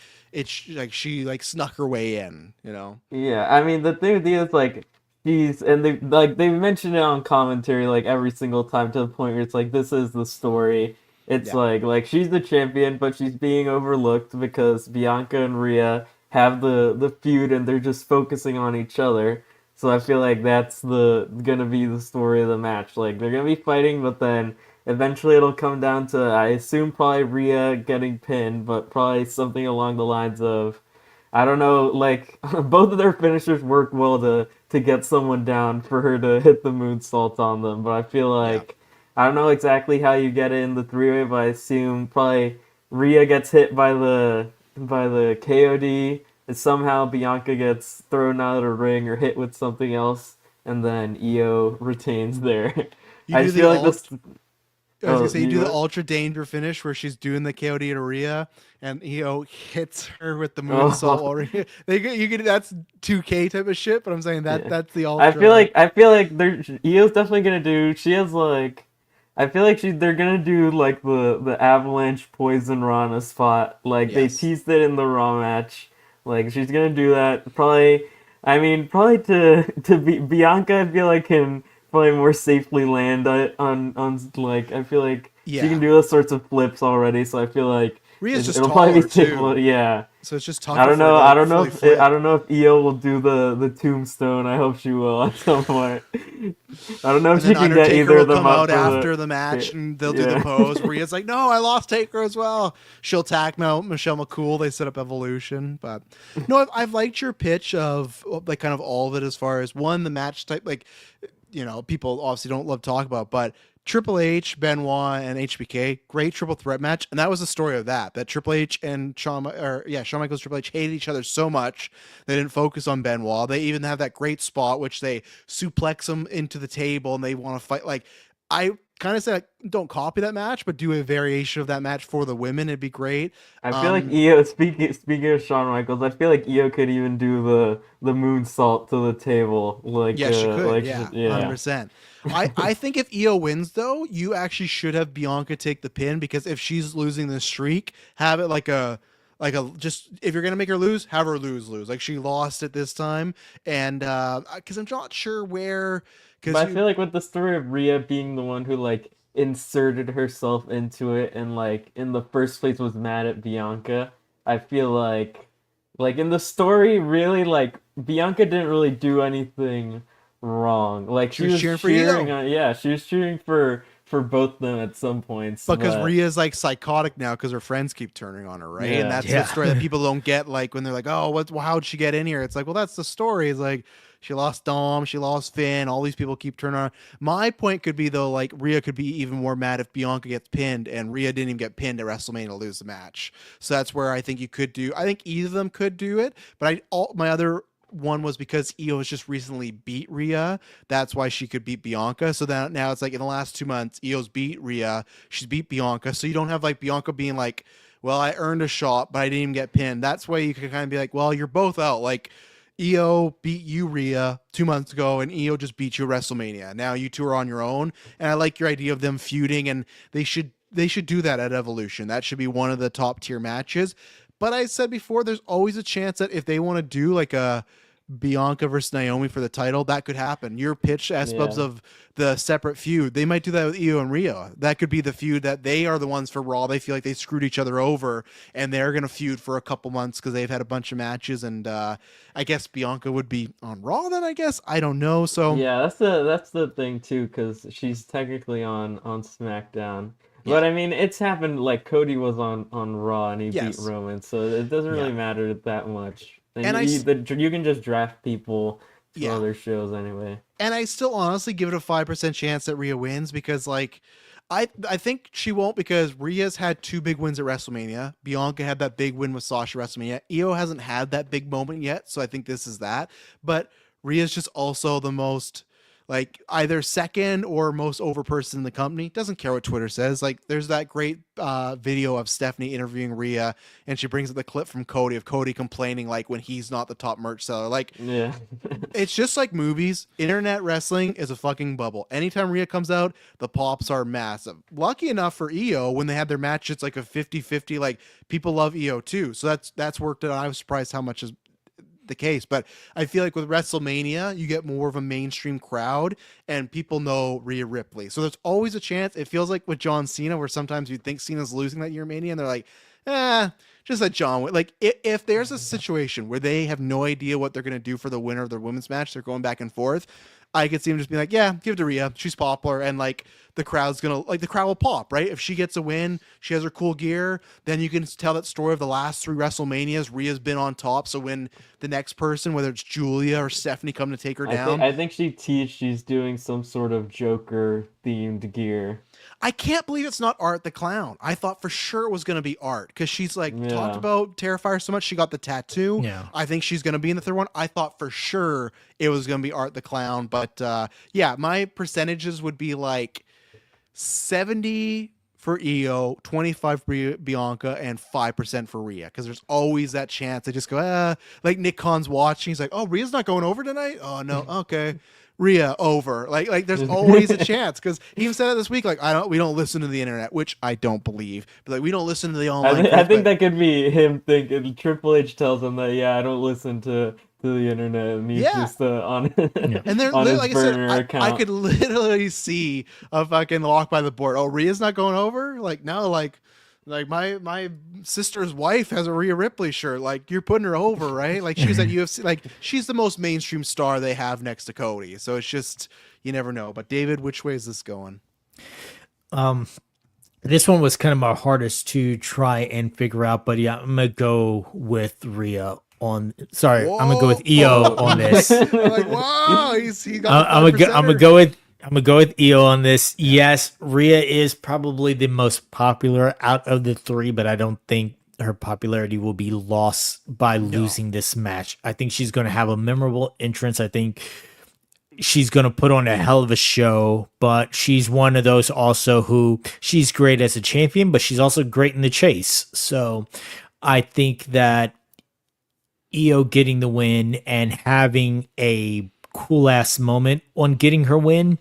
like she like snuck her way in, you know. Yeah, I mean the thing with you is like she's and they mention it on commentary like every single time to the point where it's like this is the story. It's Yeah, like she's the champion, but she's being overlooked because Bianca and Rhea have the feud and they're just focusing on each other. So I feel like that's the gonna be the story of the match. Like they're gonna be fighting, but then eventually it'll come down to I assume probably Rhea getting pinned, but probably something along the lines of I don't know, like both of their finishers work well to get someone down for her to hit the moonsault on them, but I feel yeah. like I don't know exactly how you get it in the three-way, but I assume probably Rhea gets hit by the KOD, and somehow Bianca gets thrown out of the ring or hit with something else, and then Io retains there. You I do just the feel like alt. this. I was gonna Oh, say you do you the what? ultra danger finish where she's doing the KOD to Rhea, and hits her with the moonsault. Oh. While Rhea, you could that's 2K type of shit, but I'm saying that Yeah. that's the ultra. I feel like Io's definitely gonna do. She has like, I feel like they're gonna do like the Avalanche Poison Rana spot. Like they Yes. teased it in the Raw match. Like she's gonna do that. Probably, I mean, probably to be Bianca. I feel like can probably more safely land on like I feel like she can Yeah. do those sorts of flips already. So I feel like Rhea's just it'll probably taller be safe. too, Yeah. so it's just tougher for her to I like don't know fully if I flip. don't know if Io will do the tombstone. I hope she will at some point. I don't know if And she then can get Undertaker either will of them come up out for after the match the and they'll do the yeah. pose. Rhea's like, "No, I lost Taker as well." She'll tag out Michelle McCool. They set up Evolution, but no, I've liked your pitch of like kind of all of it as far as one the match type, like people obviously don't love to talk about, but Triple H, Benoit, and HBK, great triple threat match, and that was the story of that. That Triple H and Shawn Michaels, Triple H hated each other so much they didn't focus on Benoit. They even have that great spot which they suplex him into the table and they want to fight. Like I kind of said, don't copy that match, but do a variation of that match for the women. It'd be great. I feel like Um, Io speaking of Shawn Michaels, I feel like Io could even do the moonsault to the table yeah, she could. like Yeah, yeah. 100%. I think if Io wins though, you actually should have Bianca take the pin because if she's losing the streak, have it like a just if you're gonna make her lose, have her lose. Like she lost it this time, and because I'm not sure where because But I you feel like with the story of Rhea being the one who like inserted herself into it and like in the first place was mad at Bianca, I feel like in the story really like Bianca didn't really do anything wrong. Like she she was was cheering for cheering Io. on yeah, she was cheering for both of them at some points, Because but Rhea's like psychotic now because her friends keep turning on her, right? And yeah. that's the Yeah. story that people don't get. Like when they're like, "Oh, how'd she get in here?" It's like, well, that's the story. It's like she lost Dom, she lost Finn. All these people keep turning on her. My point could be though, like Rhea could be even more mad if Bianca gets pinned, and Rhea didn't even get pinned at WrestleMania to lose the match. So that's where I think you could do. I think either of them could do it, but my other one was because Io has just recently beat Rhea. That's why she could beat Bianca. So that now it's like in the last 2 months, Io's beat Rhea. She's beat Bianca. So you don't have like Bianca being like, well, I earned a shot, but I didn't even get pinned. That's why you can kind of be like, well, you're both out. Like Io beat you Rhea 2 months ago, and Io just beat you at WrestleMania. Now you two are on your own, and I like your idea of them feuding, and they should do that at Evolution. That should be one of the top tier matches. But I said before, there's always a chance that if they want to do like a Bianca versus Naomi for the title, that could happen. Your pitch, S-Bubs, Yeah. of the separate feud, they might do that with Io and Rio. That could be the feud that they are the ones for Raw. They feel like they screwed each other over, and they're going to feud for a couple months because they've had a bunch of matches. And I guess Bianca would be on Raw then, I guess. I don't know. So, Yeah, that's the thing too, because she's technically on SmackDown. But yeah. I mean, it's happened like Cody was on Raw and he beat Yes. Roman, so it doesn't Yeah. really matter that much. And And you can just draft people to yeah. other shows anyway. And I still honestly give it a 5% chance that Rhea wins because, like, I think she won't because Rhea's had 2 big wins at WrestleMania. Bianca had that big win with Sasha at WrestleMania. Io hasn't had that big moment yet, so I think this is that. But Rhea's just also the most like either second or most over person in the company. Doesn't care what Twitter says. Like there's that great video of Stephanie interviewing Rhea, and she brings up the clip from Cody of Cody complaining like when he's not the top merch seller. Like Yeah. it's just like movies. Internet wrestling is a fucking bubble. Anytime Rhea comes out, the pops are massive. Lucky enough for Io, when they had their match, it's like a 50-50. Like people love Io too. So that's worked out. I was surprised how much is the case. But I feel like with WrestleMania, you get more of a mainstream crowd and people know Rhea Ripley. So there's always a chance. It feels like with John Cena, where sometimes you think Cena's losing that year Mania, and they're like, just let John win. Like if there's a situation where they have no idea what they're gonna do for the winner of their women's match, they're going back and forth. I could see him just being like, yeah, give it to Rhea. She's popular, and like the crowd's gonna like the crowd will pop, right? If she gets a win, she has her cool gear, then you can tell that story of the last 3 WrestleManias. Rhea's been on top, so when the next person, whether it's Julia or Stephanie, come to take her down, I think she's doing some sort of Joker themed gear. I can't believe it's not Art the Clown. I thought for sure it was going to be Art because she's like talked about Terrifier so much. She got the tattoo. Yeah. I think she's going to be in the third one. I thought for sure it was going to be Art the Clown. But yeah, my percentages would be like 70 for Io, 25 for Bianca, and 5% for Rhea. Because there's always that chance. I just go, like Nick Khan's watching. He's like, oh, Rhea's not going over tonight? Oh, no. Okay. Rhea over. Like there's always a chance because he even said it this week. Like we don't listen to the internet, which I don't believe. But like we don't listen to the online. I think that could be him thinking. Triple H tells him that I don't listen to the internet, and he's just on and they're on his like burner I said, account. I could literally see a fucking lock by the board. Oh, Rhea's not going over. Like no, like my sister's wife has a Rhea Ripley shirt. Like you're putting her over, right? Like she was at UFC. Like she's the most mainstream star they have next to Cody. So it's just you never know. But David, which way is this going? This one was kind of my hardest to try and figure out, but yeah, I'm gonna go with Rhea on. Sorry, I'm gonna go with Io on this. Like wow, he got. I'm gonna go with Io on this. Yes, Rhea is probably the most popular out of the 3, but I don't think her popularity will be lost by losing this match. I think she's going to have a memorable entrance. I think she's going to put on a hell of a show, but she's one of those also who she's great as a champion, but she's also great in the chase. So I think that Io getting the win and having a cool ass moment on getting her win,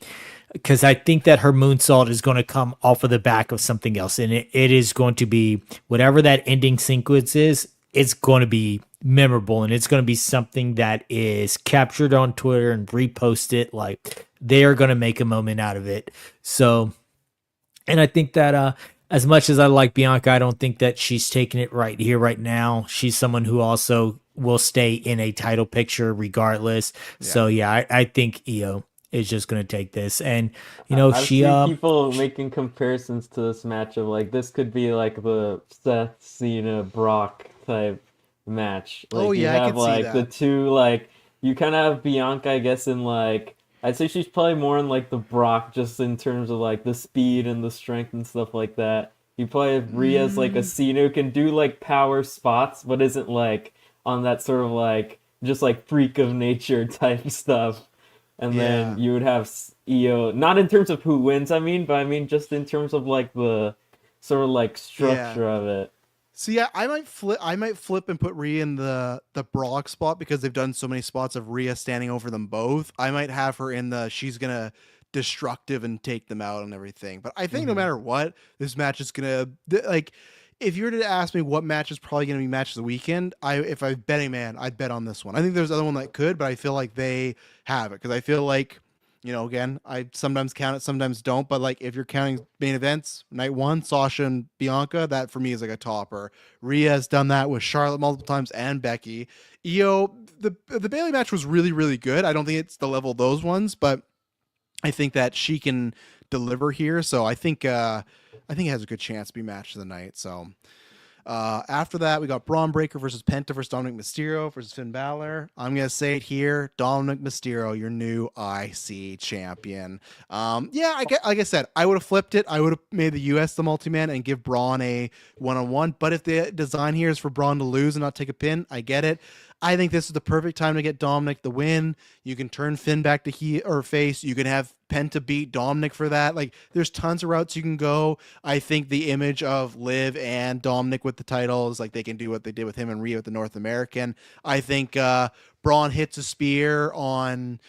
because I think that her moonsault is going to come off of the back of something else, and it is going to be whatever that ending sequence is. It's going to be memorable, and it's going to be something that is captured on Twitter and reposted. Like they are going to make a moment out of it. So, and I think that as much as I like Bianca, I don't think that she's taking it right here, right now. She's someone who also will stay in a title picture regardless. Yeah. So yeah, I think Io is just going to take this. And I've seen people making comparisons to this match of like this could be like the Seth Cena Brock type match. Like you have like the two, like you kind of have Bianca, I guess, in like I'd say she's probably more in like the Brock, just in terms of like the speed and the strength and stuff like that. You probably have Rhea as like a Cena who can do like power spots, but isn't like on that sort of like just like freak of nature type stuff. And then you would have Io, not in terms of who wins, but I mean just in terms of like the sort of like structure of it. So yeah, I might flip and put Rhea in the Brock spot because they've done so many spots of Rhea standing over them both. I might have her in the she's gonna destructive and take them out and everything. But I think no matter what, this match is gonna like. If you were to ask me what match is probably going to be match of the weekend, if I'm betting man, I'd bet on this one. I think there's other one that could, but I feel like they have it because I feel like, again, I sometimes count it, sometimes don't. But like if you're counting main events, night 1, Sasha and Bianca, that for me is like a topper. Rhea has done that with Charlotte multiple times and Becky. Io, the Bayley match was really, really good. I don't think it's the level of those ones, but I think that she can deliver here. So I think it has a good chance to be match of the night. So After that, we got Braun Breaker versus Penta versus Dominic Mysterio versus Finn Balor. I'm gonna say it here, Dominic Mysterio, your new IC champion. Yeah, like I said, I would have flipped it. I would have made the US the multi-man and give Braun a one-on-one. But if the design here is for Braun to lose and not take a pin, I get it. I think this is the perfect time to get Dominic the win. You can turn Finn back to heel or face. You can have Penta beat Dominic for that. Like, there's tons of routes you can go. I think the image of Liv and Dominic with the titles, like they can do what they did with him and Rhea with the North American. I think Braun hits a spear on.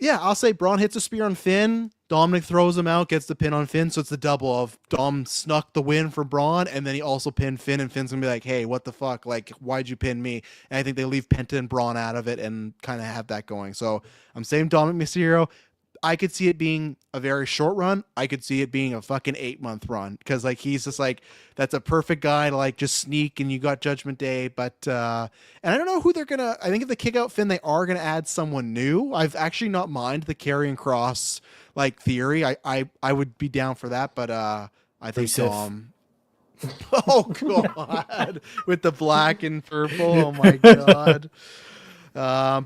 Yeah, I'll say Braun hits a spear on Finn. Dominic throws him out, gets the pin on Finn. So it's the double of Dom snuck the win for Braun, and then he also pinned Finn, and Finn's going to be like, hey, what the fuck? Like, why'd you pin me? And I think they leave Penta and Braun out of it and kind of have that going. So I'm saying Dominic Mysterio. I could see it being a very short run. I could see it being a fucking 8-month run because like he's just like that's a perfect guy to like just sneak and you got Judgment Day. But and I don't know who they're gonna. I think if they kick out Finn, they are gonna add someone new. I've actually not mind the Karrion Cross like theory. I would be down for that, but I think Dom. Oh god, with the black and purple. Oh my god. Yeah,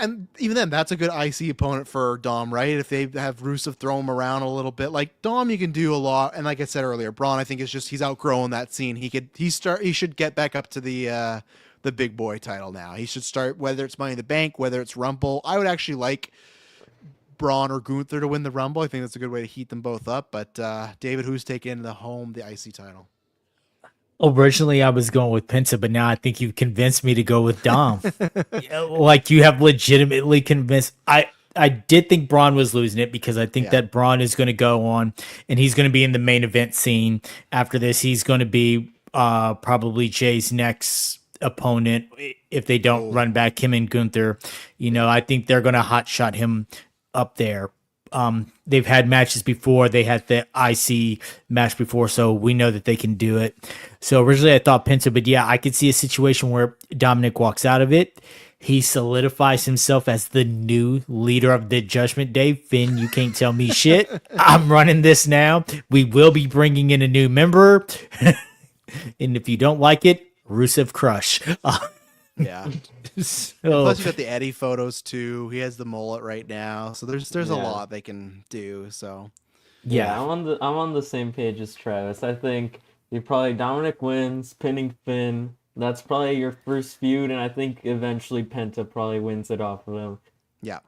and even then, that's a good IC opponent for Dom, right? If they have Rusev throw him around a little bit, like Dom, you can do a lot. And like I said earlier, Braun, I think is just he's outgrown that scene. He should get back up to the big boy title now. He should start whether it's Money in the Bank, whether it's Rumble. I would actually like Braun or Gunther to win the Rumble. I think that's a good way to heat them both up. But David, who's taking the IC title? Originally, I was going with Penta, but now I think you've convinced me to go with Dom. Like you have legitimately convinced. I did think Braun was losing it because I think that Braun is going to go on and he's going to be in the main event scene. After this, he's going to be probably Jay's next opponent if they don't run back him and Gunther. You know, I think they're going to hotshot him up there. They've had matches before. They had the IC match before, so we know that they can do it. So originally I thought Penta, but yeah, I could see a situation where Dominic walks out of it. He solidifies himself as the new leader of the Judgment Day. Finn, you can't tell me shit. I'm running this now. We will be bringing in a new member. And if you don't like it, Rusev Crush. Yeah. So, plus you got the Eddie photos too. He has the mullet right now, so there's a lot they can do. So yeah, I'm on the same page as Travis. I think Dominic wins, pinning Finn. That's probably your first feud, and I think eventually Penta probably wins it off of him. Yeah.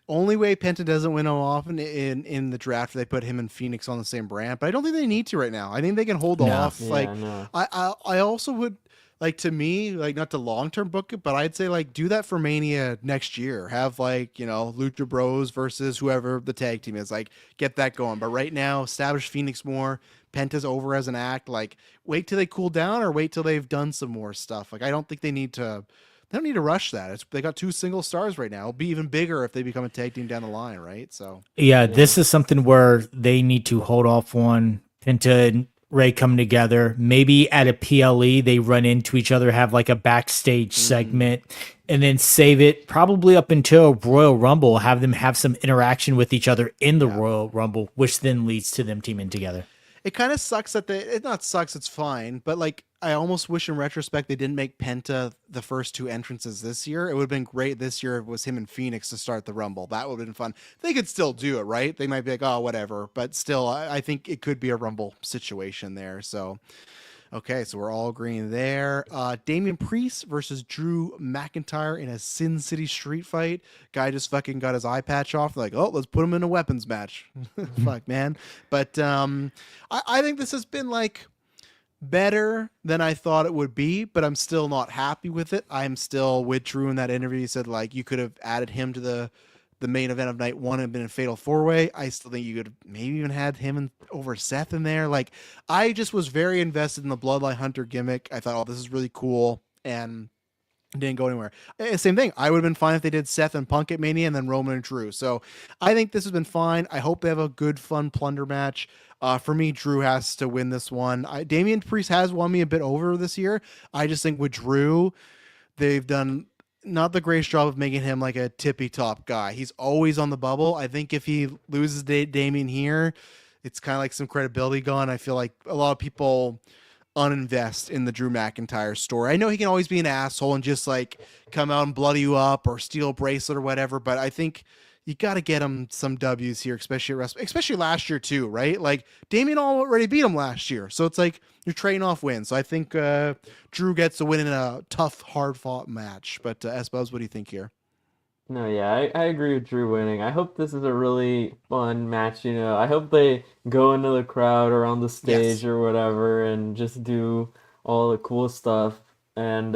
Only way Penta doesn't win him off in the draft, they put him and Phoenix on the same brand, but I don't think they need to right now. I think they can hold off. No. I also would. Like, to me, like, not to long-term book it, but I'd say, like, do that for Mania next year. Have, like, you know, Lucha Bros versus whoever the tag team is. Like, get that going. But right now, establish Phoenix more. Penta's over as an act. Like, wait till they cool down or wait till they've done some more stuff. Like, I don't think they don't need to rush that. They got 2 single stars right now. It'll be even bigger if they become a tag team down the line, right? So yeah, this is something where they need to hold off on Penta and Ray coming together. Maybe at a PLE they run into each other, have like a backstage segment, and then save it probably up until Royal Rumble. Have them have some interaction with each other in the Royal Rumble, which then leads to them teaming together. It kind of sucks that it not sucks, it's fine, but like I almost wish in retrospect they didn't make Penta the first 2 entrances this year. It would have been great this year if it was him and Phoenix to start the Rumble. That would have been fun. They could still do it, right? They might be like, oh, whatever, but still, I think it could be a Rumble situation there. So, okay, so we're all agreeing there. Damian Priest versus Drew McIntyre in a Sin City street fight. Guy just fucking got his eye patch off. Like, oh, let's put him in a weapons match. Fuck, man. But I think this has been like better than I thought it would be, but I'm still not happy with it. I'm still with Drew in that interview. He said like you could have added him to the main event of night 1 and been a fatal 4-way. I still think you could maybe even had him over Seth in there. Like I just was very invested in the Bloodline Hunter gimmick. I thought, oh, this is really cool, and didn't go anywhere. Same thing. I would have been fine if they did Seth and Punk at Mania and then Roman and Drew. So I think this has been fine. I hope they have a good, fun plunder match. For me, Drew has to win this one. Damian Priest has won me a bit over this year. I just think with Drew, they've done not the greatest job of making him like a tippy top guy. He's always on the bubble. I think if he loses Damian here, it's kind of like some credibility gone. I feel like a lot of people uninvest in the Drew McIntyre story. I know he can always be an asshole and just like come out and bloody you up or steal a bracelet or whatever, but I think you got to get him some W's here, especially last year too, right? Like Damian already beat him last year, so it's like you're trading off wins. So I think Drew gets a win in a tough, hard-fought match. But S-Buzz, what do you think here? No, yeah, I agree with Drew winning. I hope this is a really fun match, you know. I hope they go into the crowd or on the stage Yes. or whatever and just do all the cool stuff. And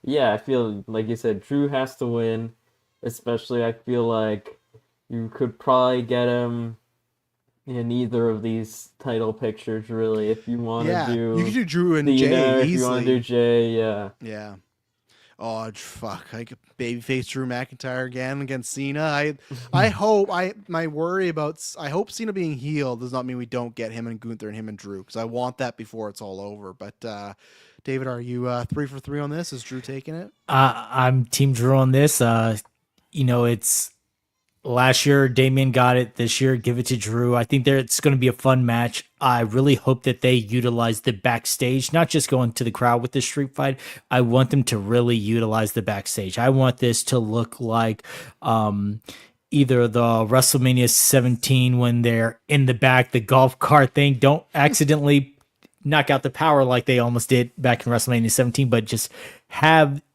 yeah, I feel like you said, Drew has to win. Especially, I feel like you could probably get him in either of these title pictures, really, if you want to Yeah, you could do do Drew and Cena, Jay if you want to do easily. Jay, yeah. Yeah. Oh fuck! Like babyface Drew McIntyre again against Cena. I hope my worry about I hope Cena being healed does not mean we don't get him and Gunther and him and Drew, because I want that before it's all over. But David, are you 3 for 3 on this? Is Drew taking it? I'm Team Drew on this. It's last year Damien got it. This year, give it to Drew. I think it's going to be a fun match. I really hope that they utilize the backstage, not just going to the crowd with the street fight. I want them to really utilize the backstage. I want this to look like either the WrestleMania 17 when they're in the back, the golf cart thing. Don't accidentally knock out the power like they almost did back in WrestleMania 17, but just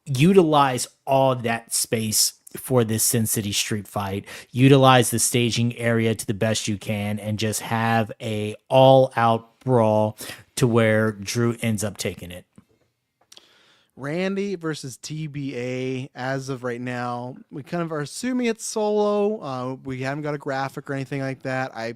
utilize all that space for this Sin City street fight. Utilize the staging area to the best you can and just have a all-out brawl to where Drew ends up taking it. Randy versus TBA. As of right now, we kind of are assuming it's Solo. We haven't got a graphic or anything like that. I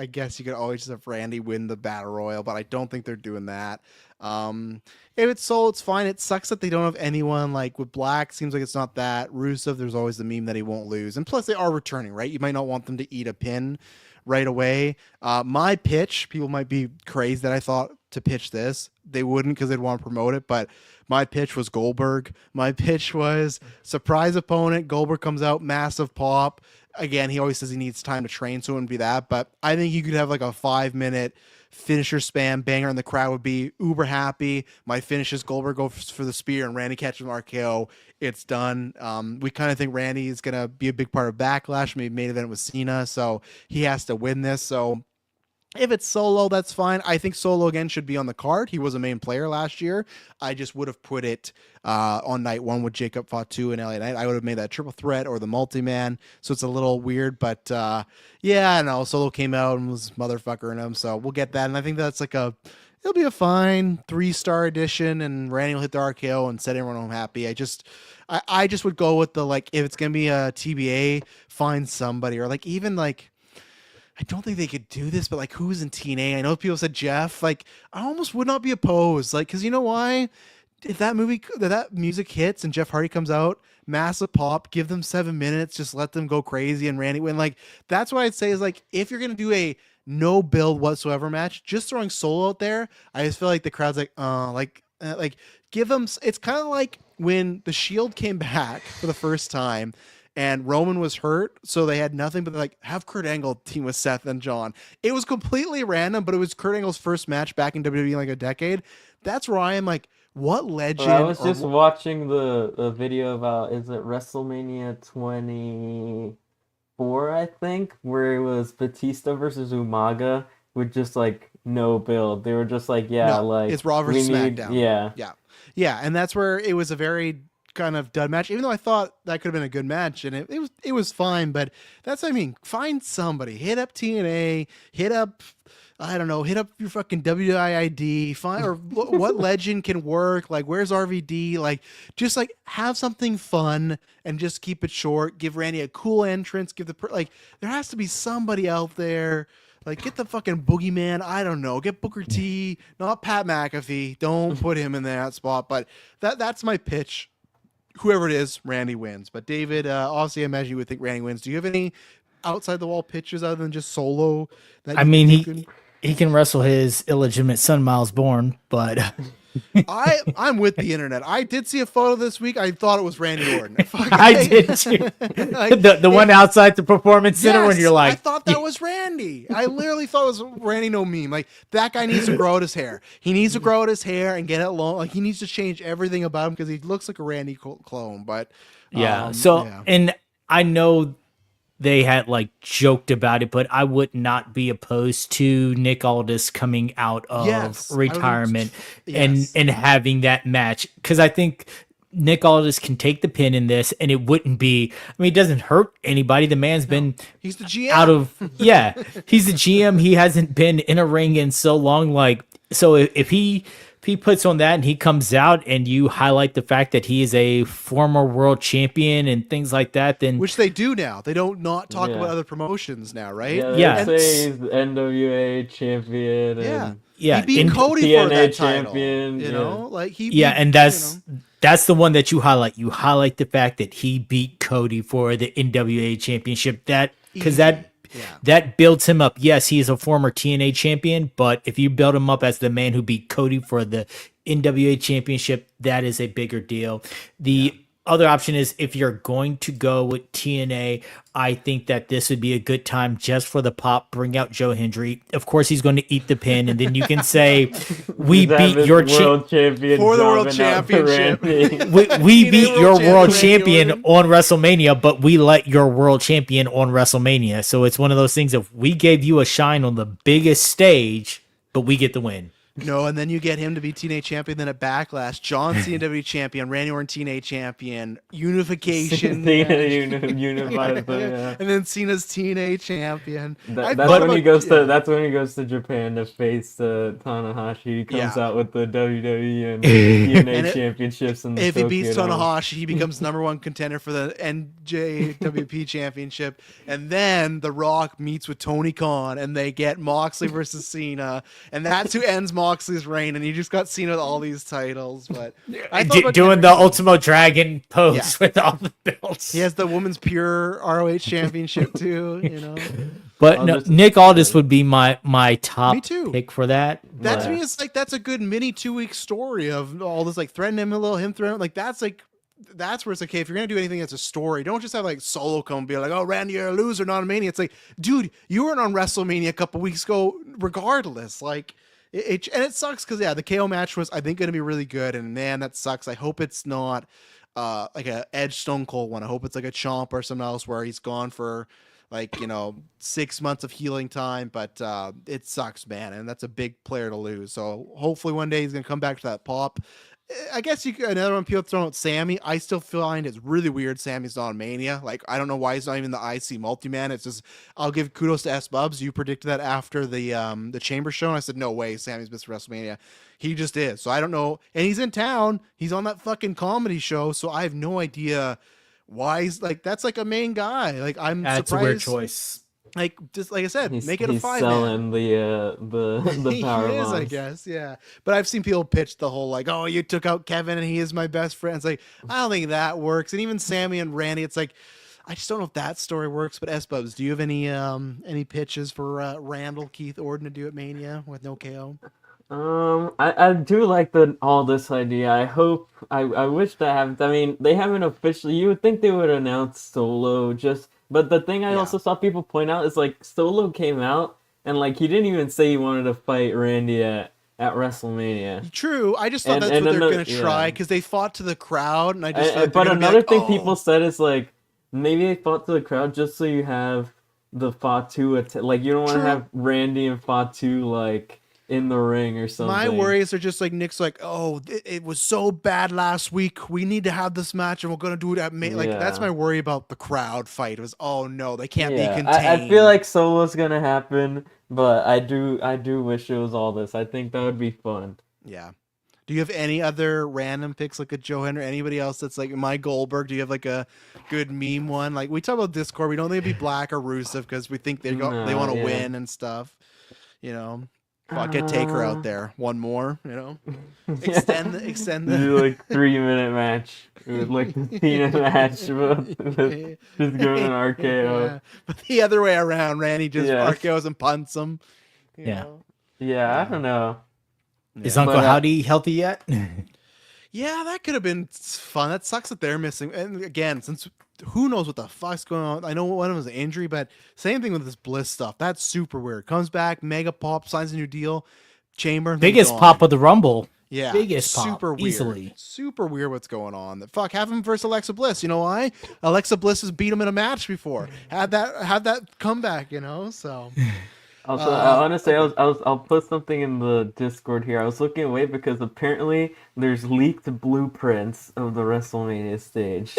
guess you could always just have Randy win the battle royal, but I don't think they're doing that. If it's Solo, it's fine. It sucks that they don't have anyone like with Black. Seems like it's not that. Rusev, there's always the meme that he won't lose, and plus they are returning, right? You might not want them to eat a pin right away. My pitch, people might be crazy that I thought to pitch this. They wouldn't because they'd want to promote it, but my pitch was Goldberg. My pitch was surprise opponent. Goldberg comes out, massive pop. Again, he always says he needs time to train, so it wouldn't be that. But I think you could have like a 5-minute finisher spam banger, and the crowd would be uber happy. My finish is Goldberg goes for the spear, and Randy catches an RKO. It's done. We kind of think Randy is gonna be a big part of Backlash. Maybe main event with Cena, so he has to win this. So if it's Solo, that's fine. I think Solo again should be on the card. He was a main player last year. I just would have put it on night one with Jacob Fatu and LA Knight. I would have made that triple threat or the multi-man. So it's a little weird, but yeah, no, Solo came out and was motherfuckering him. So we'll get that. And I think that's it'll be a fine 3-star edition, and Randy will hit the RKO and set everyone home happy. I just would go with the, like, if it's going to be a TBA, find somebody, or like even like, I don't think they could do this, but like, who's in TNA? I know people said Jeff. Like, I almost would not be opposed. Like, because you know why? If that music hits and Jeff Hardy comes out, massive pop, give them 7 minutes, just let them go crazy and Randy win. Like, that's what I'd say is, like, if you're gonna do a no build whatsoever match, just throwing Solo out there, I just feel like the crowd's like give them. It's kind of like when the Shield came back for the first time and Roman was hurt, so they had nothing but like have Kurt Angle team with Seth and John. It was completely random, but it was Kurt Angle's first match back in WWE in like a decade. That's where I am like, what legend? Well, I was just watching the video about, is it WrestleMania 24, I think, where it was Batista versus Umaga with just like no build. They were just like, yeah, No, like it's Raw versus SmackDown. yeah. Yeah, and that's where it was a very kind of dud match, even though I thought that could have been a good match, and it was fine. But that's what I mean. Find somebody, hit up TNA, hit up, I don't know, hit up your fucking WIID, find or what legend can work. Like, where's RVD? Like, just like have something fun and just keep it short. Give Randy a cool entrance. Give like there has to be somebody out there. Like, get the fucking boogeyman. I don't know. Get Booker T, not Pat McAfee. Don't put him in that spot. But that's my pitch. Whoever it is, Randy wins. But David, obviously, I imagine you would think Randy wins. Do you have any outside the wall pitches other than just Solo? I mean, he can wrestle his illegitimate son, Miles Bourne, but I'm with the internet. I did see a photo this week. I thought it was Randy Orton. I did too. Like, the one outside the performance center when you're like, I thought that was Randy. I literally thought it was Randy. No meme. Like that guy needs to grow out his hair. He needs to grow out his hair and get it long. Like he needs to change everything about him because he looks like a Randy clone. But yeah. yeah. And I know they had like joked about it, but I would not be opposed to Nick Aldis coming out of Yes, retirement yes. and having that match, because I think Nick Aldis can take the pin in this, and it wouldn't be. I mean, it doesn't hurt anybody. The man's been He's the GM. out of he's the GM. He hasn't been in a ring in so long. Like, so if he puts on that and he comes out and you highlight the fact that he is a former world champion and things like that, then which they do now. They don't not talk about other promotions now, right? Yeah, they say he's the NWA champion. And yeah, he beat Cody TNA for that champion. title. You know, like he. Yeah, beat, and that's the one that you highlight. You highlight the fact that he beat Cody for the NWA championship. That builds him up. Yes, he is a former TNA champion, but if you build him up as the man who beat Cody for the NWA championship, that is a bigger deal. The other option is, if you're going to go with TNA, I think that this would be a good time just for the pop. Bring out Joe Hendry. Of course, he's going to eat the pin, and then you can say, "We beat your world champion for the world championship. we beat your world champion on WrestleMania, but we let your world champion on WrestleMania." So it's one of those things of, we gave you a shine on the biggest stage, but we get the win. No, and then you get him to be TNA champion. Then at Backlash, John Cena WWE champion, Randy Orton TNA champion, unification, unified, and then Cena's TNA champion. That's when he goes to Japan to face Tanahashi. He comes out with the WWE and TNA championships. And if he beats Tanahashi, he becomes #1 contender for the NJWP championship. And then The Rock meets with Tony Khan, and they get Moxley versus Cena, and that's who ends Moxley's reign. And you just got Cena with all these titles. But doing the Ultimo Dragon pose with all the belts. He has the Women's Pure ROH championship too. You know. But no, Nick Aldis would be my top pick for that. That to me is like, that's a good mini 2-week story of all this, like threatening him a little, him threatening, like that's where it's like, okay, if you're gonna do anything that's a story, don't just have like Solo come and be like, "Oh, Randy, you're a loser, not a Mania." It's like, dude, you weren't on WrestleMania a couple weeks ago, regardless. Like, and it sucks because the KO match was, I think, gonna be really good, and man, that sucks. I hope it's not like a Edge Stone Cold one. I hope it's like a Chomp or something else where he's gone for, like, 6 months of healing time, but it sucks, man, and that's a big player to lose. So hopefully one day he's gonna come back to that pop. I guess another one, people throwing out Sammy. I still find it's really weird Sammy's not on Mania. Like, I don't know why he's not even the IC multi-man. It's just, I'll give kudos to S Bubs. You predicted that after the Chamber show, and I said, no way, Sammy's missed WrestleMania. He just is. So I don't know. And he's in town. He's on that fucking comedy show, so I have no idea why he's like, that's like a main guy. Like, I'm surprised. That's a weird choice. Like, just like I said, make it a 5-man. He's selling the power he is, bombs. I guess, yeah. But I've seen people pitch the whole like, "Oh, you took out Kevin and he is my best friend." It's like, I don't think that works. And even Sammy and Randy, it's like, I just don't know if that story works. But S-Bubs, do you have any pitches for Randall Keith Orton to do at Mania with no KO? I do like all this idea. I wish that happened. I mean, they haven't officially. You would think they would announce Solo but the thing I also saw people point out is, like, Solo came out and, like, he didn't even say he wanted to fight Randy at WrestleMania. True. I just thought that's what they're gonna try, because they fought to the crowd, and I just. But another thing people said is, like, maybe they fought to the crowd just so you have the Fatu like, you don't want to have Randy and Fatu like in the ring or something. My worries are just like, Nick's like, "Oh, it was so bad last week. We need to have this match, and we're gonna do it at May." Like, that's my worry about the crowd fight. It was, oh no, they can't be contained. I feel like Solo's gonna happen, but I do wish it was all this. I think that would be fun. Yeah. Do you have any other random picks, like a Joe Hendry, anybody else that's like my Goldberg? Do you have like a good meme one? Like, we talk about Discord, we don't think it'd be Black or Rusev because we think they want to win and stuff. Fuck it, Taker out there. One more, extend the do like 3-minute match. It was like the Cena match, just going an RKO. Yeah. But the other way around, Randy just RKOs and punts him. Yeah, I don't know. Is Yeah. Uncle But Howdy healthy yet? Yeah, that could have been fun. That sucks that they're missing. And again, since who knows what the fuck's going on? I know one of them was an injury, but same thing with this Bliss stuff. That's super weird. Comes back, mega pop, signs a new deal, Chamber, then Biggest gone. pop of the Rumble. Yeah, Biggest pop, super weird. easily. Super weird what's going on. Fuck, have him versus Alexa Bliss. You know why? Alexa Bliss has beat him in a match before. Had that comeback. So. also, I want to say I'll put something in the Discord here. I was looking away because apparently there's leaked blueprints of the WrestleMania stage.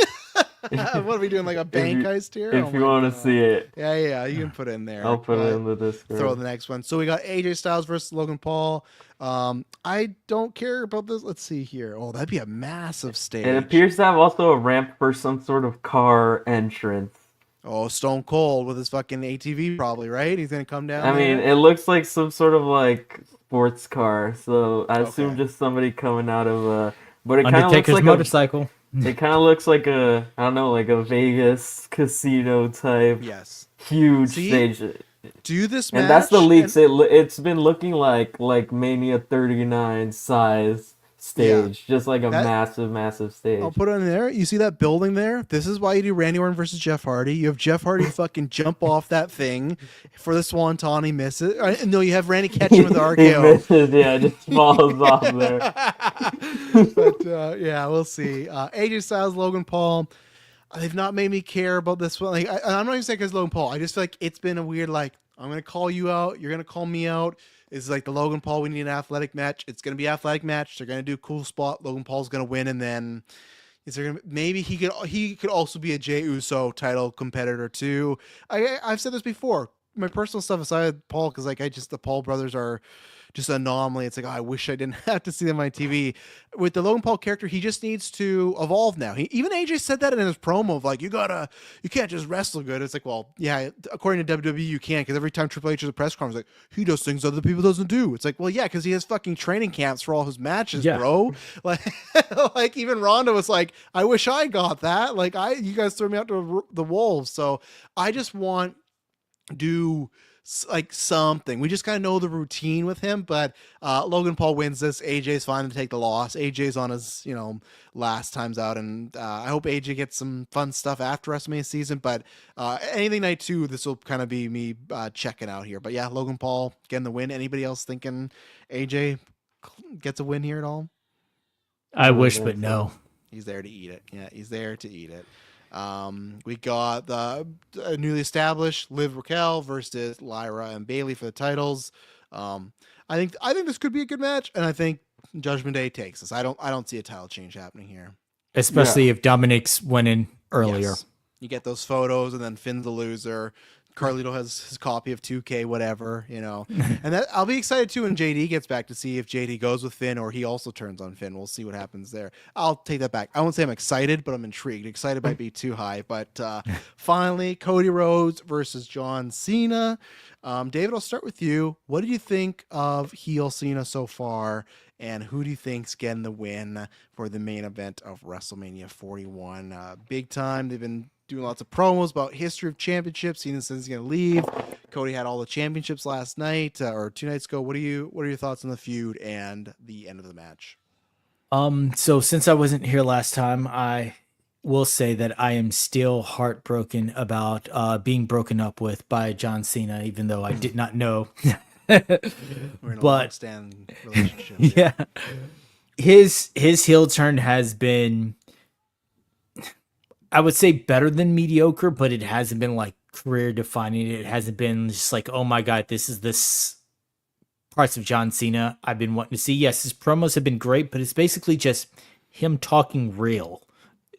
What are we doing? Like a bank heist here? If you want to see it, Yeah, you can put it in there. I'll put it in the Discord. Throw the next one. So we got AJ Styles versus Logan Paul. I don't care about this. Let's see here. Oh, that'd be a massive stage. It appears to have also a ramp for some sort of car entrance. Oh, Stone Cold with his fucking ATV, probably, right? He's gonna come down. I mean, it looks like some sort of like sports car, so I assume Okay. just somebody coming out of a. But it kind of looks Undertaker's like motorcycle. It kind of looks like I don't know, like a Vegas casino type Yes. huge See? stage. Do this match. And that's the leaks. and- It's been looking like Mania 39 size stage, just like a That- massive stage. I'll put it in there. You see that building there? This is why you do Randy Orton versus Jeff Hardy. You have Jeff Hardy fucking jump off that thing for the Swanton. He misses. No, you have Randy catch him with the He RKO. misses, yeah, just falls off there. But yeah, we'll see. AJ Styles, Logan Paul. They've not made me care about this one. Like, I'm not even saying because Logan Paul. I just feel like it's been a weird. Like, I'm gonna call you out. You're gonna call me out. It's like the Logan Paul. We need an athletic match. It's gonna be an athletic match. They're gonna do a cool spot. Logan Paul's gonna win, and then is there gonna maybe he could also be a Jey Uso title competitor too. I've said this before. My personal stuff aside, Paul, because like the Paul brothers are just an anomaly. It's like, oh, I wish I didn't have to see them on TV. With the Logan Paul character, he just needs to evolve now. Even AJ said that in his promo of like, you can't just wrestle good. It's like, well, yeah, according to WWE, you can, because every time Triple H is a press conference, like, he does things other people doesn't do. It's like, well, yeah, because he has fucking training camps for all his matches, bro. Like even Ronda was like, I wish I got that. Like you guys threw me out to the wolves. So I just want do like something. We just kind of know the routine with him, but Logan Paul wins this. AJ's fine to take the loss. AJ's on his last times out, and I hope AJ gets some fun stuff after WrestleMania season. But anything night 2, this will kind of be me checking out here. But yeah, Logan Paul getting the win. Anybody else thinking AJ gets a win here at all? I wish, but no. He's there to eat it. Yeah, he's there to eat it. We got the newly established Liv Raquel versus Lyra and Bailey for the titles. I think this could be a good match, and I think Judgment Day takes us. I don't see a title change happening here. Especially if Dominic's winning earlier. Yes. You get those photos, and then Finn's the loser. Carlito has his copy of 2K, whatever, And that I'll be excited too when JD gets back to see if JD goes with Finn or he also turns on Finn. We'll see what happens there. I'll take that back. I won't say I'm excited, but I'm intrigued. Excited might be too high. But finally, Cody Rhodes versus John Cena. David, I'll start with you. What do you think of heel Cena so far? And who do you think's getting the win for the main event of WrestleMania 41? Big time. They've been doing lots of promos about history of championships. Cena says he's going to leave. Cody had all the championships last night or 2 nights ago. What are your thoughts on the feud and the end of the match? So since I wasn't here last time, I will say that I am still heartbroken about being broken up with by John Cena, even though I did not know. We're in a long-standing relationship. Yeah. His heel turn has been, I would say, better than mediocre, but it hasn't been like career defining. It hasn't been just like, oh my God, this is this parts of John Cena I've been wanting to see. Yes, his promos have been great, but it's basically just him talking real.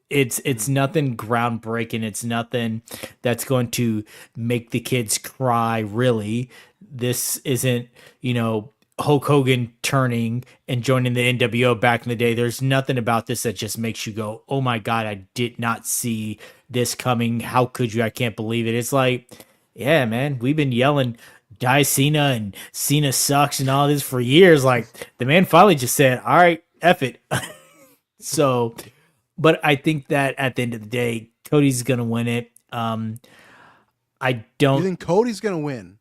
It's nothing groundbreaking. It's nothing that's going to make the kids cry, really. This isn't, Hulk Hogan turning and joining the NWO back in the day. There's nothing about this that just makes you go, oh my God, I did not see this coming. How could you? I can't believe it. It's like, yeah, man, we've been yelling die Cena and Cena sucks and all this for years. Like, the man finally just said, all right, F it. So, but I think that at the end of the day, Cody's going to win it. I don't You think Cody's going to win?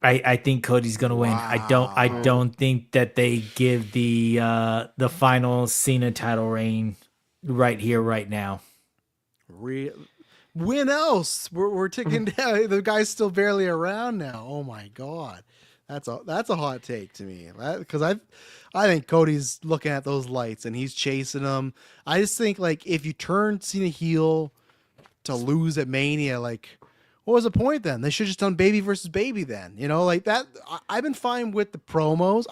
I think Cody's gonna win. I Wow. don't think that they give the final Cena title reign right here, right now. When else? We're ticking down. The guy's still barely around now. Oh my god, that's a hot take to me. Because I think Cody's looking at those lights and he's chasing them. I just think like if you turn Cena heel to lose at Mania, like what was the point then? They should have just done baby versus baby then. You know, like that. I've been fine with the promos.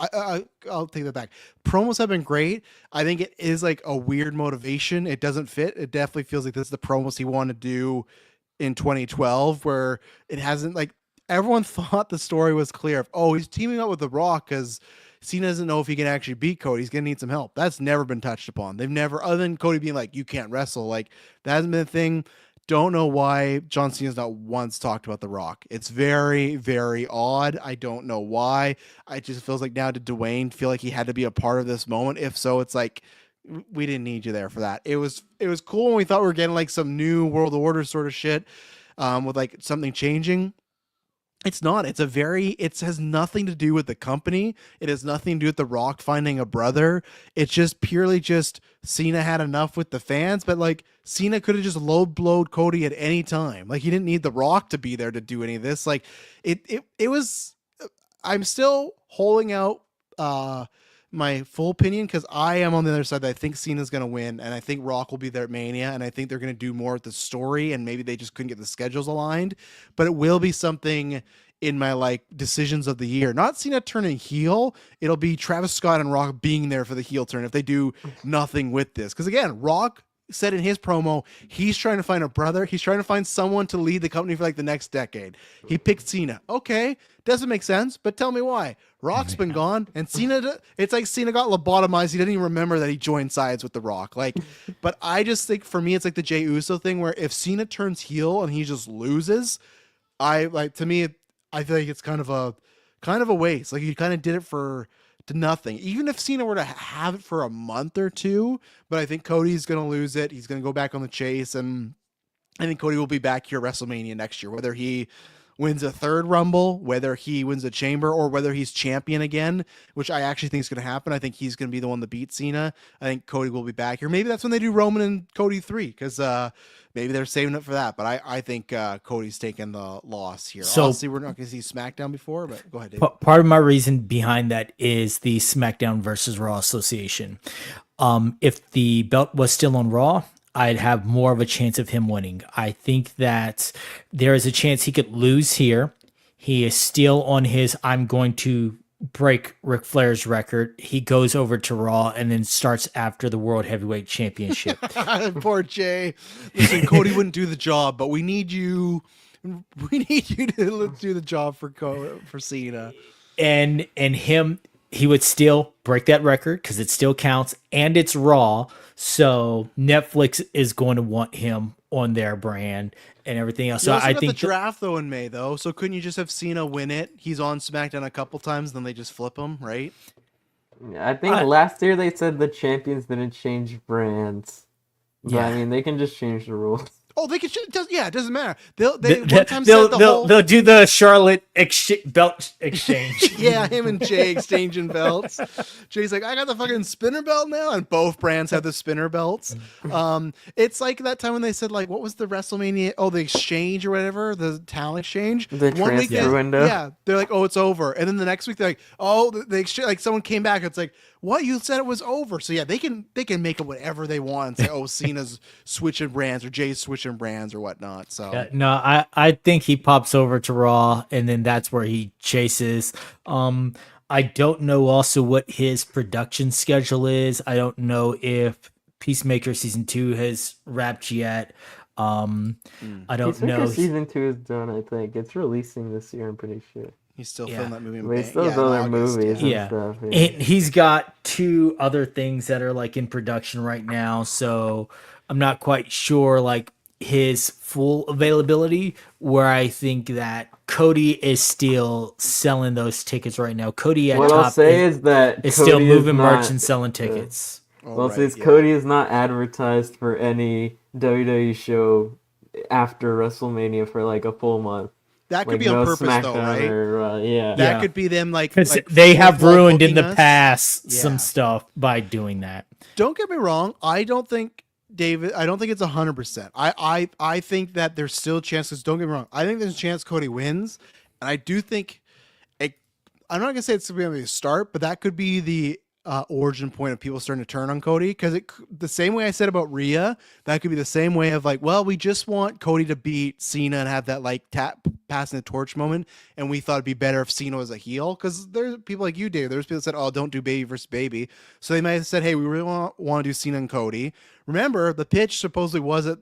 I'll take that back. Promos have been great. I think it is like a weird motivation. It doesn't fit. It definitely feels like this is the promos he wanted to do in 2012, where it hasn't like everyone thought the story was clear. Of, oh, he's teaming up with The Rock because Cena doesn't know if he can actually beat Cody. He's gonna need some help. That's never been touched upon. They've never, other than Cody being like, "You can't wrestle." Like that hasn't been a thing. Don't know why John Cena's not once talked about The Rock. It's very, very odd. I don't know why. It just feels like now did Dwayne feel like he had to be a part of this moment? If so, it's like we didn't need you there for that. It was cool when we thought we were getting like some new World Order sort of shit with like something changing. It's not. It has nothing to do with the company. It has nothing to do with The Rock finding a brother. It's just purely just Cena had enough with the fans, but like Cena could have just low blowed Cody at any time. Like he didn't need The Rock to be there to do any of this. Like it was, I'm still holding out my full opinion because I am on the other side. I think Cena's going to win, and I think Rock will be there at Mania, and I think they're going to do more with the story, and maybe they just couldn't get the schedules aligned, but it will be something in my like decisions of the year. Not Cena turning heel. It'll be Travis Scott and Rock being there for the heel turn if they do nothing with this. Because again, Rock said in his promo, he's trying to find a brother. He's trying to find someone to lead the company for like the next decade. He picked Cena. Okay, doesn't make sense, but tell me why. Rock's been gone, and Cena, it's like Cena got lobotomized. He didn't even remember that he joined sides with The Rock. Like, but I just think for me, it's like the Jey Uso thing where if Cena turns heel and he just loses, to me, I feel like it's kind of a waste. Like he kind of did it to nothing. Even if Cena were to have it for a month or two, but I think Cody's going to lose it. He's going to go back on the chase, and I think Cody will be back here WrestleMania next year, whether he wins a third Rumble, whether he wins a Chamber, or whether he's champion again, which I actually think is going to happen. I think he's going to be the one to beat Cena. I think Cody will be back here. Maybe that's when they do Roman and Cody 3, because maybe they're saving it for that. But I think Cody's taking the loss here. So, obviously, we're not going to see SmackDown before, but go ahead, Dave. Part of my reason behind that is the SmackDown versus Raw association. If the belt was still on Raw, I'd have more of a chance of him winning. I think that there is a chance he could lose here. He is still on his I'm going to break Ric Flair's record. He goes over to Raw and then starts after the World Heavyweight Championship. Poor Jay. Listen, Cody wouldn't do the job, but we need you. We need you to do the job for Cena. And he would still break that record because it still counts and it's Raw. So Netflix is going to want him on their brand and everything else. So I think the draft though in May though. So couldn't you just have Cena win it? He's on SmackDown a couple times, then they just flip him, right? I think last year they said the champions didn't change brands. But, Yeah. I mean, they can just change the rules. Oh, they could. It doesn't matter. They'll do the Charlotte belt exchange. Yeah, him and Jay exchanging belts. Jay's like, I got the fucking spinner belt now, and both brands have the spinner belts. It's like that time when they said like, what was the WrestleMania? Oh, the exchange or whatever, the talent exchange. The transfer window. Yeah, they're like, oh, it's over, and then the next week they're like, oh, the exchange. Like someone came back. It's like, what? You said it was over. So yeah, they can make it whatever they want and say, oh, Cena's switching brands or Jay's switching brands or whatnot. So yeah, no, I think he pops over to Raw and then that's where he chases. I don't know also what his production schedule is. I don't know if Peacemaker season 2 has wrapped yet. I don't know. Season 2 is done. I think it's releasing this year. I'm pretty sure. He's still filming that movie. They still have other movies and stuff. Yeah. And he's got 2 other things that are like in production right now, so I'm not quite sure like his full availability, where I think that Cody is still selling those tickets right now. Cody at top is still moving merch and selling tickets. Cody is not advertised for any WWE show after WrestleMania for like a full month. that could Like be on no purpose though, SmackDown right? or yeah. That Yeah. could be them like Because like they fourth have wall ruined in poking the us. past some Yeah. stuff by doing that. Don't get me wrong. I don't think David. I don't think it's 100%. I think that there's still chances. Don't get me wrong. I think there's a chance Cody wins, and I do think it. I'm not gonna say it's gonna be a start, but that could be the origin point of people starting to turn on Cody, because the same way I said about Rhea, that could be the same way of like, well, we just want Cody to beat Cena and have that like passing the torch moment, and we thought it'd be better if Cena was a heel, because there's people like you, Dave. There's people that said, oh, don't do baby versus baby, so they might have said, hey, we really want to do Cena and Cody. Remember, the pitch supposedly was that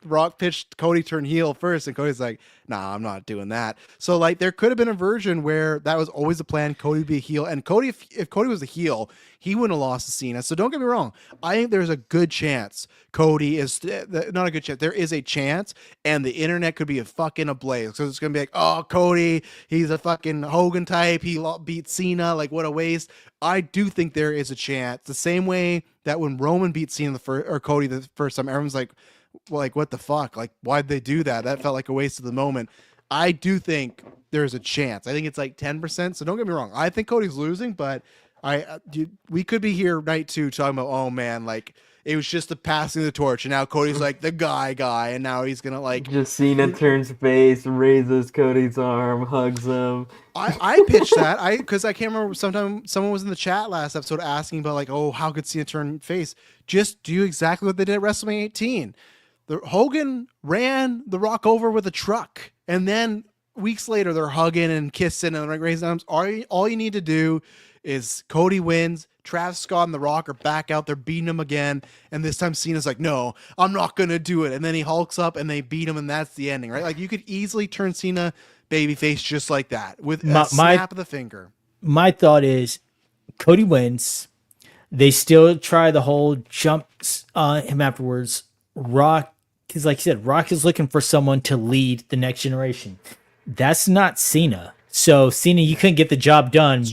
Rock pitched Cody turn heel first, and Cody's like, nah, I'm not doing that. So like there could have been a version where that was always the plan, Cody would be a heel, and Cody, if Cody was a heel, he wouldn't have lost to Cena. So don't get me wrong, I think there's a good chance Cody is not a good chance. There is a chance, and the internet could be a fucking ablaze. So it's gonna be like, oh, Cody, he's a fucking Hogan type. He beat Cena. Like what a waste. I do think there is a chance. The same way that when Roman beat Cena or Cody the first time, everyone's like, well, like what the fuck? Like why'd they do that? That felt like a waste of the moment. I do think there's a chance. I think it's like 10%. So don't get me wrong. I think Cody's losing, but we could be here night 2 talking about, oh man, like it was just the passing of the torch, and now Cody's like the guy, and now he's gonna like Just Cena turns face, raises Cody's arm, hugs him. I pitched that because I can't remember. Someone was in the chat last episode asking about like, oh, how could Cena turn face? Just do exactly what they did at WrestleMania 18. Hogan ran The Rock over with a truck, and then weeks later they're hugging and kissing and like raising arms. All you need to do is Cody wins. Travis Scott and The Rock are back out there beating him again, and this time Cena's like, no, I'm not gonna do it, and then he hulks up and they beat him, and that's the ending, right? Like you could easily turn Cena babyface just like that with a snap of the finger. My thought is Cody wins. They still try the whole jumps on him afterwards. Rock, because like you said, Rock is looking for someone to lead the next generation. That's not Cena. So Cena, you couldn't get the job done.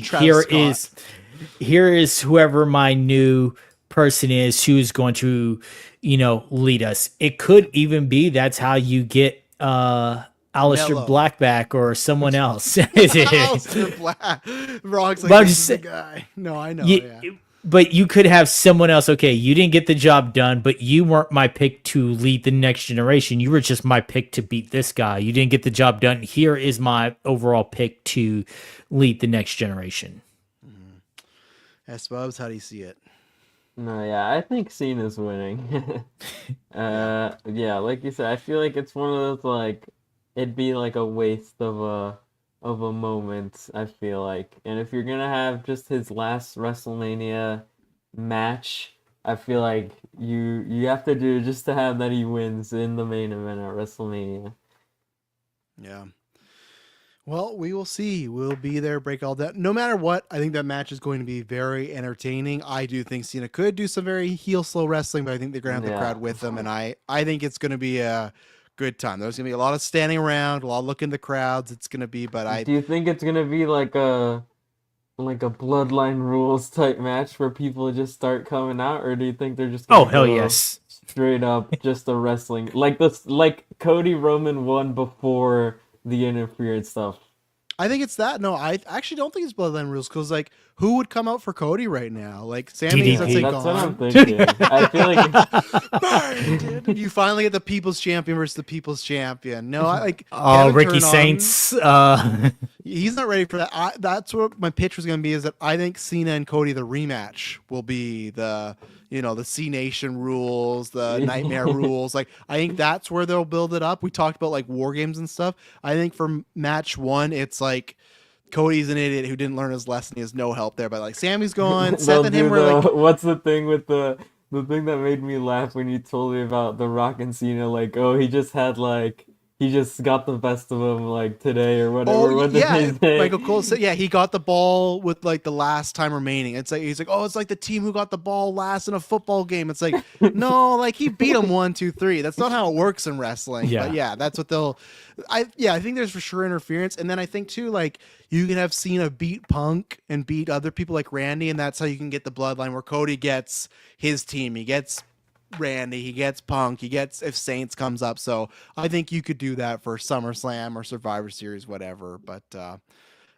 Here is whoever my new person is who's going to, lead us. It could even be that's how you get Aleister Black back or someone else. Aleister Black. Rock's like, this is the guy. No, I know. Yeah. But you could have someone else. Okay, you didn't get the job done, but you weren't my pick to lead the next generation. You were just my pick to beat this guy. You didn't get the job done. Here is my overall pick to lead the next generation. Bubs, how do you see it? No, yeah, I think Cena's winning. Yeah, like you said, I feel like it's one of those like it'd be like a waste of a moment, I feel like. And if you're gonna have just his last WrestleMania match, I feel like you have to do just to have that he wins in the main event at WrestleMania. Yeah. Well, we will see. We'll be there, break all that. No matter what, I think that match is going to be very entertaining. I do think Cena could do some very heel slow wrestling, but I think they're going to have the crowd with them, and I think it's going to be a good time. There's going to be a lot of standing around, a lot of looking at the crowds. It's going to be, but Do you think it's going to be like a Bloodline Rules type match where people just start coming out, or do you think they're just hell yes, straight up just a wrestling like Cody Roman won before the interference stuff? I think it's that. No, I actually don't think it's Bloodline Rules, because like who would come out for Cody right now? Like Sammy's That's what I'm thinking. I feel like you finally get the People's Champion versus the People's Champion. No, Ricky Saints. He's not ready for that. That's what my pitch was going to be, is that I think Cena and Cody, the rematch, will be the C Nation rules, the Nightmare rules. Like, I think that's where they'll build it up. We talked about like war games and stuff. I think for match 1, it's like Cody's an idiot who didn't learn his lesson. He has no help there. But like Sammy's gone. Seth and him were like, what's the thing with the thing that made me laugh when you told me about The Rock and Cena? Like, oh, he just got the best of him like today or whatever. Oh, yeah. Michael Cole said, yeah, he got the ball with like the last time remaining. It's like, he's like, oh, it's like the team who got the ball last in a football game. It's like, no, like he beat him 1, 2, 3. That's not how it works in wrestling. Yeah. But yeah, that's what I think there's for sure interference. And then I think too, like you can have Cena beat Punk and beat other people like Randy. And that's how you can get the bloodline where Cody gets his team. He gets Randy, he gets Punk, he gets if Saints comes up. So I think you could do that for SummerSlam or Survivor Series, whatever. But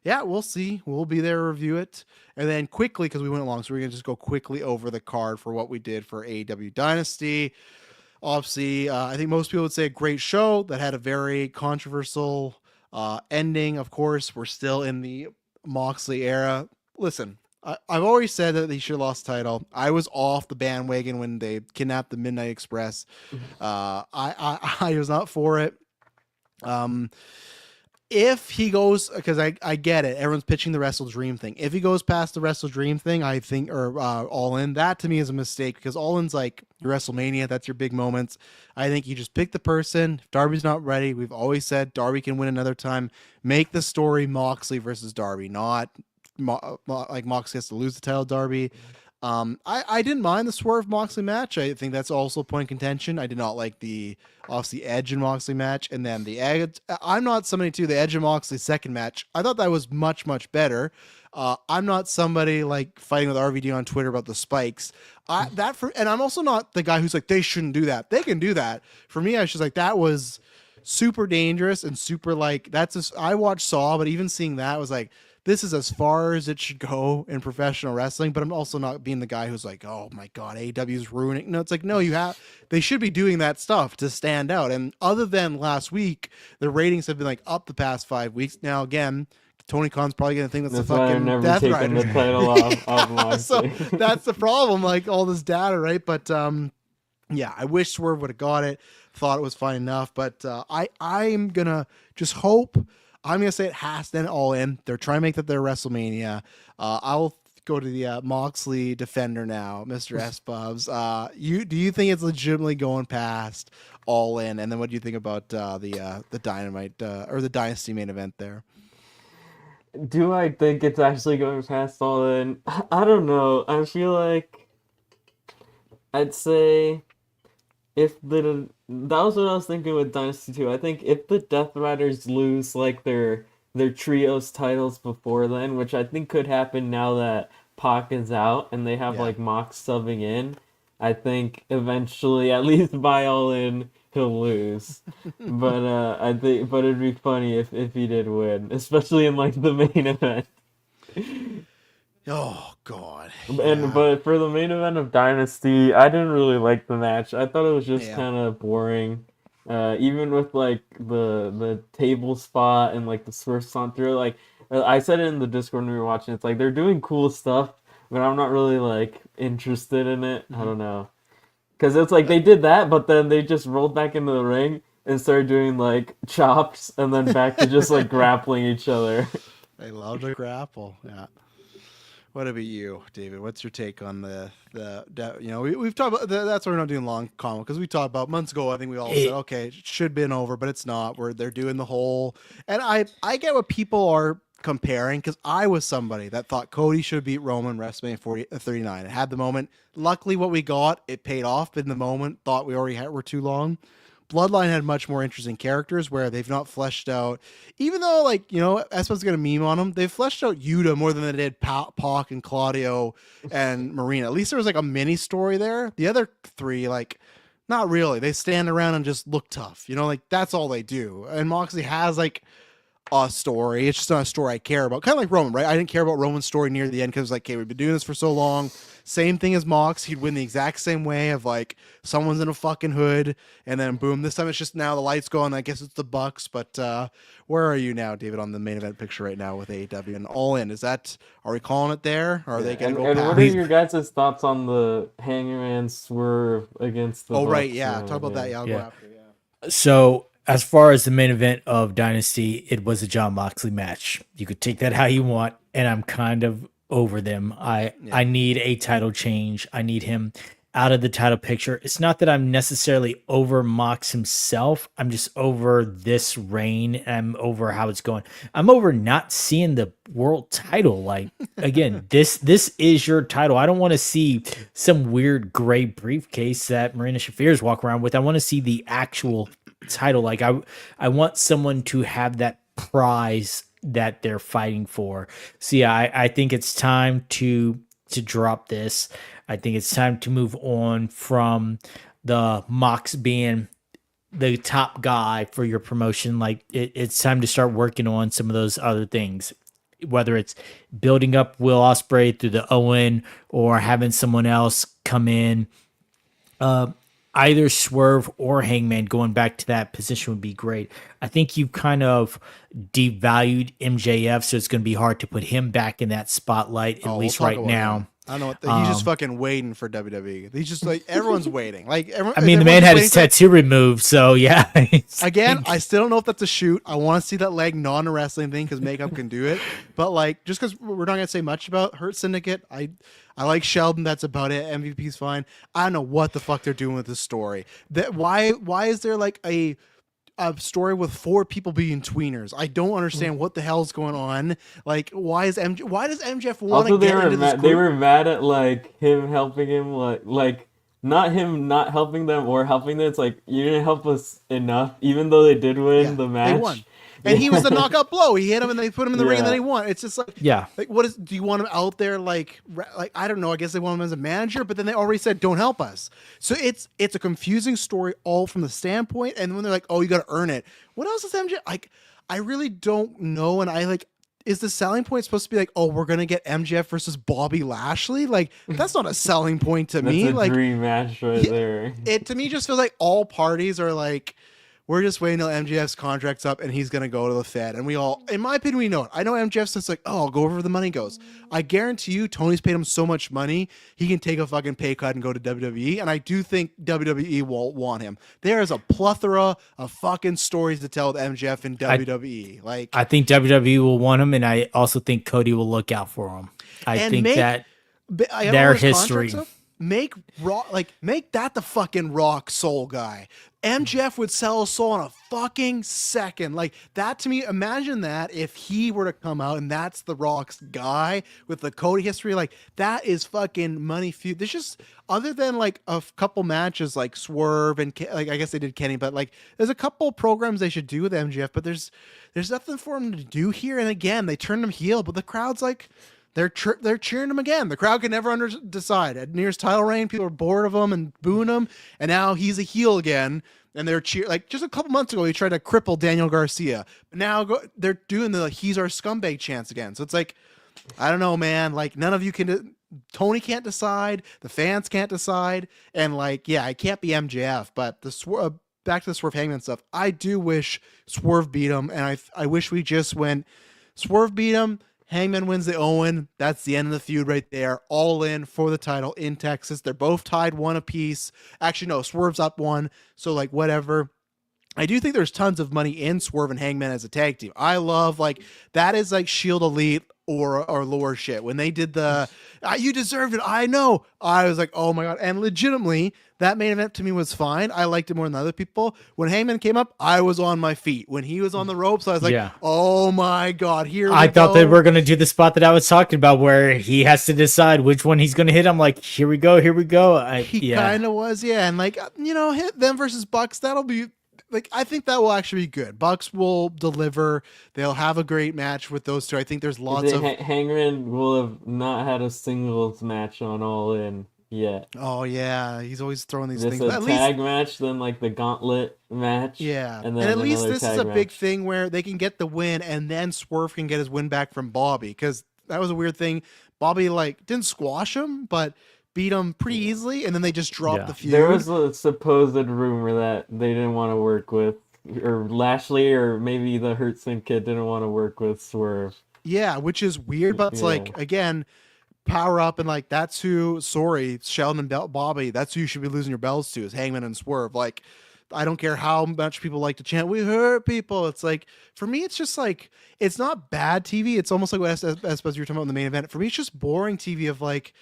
yeah, we'll see. We'll be there to review it. And then quickly, because we went along, so we're going to just go quickly over the card for what we did for AEW Dynasty. Obviously, I think most people would say a great show that had a very controversial ending. Of course, we're still in the Moxley era. Listen, I've always said that he should have lost the title. I was off the bandwagon when they kidnapped the Midnight Express. I was not for it. If he goes, because I get it, everyone's pitching the Wrestle Dream thing. If he goes past the Wrestle Dream thing, I think, or All In, that to me is a mistake because All In's like your WrestleMania. That's your big moments. I think you just pick the person. If Darby's not ready, we've always said Darby can win another time. Make the story Moxley versus Darby, not like Moxley has to lose the title to Darby. I didn't mind the Swerve Moxley match. I think that's also point of contention. I did not like the obviously Edge and Moxley match, and then the Edge. I'm not somebody too. The Edge and Moxley second match. I thought that was much better. I'm not somebody like fighting with RVD on Twitter about the spikes. And I'm also not the guy who's like they shouldn't do that. They can do that. For me, I was just like that was super dangerous and super like that's just, I watched Saw, but even seeing that was like. This is as far as it should go in professional wrestling, but I'm also not being the guy who's like, oh my God, AEW's ruining. No, it's like, no, they should be doing that stuff to stand out. And other than last week, the ratings have been like up the past 5 weeks. Now, again, Tony Khan's probably going to think that's the fucking Death Rider. The title off so that's the problem, like all this data, right? But yeah, I wish Swerve would have got it. Thought it was fine enough, but I'm going to just hope. I'm going to say it has to end All In. They're trying to make that their WrestleMania. I'll go to the Moxley defender now, Mr. S. Bubs. Do you think it's legitimately going past All In? And then what do you think about the Dynamite or the Dynasty main event there? Do I think it's actually going past All In? I don't know. I feel like I'd say that was what I was thinking with Dynasty 2. I think if the Death Riders lose like their trios titles before then, which I think could happen now that Pac is out and they have like Mox subbing in, I think eventually, at least by All In, he'll lose. But it'd be funny if he did win, especially in like the main event. Oh God! But for the main event of Dynasty, I didn't really like the match. I thought it was just kind of boring. Even with like the table spot and like the Swerve Saunter, like I said it in the Discord when we were watching. It's like they're doing cool stuff, but I'm not really like interested in it. I don't know, because it's like they did that, but then they just rolled back into the ring and started doing like chops, and then back to just like grappling each other. They love to grapple. Yeah. What about you, David? What's your take on we've talked about that's why we're not doing long comment because we talked about months ago. I think we all said, okay, it should have been over, but it's not. They're doing the whole, and I get what people are comparing because I was somebody that thought Cody should beat Roman WrestleMania 39. It had the moment. Luckily, what we got, it paid off in the moment. Thought we already were too long. Bloodline had much more interesting characters where they've not fleshed out, even though, like, Espa's going to meme on them, they've fleshed out Yuta more than they did Pac and Claudio and Marina. At least there was like a mini story there. The other three, like, not really. They stand around and just look tough. Like, that's all they do. And Moxley has, like, a story. It's just not a story I care about. Kind of like Roman, right? I didn't care about Roman's story near the end because, like, okay, we've been doing this for so long. Same thing as Mox. He'd win the exact same way of like someone's in a fucking hood and then boom. This time it's just now the lights go on. I guess it's the Bucks. But where are you now, David, on the main event picture right now with AEW and All In? Are we calling it there? Or are they going to go past? And what are your guys' thoughts on the Hangman Swerve against the Bucks? Right. Yeah. Talk about that. Yeah. I'll go after. Yeah. So as far as the main event of Dynasty, it was a Jon Moxley match. You could take that how you want. And I'm kind of over them. I need a title change. I need him out of the title picture. It's not that I'm necessarily over Mox himself. I'm just over this reign. I'm over how it's going. I'm over not seeing the world title. Like, again, this is your title. I don't want to see some weird gray briefcase that Marina Shafir's walk around with. I want to see the actual title. Like, I want someone to have that prize that they're fighting for. So yeah, I think it's time to drop this. I think it's time to move on from the Mox being the top guy for your promotion. Like it's time to start working on some of those other things, whether it's building up Will Ospreay through the Owen or having someone else come in. Either Swerve or Hangman going back to that position would be great. I think you kind of devalued MJF, so it's going to be hard to put him back in that spotlight, at least we'll right now. I don't know what he's just fucking waiting for WWE. He's just like everyone's waiting. Like I mean, the man had his tattoo removed, so yeah. Again, I still don't know if that's a shoot. I want to see that leg non-wrestling thing because makeup can do it. But like, just because we're not gonna say much about Hurt Syndicate, I like Sheldon. That's about it. MVP's fine. I don't know what the fuck they're doing with this story. Why is there like a story with 4 people being tweeners? I don't understand what the hell's going on. Like, why does MJF want to get into this group? They were mad at like him helping him, like not him not helping them or helping them. It's like you didn't help us enough, even though they did win the match. They won. And he was the knockout blow. He hit him and they put him in the ring and then he won. It's just like, like do you want him out there like I don't know, I guess they want him as a manager, but then they already said don't help us. So it's a confusing story all from the standpoint, and when they're like, oh, you got to earn it. What else is MJ like? I really don't know, and I like, is the selling point supposed to be like, oh, we're gonna get MJF versus Bobby Lashley? Like, that's not a selling point to me. That's a like dream match right there. It to me just feels like all parties are like, we're just waiting till MJF's contract's up and he's going to go to the Fed. And we all, in my opinion, we know it. I know MJF says like, oh, I'll go wherever the money goes. I guarantee you Tony's paid him so much money, he can take a fucking pay cut and go to WWE. And I do think WWE will want him. There is a plethora of fucking stories to tell with MJF in WWE. I think WWE will want him, and I also think Cody will look out for him. I think that their history. Make that the fucking Rock Soul guy. MJF would sell a soul in a fucking second. Like that to me, imagine that if he were to come out and that's the Rock's guy with the Cody history, like that is fucking money feud. There's just, other than like a couple matches like Swerve and like I guess they did Kenny, but like there's a couple programs they should do with MJF, but there's nothing for him to do here. And again, they turned him heel, but the crowd's like, they're cheering him again. The crowd can never decide. At Near's title reign, people are bored of him and booing him, and now he's a heel again. And they're like just a couple months ago, he tried to cripple Daniel Garcia. But now they're doing the he's our scumbag chants again. So it's like, I don't know, man. Like none of you can. Tony can't decide. The fans can't decide. And like, yeah, it can't be MJF. But back to the Swerve Hangman stuff. I do wish Swerve beat him, and I wish we just went Swerve beat him. Hangman wins the Owen. That's the end of the feud right there. All in for the title in Texas. They're both tied 1 apiece. Actually, no, Swerve's up 1. So, like, whatever. I do think there's tons of money in Swerve and Hangman as a tag team. I love, like, that is like Shield Elite or lower shit. When they did the, you deserved it. I know. I was like, oh my God. And legitimately, that main event to me was fine. I liked it more than other people. When Heyman came up, I was on my feet. When he was on the ropes, I was like, oh my God, here we go. I thought they were going to do the spot that I was talking about where he has to decide which one he's going to hit. I'm like, here we go. He kind of was, yeah. And like, you know, hit them versus Bucks, that'll be, like, I think that will actually be good. Bucks will deliver. They'll have a great match with those two. I think there's lots of... Hangman will have not had a singles match on All In yet. Oh, yeah. He's always throwing these things. Just a tag match, then like the gauntlet match. Yeah. And at least this is a big thing where they can get the win and then Swerve can get his win back from Bobby, because that was a weird thing. Bobby, like, didn't squash him, but beat him pretty easily, and then they just dropped the feud. There was a supposed rumor that they didn't want to work with, or Lashley, or maybe the Hurtson kid didn't want to work with Swerve. Yeah, which is weird, but it's like, again, power up, and like, that's who, Sheldon and Bobby, that's who you should be losing your belts to, is Hangman and Swerve. Like, I don't care how much people like to chant, we hurt people. It's like, for me, it's just like, it's not bad TV. It's almost like what you were talking about in the main event. For me, it's just boring TV of like,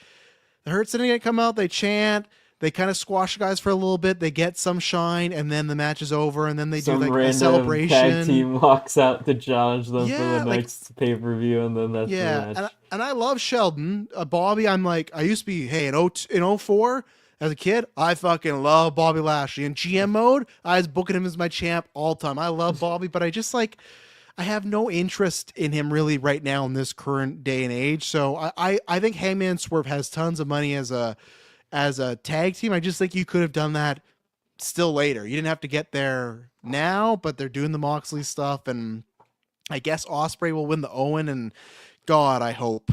the Hurt Syndicate come out, they chant, they kind of squash guys for a little bit, they get some shine, and then the match is over, and then they do like a celebration. Tag team walks out to challenge them for the next pay-per-view, and then that's the match. And I love Sheldon. Bobby, I'm like, I used to be, hey, in 04, as a kid, I fucking love Bobby Lashley. In GM mode, I was booking him as my champ all the time. I love Bobby, but I just like, I have no interest in him really right now in this current day and age. So I think Hangman Swerve has tons of money as a tag team. I just think you could have done that still later. You didn't have to get there now, but they're doing the Moxley stuff, and I guess Osprey will win the Owen. And God, I hope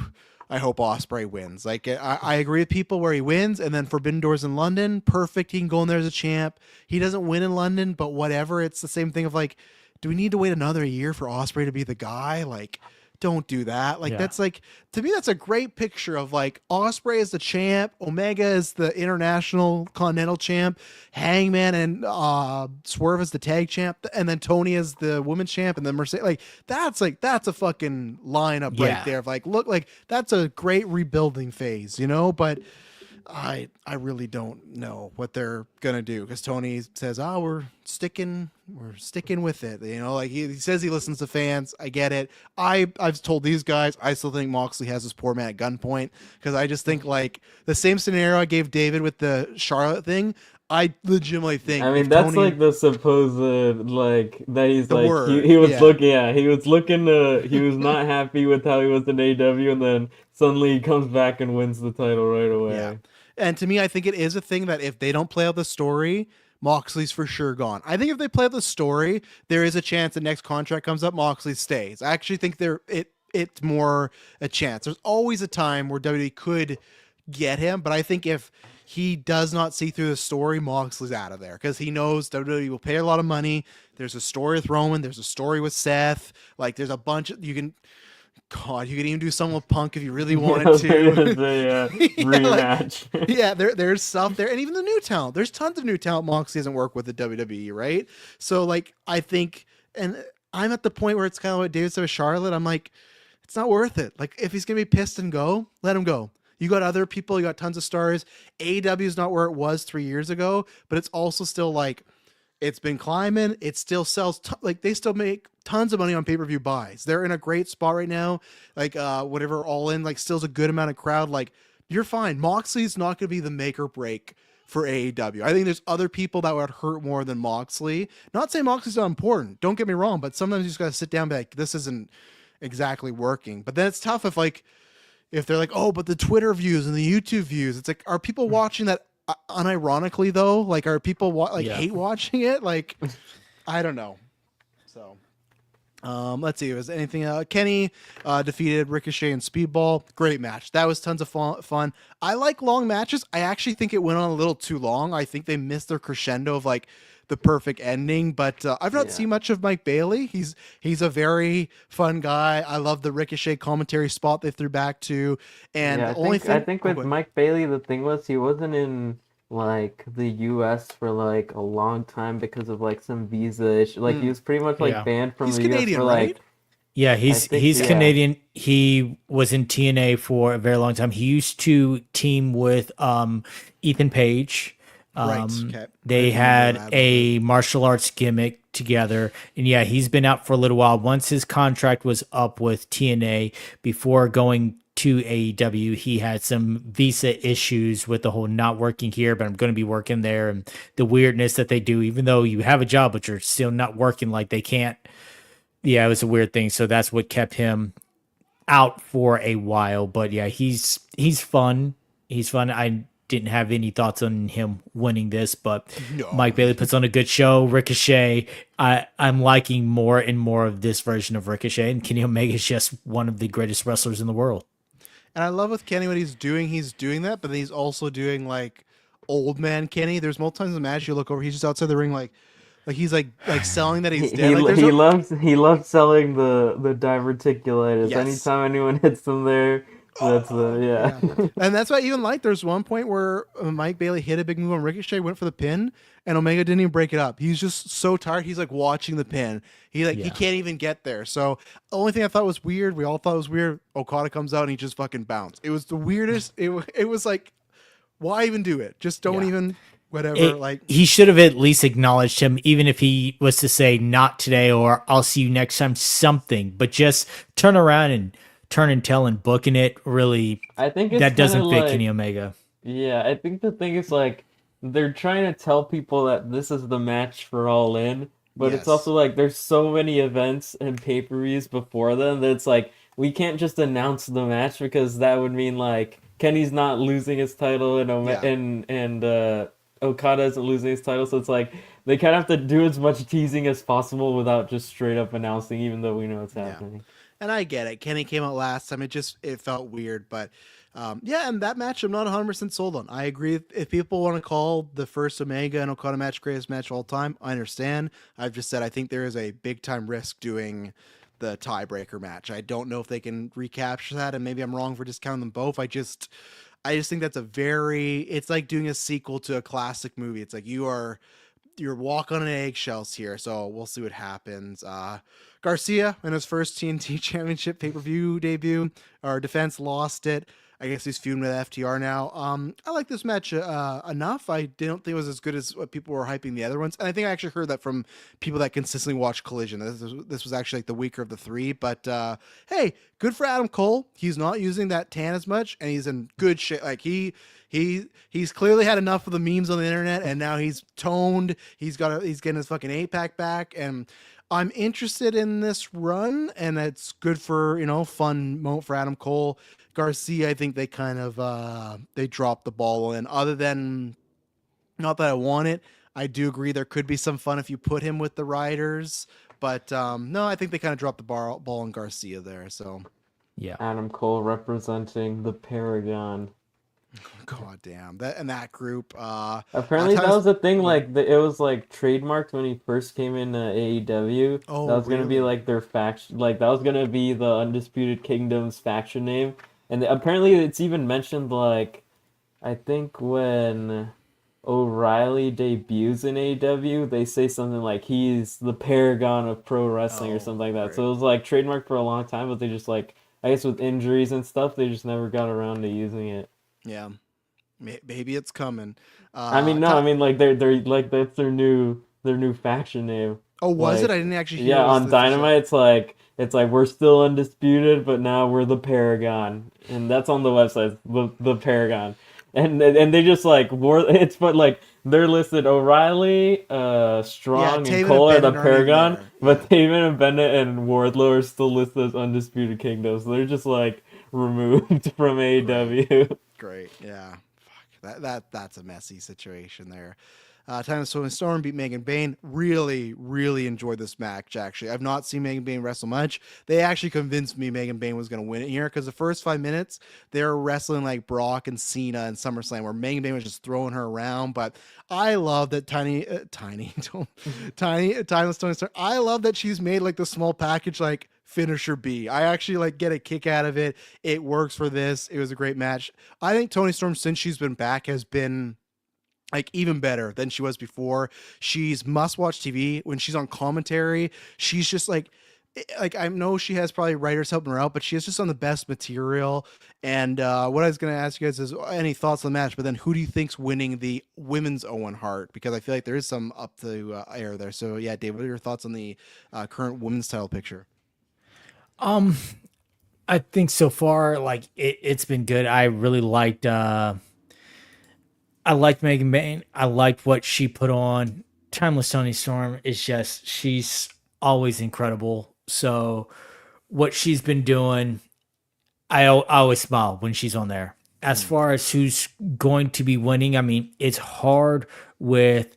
Osprey wins. Like I agree with people where he wins, and then Forbidden Doors in London, perfect. He can go in there as a champ. He doesn't win in London, but whatever. It's the same thing of like, do we need to wait another year for Osprey to be the guy? Like, don't do that. Like that's like, to me, that's a great picture of like Osprey is the champ, Omega is the international continental champ, Hangman and Swerve is the tag champ, and then Tony is the women's champ, and then Mercedes. Like that's a fucking lineup right there. Of like, look, like that's a great rebuilding phase, you know. But I really don't know what they're gonna do, because Tony says, "Oh, we're sticking with it." You know, like he says he listens to fans. I get it. I've told these guys I still think Moxley has this poor man at gunpoint, because I just think like the same scenario I gave David with the Charlotte thing. I legitimately think. I mean, that's Tony, like the supposed like that he's the like word, he was yeah. looking, yeah, he was looking to he was not happy with how he was in AEW, and then suddenly he comes back and wins the title right away. Yeah. And to me, I think it is a thing that if they don't play out the story, Moxley's for sure gone. I think if they play out the story, there is a chance the next contract comes up, Moxley stays. I actually think it's more a chance. There's always a time where WWE could get him, but I think if he does not see through the story, Moxley's out of there, because he knows WWE will pay a lot of money. There's a story with Roman. There's a story with Seth. Like there's a bunch of, you can even do something with Punk if you really wanted to. Rematch. There's stuff there, and even the new talent. There's tons of new talent Moxley doesn't work with the WWE, right? So like, I think, and I'm at the point where it's kind of what David said with Charlotte. I'm like, it's not worth it. Like, if he's gonna be pissed and go, let him go. You got other people. You got tons of stars. AEW is not where it was 3 years ago, but it's also still like, it's been climbing. It still sells. Like they still make tons of money on pay-per-view buys. They're in a great spot right now. Like whatever, All In, like still's a good amount of crowd. Like you're fine. Moxley's not going to be the make or break for AEW. I think there's other people that would hurt more than Moxley. Not saying Moxley's not important. Don't get me wrong, but sometimes you just got to sit down and be like, this isn't exactly working. But then it's tough if they're like, oh, but the Twitter views and the YouTube views. It's like, are people watching that? Unironically though, like are people hate watching it? Like I don't know. So let's see, was anything Kenny defeated Ricochet and Speedball. Great match. That was tons of fun. I like long matches. I actually think it went on a little too long. I think they missed their crescendo of like the perfect ending, but I've not seen much of Mike Bailey. He's a very fun guy. I love the Ricochet commentary spot they threw back to. And I think with Mike Bailey, the thing was he wasn't in like the US for like a long time because of like some visa issue. Like he was pretty much like banned from the Canadian, US for right? like he's Canadian. He was in TNA for a very long time. He used to team with Ethan Page. Okay. They had a martial arts gimmick together, and he's been out for a little while. Once his contract was up with TNA, before going to AEW, he had some visa issues with the whole not working here, but I'm going to be working there, and the weirdness that they do, even though you have a job, but you're still not working, like they can't. Yeah, it was a weird thing. So that's what kept him out for a while. But he's fun. He's fun. I didn't have any thoughts on him winning this, but Mike Bailey puts on a good show. Ricochet, I'm liking more and more of this version of Ricochet, and Kenny Omega is just one of the greatest wrestlers in the world. And I love with Kenny what he's doing that, but then he's also doing like old man Kenny. There's multiple times in the match you look over, he's just outside the ring like he's like selling that he's dead. He loves selling the diverticulitis. Yes. Anytime anyone hits him there, that's And that's why I even like there's one point where Mike Bailey hit a big move on Ricochet, went for the pin, and Omega didn't even break it up. He's just so tired. He's like watching the pin. He can't even get there. So the only thing I thought was weird, we all thought was weird, Okada comes out and he just fucking bounced. It was the weirdest. It was like, why even do it? Just don't even whatever. He should have at least acknowledged him, even if he was to say not today or I'll see you next time, something. But just turn around and turn and tell and booking it, really, I think that doesn't fit Kenny Omega. Yeah, I think the thing is like they're trying to tell people that this is the match for All In, but it's Yes. also like there's so many events and pay-per-views before then that it's like we can't just announce the match because that would mean like Kenny's not losing his title and Yeah. Okada isn't losing his title, so it's like they kind of have to do as much teasing as possible without just straight up announcing, even though we know it's Yeah. happening. And I get it. Kenny came out last time. It felt weird, but yeah. And that match, I'm not 100% sold on. I agree. If people want to call the first Omega and Okada match greatest match of all time, I understand. I've just said I think there is a big time risk doing the tiebreaker match. I don't know if they can recapture that, and maybe I'm wrong for discounting them both. I just think that's it's like doing a sequel to a classic movie. It's like you're walking on eggshells here, so we'll see what happens. Garcia in his first TNT Championship pay-per-view debut, or defense, lost it. I guess he's feuding with FTR now. I like this match enough. I don't think it was as good as what people were hyping the other ones, and I think I actually heard that from people that consistently watch Collision. This was actually like the weaker of the three, but hey, good for Adam Cole. He's not using that tan as much, and he's in good shape. Like he's clearly had enough of the memes on the internet, and now he's toned. He's getting his fucking 8-pack back, and I'm interested in this run, and it's good for fun moment for Adam Cole. Garcia, I think they kind of they dropped the ball in. Other than, not that I want it, I do agree there could be some fun if you put him with the Riders, but no, I think they kind of dropped the ball on Garcia there. So Yeah. Adam Cole representing the Paragon. god damn that group. Apparently that Titus- was a thing, like it was like trademarked when he first came in AEW. Oh, That was gonna be really? like their faction, like that was gonna be the Undisputed Kingdom's faction name. And apparently it's even mentioned, like I think when O'Reilly debuts in AEW, they say something like he's the paragon of pro wrestling or Oh, something like that. great. So it was like trademarked for a long time, but they just like, I guess with injuries and stuff, they just never got around to using it. Yeah, maybe it's coming. I mean, no, I mean like they're like that's their new faction name. Oh, was it? Like, I didn't actually hear. yeah, It was on the official. Dynamite, it's like we're still undisputed, but now we're the Paragon, and that's on the website, the Paragon, and they just like it's but like they're listed O'Reilly, Strong, Taven and Cole and are the Bennett aren't even Paragon, there. but Yeah. Taven and Bennett and Wardlow are still listed as Undisputed Kingdom, so they're just like removed from AEW. Great. Yeah. Fuck. That's a messy situation there. Time Tony Storm beat Megan Bayne. Really, really enjoyed this match, actually. I've not seen Megan Bayne wrestle much. They actually convinced me Megan Bayne was going to win it here, because the first 5 minutes, they were wrestling like Brock and Cena and SummerSlam, where Megan Bayne was just throwing her around. But I love that Timeless Tony Storm. I love that she's made like the small package like finisher B. I actually like get a kick out of it. It works for this. It was a great match. I think Tony Storm, since she's been back, has been like even better than she was before. She's must-watch TV. When she's on commentary, she's just like I know she has probably writers helping her out, but she is just on the best material. And what I was going to ask you guys is any thoughts on the match, but then who do you think's winning the women's Owen Hart? Because I feel like there is some up to air there. So yeah, Dave, what are your thoughts on the current women's title picture? I think so far, like it's been good. I really liked Megan Bayne. I liked what she put on. Timeless Tony Storm is just, she's always incredible. So what she's been doing, I always smile when she's on there. As far as who's going to be winning, I mean, it's hard with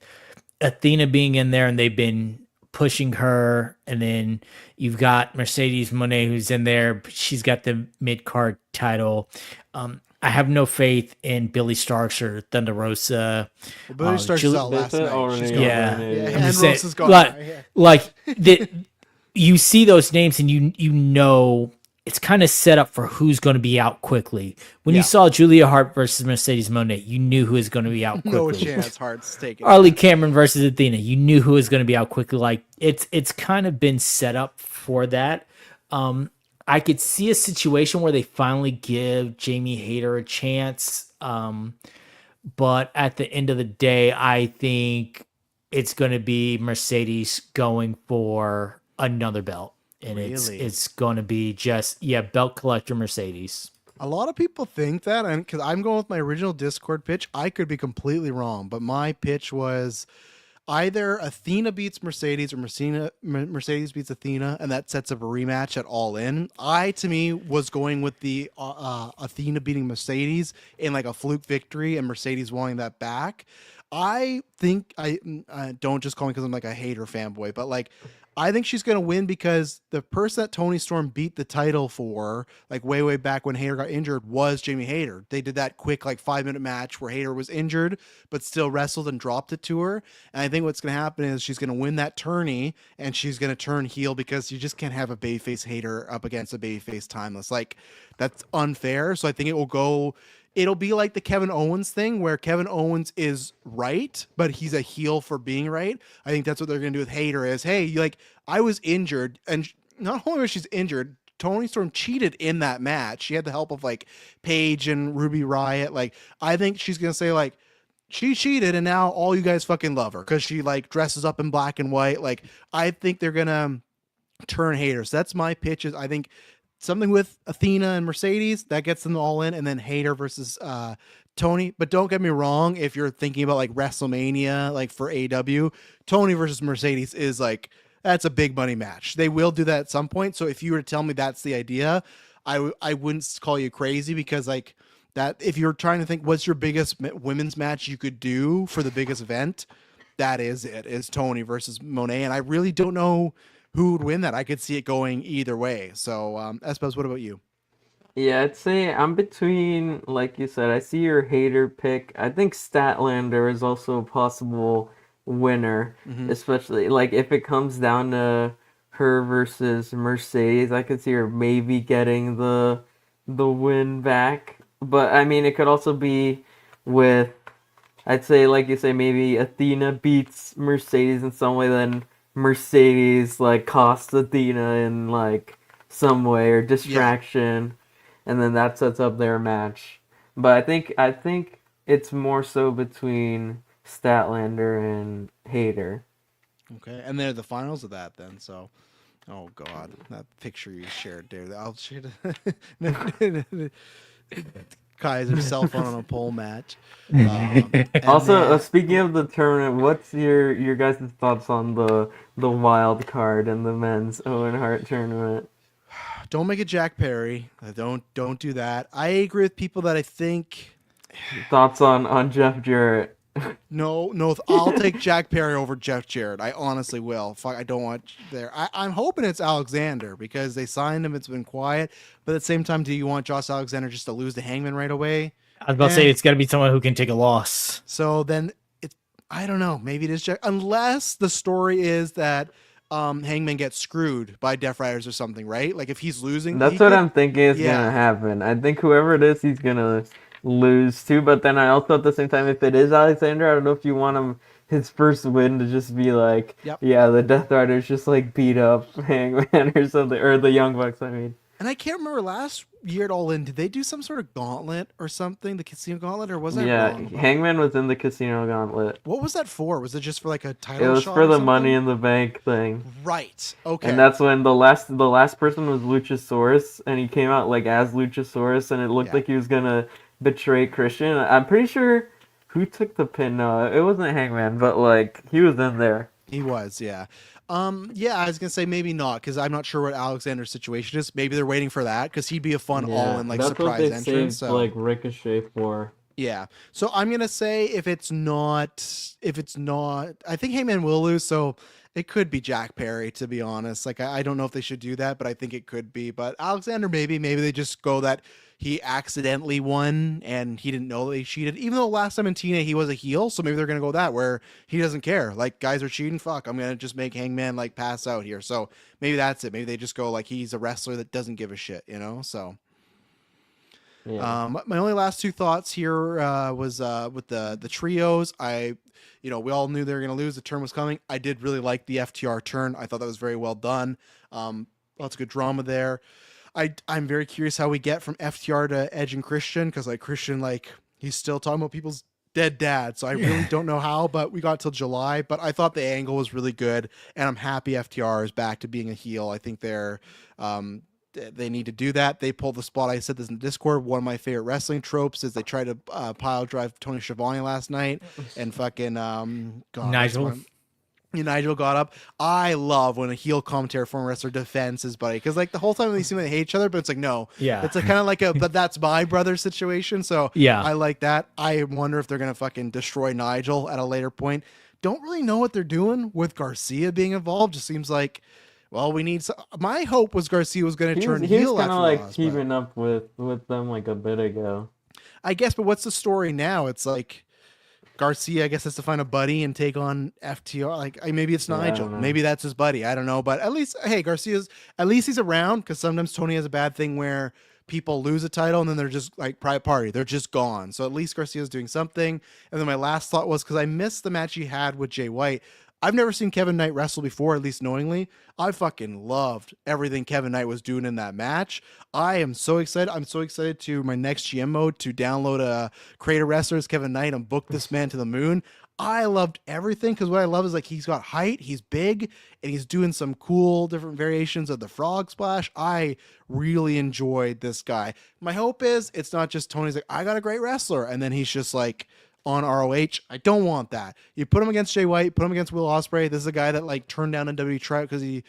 Athena being in there, and they've been pushing her, and then you've got Mercedes Moné who's in there, but she's got the mid-card title. I have no faith in Billy Starks or Thunder Rosa. Well, Billy Starks is out last That's it night. already. She's gone. Yeah. already. Yeah, I'm and just saying, Rose is gone. like you see those names and you know it's kind of set up for who's going to be out quickly. When Yeah. you saw Julia Hart versus Mercedes Moné, you knew who was going to be out quickly. No chance. Hart's taking. Arlie Cameron versus Athena, you knew who was going to be out quickly. Like it's kind of been set up for that. I could see a situation where they finally give Jamie Hayter a chance. But at the end of the day, I think it's going to be Mercedes going for another belt. And Really? it's going to be just, belt collector Mercedes. A lot of people think that, and because I'm going with my original Discord pitch, I could be completely wrong, but my pitch was, either Athena beats Mercedes or Mercedes beats Athena, and that sets up a rematch at All In. To me, was going with the Athena beating Mercedes in like a fluke victory and Mercedes wanting that back. I think don't just call me because I'm like a hater fanboy, but like I think she's gonna win because the person that Tony Storm beat the title for, like way back when Hayter got injured, was Jamie Hayter. They did that quick like 5-minute match where Hayter was injured but still wrestled and dropped it to her. And I think what's gonna happen is she's gonna win that tourney and she's gonna turn heel because you just can't have a babyface Hayter up against a babyface Timeless. Like that's unfair. So I think it'll be like the Kevin Owens thing where Kevin Owens is right, but he's a heel for being right. I think that's what they're going to do with Hayter is, hey, I was injured, and not only was she's injured, Tony Storm cheated in that match. She had the help of like Paige and Ruby Riott. Like, I think she's going to say like, she cheated and now all you guys fucking love her because she like dresses up in black and white. Like, I think they're going to turn Hayter. So that's my pitch is I think something with Athena and Mercedes that gets them all in, and then Hayter versus Tony. But don't get me wrong, if you're thinking about like WrestleMania, like for AEW, Tony versus Mercedes is like that's a big money match. They will do that at some point. So if you were to tell me that's the idea, I wouldn't call you crazy because like that if you're trying to think what's your biggest women's match you could do for the biggest event, that is Tony versus Monet, and I really don't know who would win that. I could see it going either way. So, Espos, what about you? Yeah, I'd say I'm between, like you said, I see your hater pick. I think Statlander is also a possible winner, especially like if it comes down to her versus Mercedes. I could see her maybe getting the win back. But I mean, it could also be with, I'd say, like you say, maybe Athena beats Mercedes in some way, then Mercedes like costs Athena in like some way or distraction, and then that sets up their match. But I think it's more so between Statlander and Hayter. Okay, and they're the finals of that then. So, oh god, that picture you shared there. I'll share it. Kaiser's cell phone on a pole match. Also, speaking of the tournament, what's your guys' thoughts on the wild card and the men's Owen Hart tournament? Don't make it Jack Perry. Don't do that. I agree with people that I think. Thoughts on Jeff Jarrett? No, I'll take Jack Perry over Jeff Jarrett. I honestly will. Fuck, I don't want there. I'm hoping it's Alexander because they signed him. It's been quiet, but at the same time, do you want Josh Alexander just to lose to Hangman right away? I was about to say it's got to be someone who can take a loss. So then I don't know. Maybe it is Jack, unless the story is that Hangman gets screwed by Death Riders or something, right? Like if he's losing, That's what I'm thinking is gonna happen. I think whoever it is, he's gonna lose too. But then I also at the same time, if it is Alexander, I don't know if you want him his first win to just be like, yeah, the Death Riders just like beat up Hangman or something, or the Young Bucks. I mean. And I can't remember last year at All In, did they do some sort of gauntlet or something? The Casino Gauntlet, or was that wrong? Yeah, Hangman was in the Casino Gauntlet. What was that for? Was it just for like a title? It was for the Money in the Bank thing. Right. Okay. And that's when the last person was Luchasaurus, and he came out like as Luchasaurus, and it looked like he was gonna betray Christian. I'm pretty sure who took the pin. No, it wasn't Hangman, but like he was in there. He was, yeah. I was gonna say maybe not because I'm not sure what Alexander's situation is. Maybe they're waiting for that because he'd be a fun all-in like surprise entrance. Saved, so like Ricochet for. Yeah. So I'm gonna say if it's not, I think Heyman will lose. So it could be Jack Perry, to be honest. Like I don't know if they should do that, but I think it could be. But Alexander, maybe they just go that he accidentally won and he didn't know that he cheated. Even though last time in TNA he was a heel, so maybe they're gonna go that where he doesn't care. Like guys are cheating, fuck, I'm gonna just make Hangman like pass out here. So maybe that's it. Maybe they just go like he's a wrestler that doesn't give a shit, you know? So yeah. My only last two thoughts here was with the trios. We all knew they were gonna lose. The turn was coming. I did really like the FTR turn. I thought that was very well done. Lots of good drama there. I'm very curious how we get from FTR to Edge and Christian because like Christian, like he's still talking about people's dead dad. So I really don't know how, but we got till July. But I thought the angle was really good, and I'm happy FTR is back to being a heel. I think they need to do that. They pulled the spot. I said this in Discord. One of my favorite wrestling tropes is they tried to pile drive Tony Schiavone last night and fucking Nigel. Nigel got up. I love when a heel commentary former wrestler defends his buddy, because like the whole time they seem like they hate each other, but it's like no, Yeah. it's like kind of like a but that's my brother situation. So Yeah. I like that. I wonder if they're gonna fucking destroy Nigel at a later point. Don't really know what they're doing with Garcia being involved. Just seems like, well, we need. My hope was Garcia was going to turn He was heel kind after of like loss, but teaming up with them like a bit ago. I guess. But what's the story now? It's like Garcia, I guess, has to find a buddy and take on FTR. Like maybe it's Yeah, I Nigel, don't know. maybe that's his buddy. I don't know, but at least hey, Garcia's at least he's around, because sometimes Tony has a bad thing where people lose a title and then they're just like private party, they're just gone. So at least Garcia's doing something. And then my last thought was, because I missed the match he had with Jay White. I've never seen Kevin Knight wrestle before, at least knowingly. I fucking loved everything Kevin Knight was doing in that match. I am so excited. I'm so excited to my next GM mode to download a Creator Wrestlers Kevin Knight and book this man to the moon. I loved everything, because what I love is like he's got height, he's big, and he's doing some cool different variations of the frog splash. I really enjoyed this guy. My hope is it's not just Tony's like, I got a great wrestler, and then he's just like on ROH. I don't want that. You put him against Jay White, put him against Will Ospreay. This is a guy that like turned down a WWE tryout because he,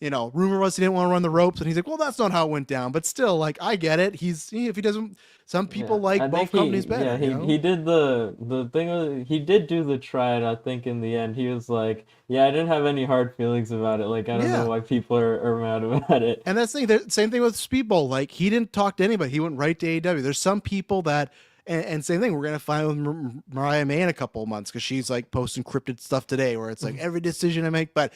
rumor was he didn't want to run the ropes, and he's like, well, that's not how it went down. But still, like, I get it. If he doesn't, some people like I both think companies better. Yeah, he did the thing. He did do the tryout. I think in the end he was like, yeah, I didn't have any hard feelings about it. Like I don't know why people are mad about it. And that's the thing. Same thing with Speedball. Like he didn't talk to anybody. He went right to AEW. There's some people that. And same thing, we're going to find with Mariah May in a couple of months, because she's like posting cryptid stuff today where it's like every decision I make. But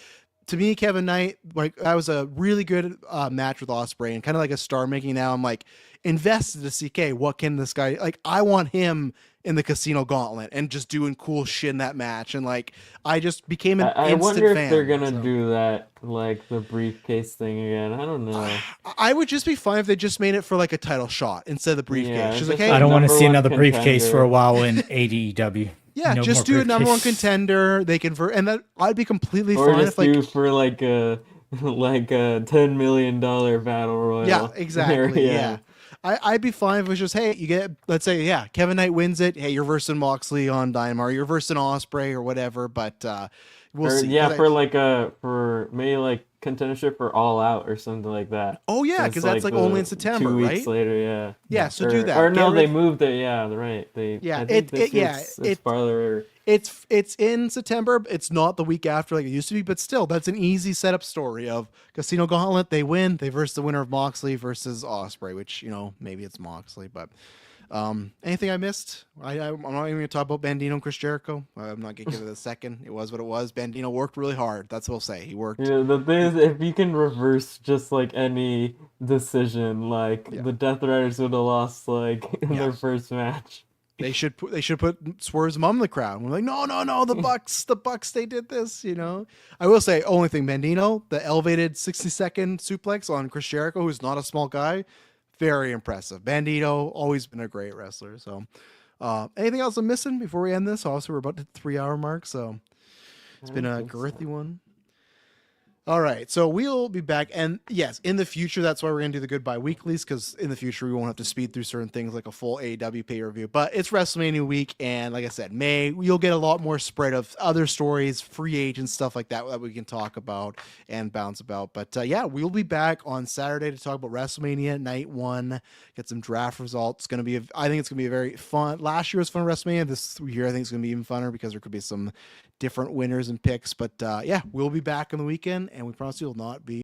to me, Kevin Knight, like that was a really good match with Ospreay, and kind of like a star making. Now I'm like invested to see, okay, what can this guy, like I want him in the Casino Gauntlet and just doing cool shit in that match. And like I just became an I instant wonder fan. if they're gonna do that, like the briefcase thing again. I don't know. I would just be fine if they just made it for like a title shot instead of the briefcase. Yeah, She's just like, hey, I don't want to number see one another briefcase for contender. a while in AEW. yeah, No just more do a number one briefcase. contender. They convert, and that I'd be completely Or fine just if like do for like a $10 million battle royal. yeah, exactly. Yeah. Yeah. I'd be fine if it was just, hey, you get, let's say, yeah, Kevin Knight wins it. Hey, you're versing Moxley on Dynamite, or you're versing Ospreay or whatever. But we'll Or see. yeah, 'Cause for maybe like contendership for All Out or something like that. oh yeah, It's because that's like only in September, 2 right? weeks later, yeah. Yeah, so or, do that. Or Get no, they rid- moved it. Yeah, right. Yeah, I think this year it's farther. It's in September. It's not the week after like it used to be, but still, that's an easy setup story of Casino Gauntlet. They win. They verse the winner of Moxley versus Ospreay, which maybe it's Moxley, but. Anything I missed? I'm not even gonna talk about Bandino and Chris Jericho. I'm not gonna give it a second. It was what it was. Bandino worked really hard. That's what I'll say. He worked. Yeah, the thing is, if you can reverse just like any decision, like Yeah. the Death Riders would have lost like in Yeah. their first match. They should put Swerve's mom in the crowd. We're like, no, the Bucks, they did this. I will say, only thing, Bandino, the elevated 60-second suplex on Chris Jericho, who's not a small guy, very impressive. Bandito, always been a great wrestler. So, anything else I'm missing before we end this? Also, we're about to the 3-hour mark, so it's been a girthy one. All right, so we'll be back, and yes, in the future, that's why we're gonna do the goodbye weeklies, because in the future we won't have to speed through certain things like a full AEW pay review. But it's WrestleMania week, and like I said, you'll get a lot more spread of other stories, free agents, stuff like that we can talk about and bounce about. But yeah, we'll be back on Saturday to talk about WrestleMania Night 1, get some draft results. I think it's gonna be a very fun. Last year was fun WrestleMania. This year I think it's gonna be even funner because there could be some different winners and picks. But yeah, we'll be back on the weekend, and we promise you will not be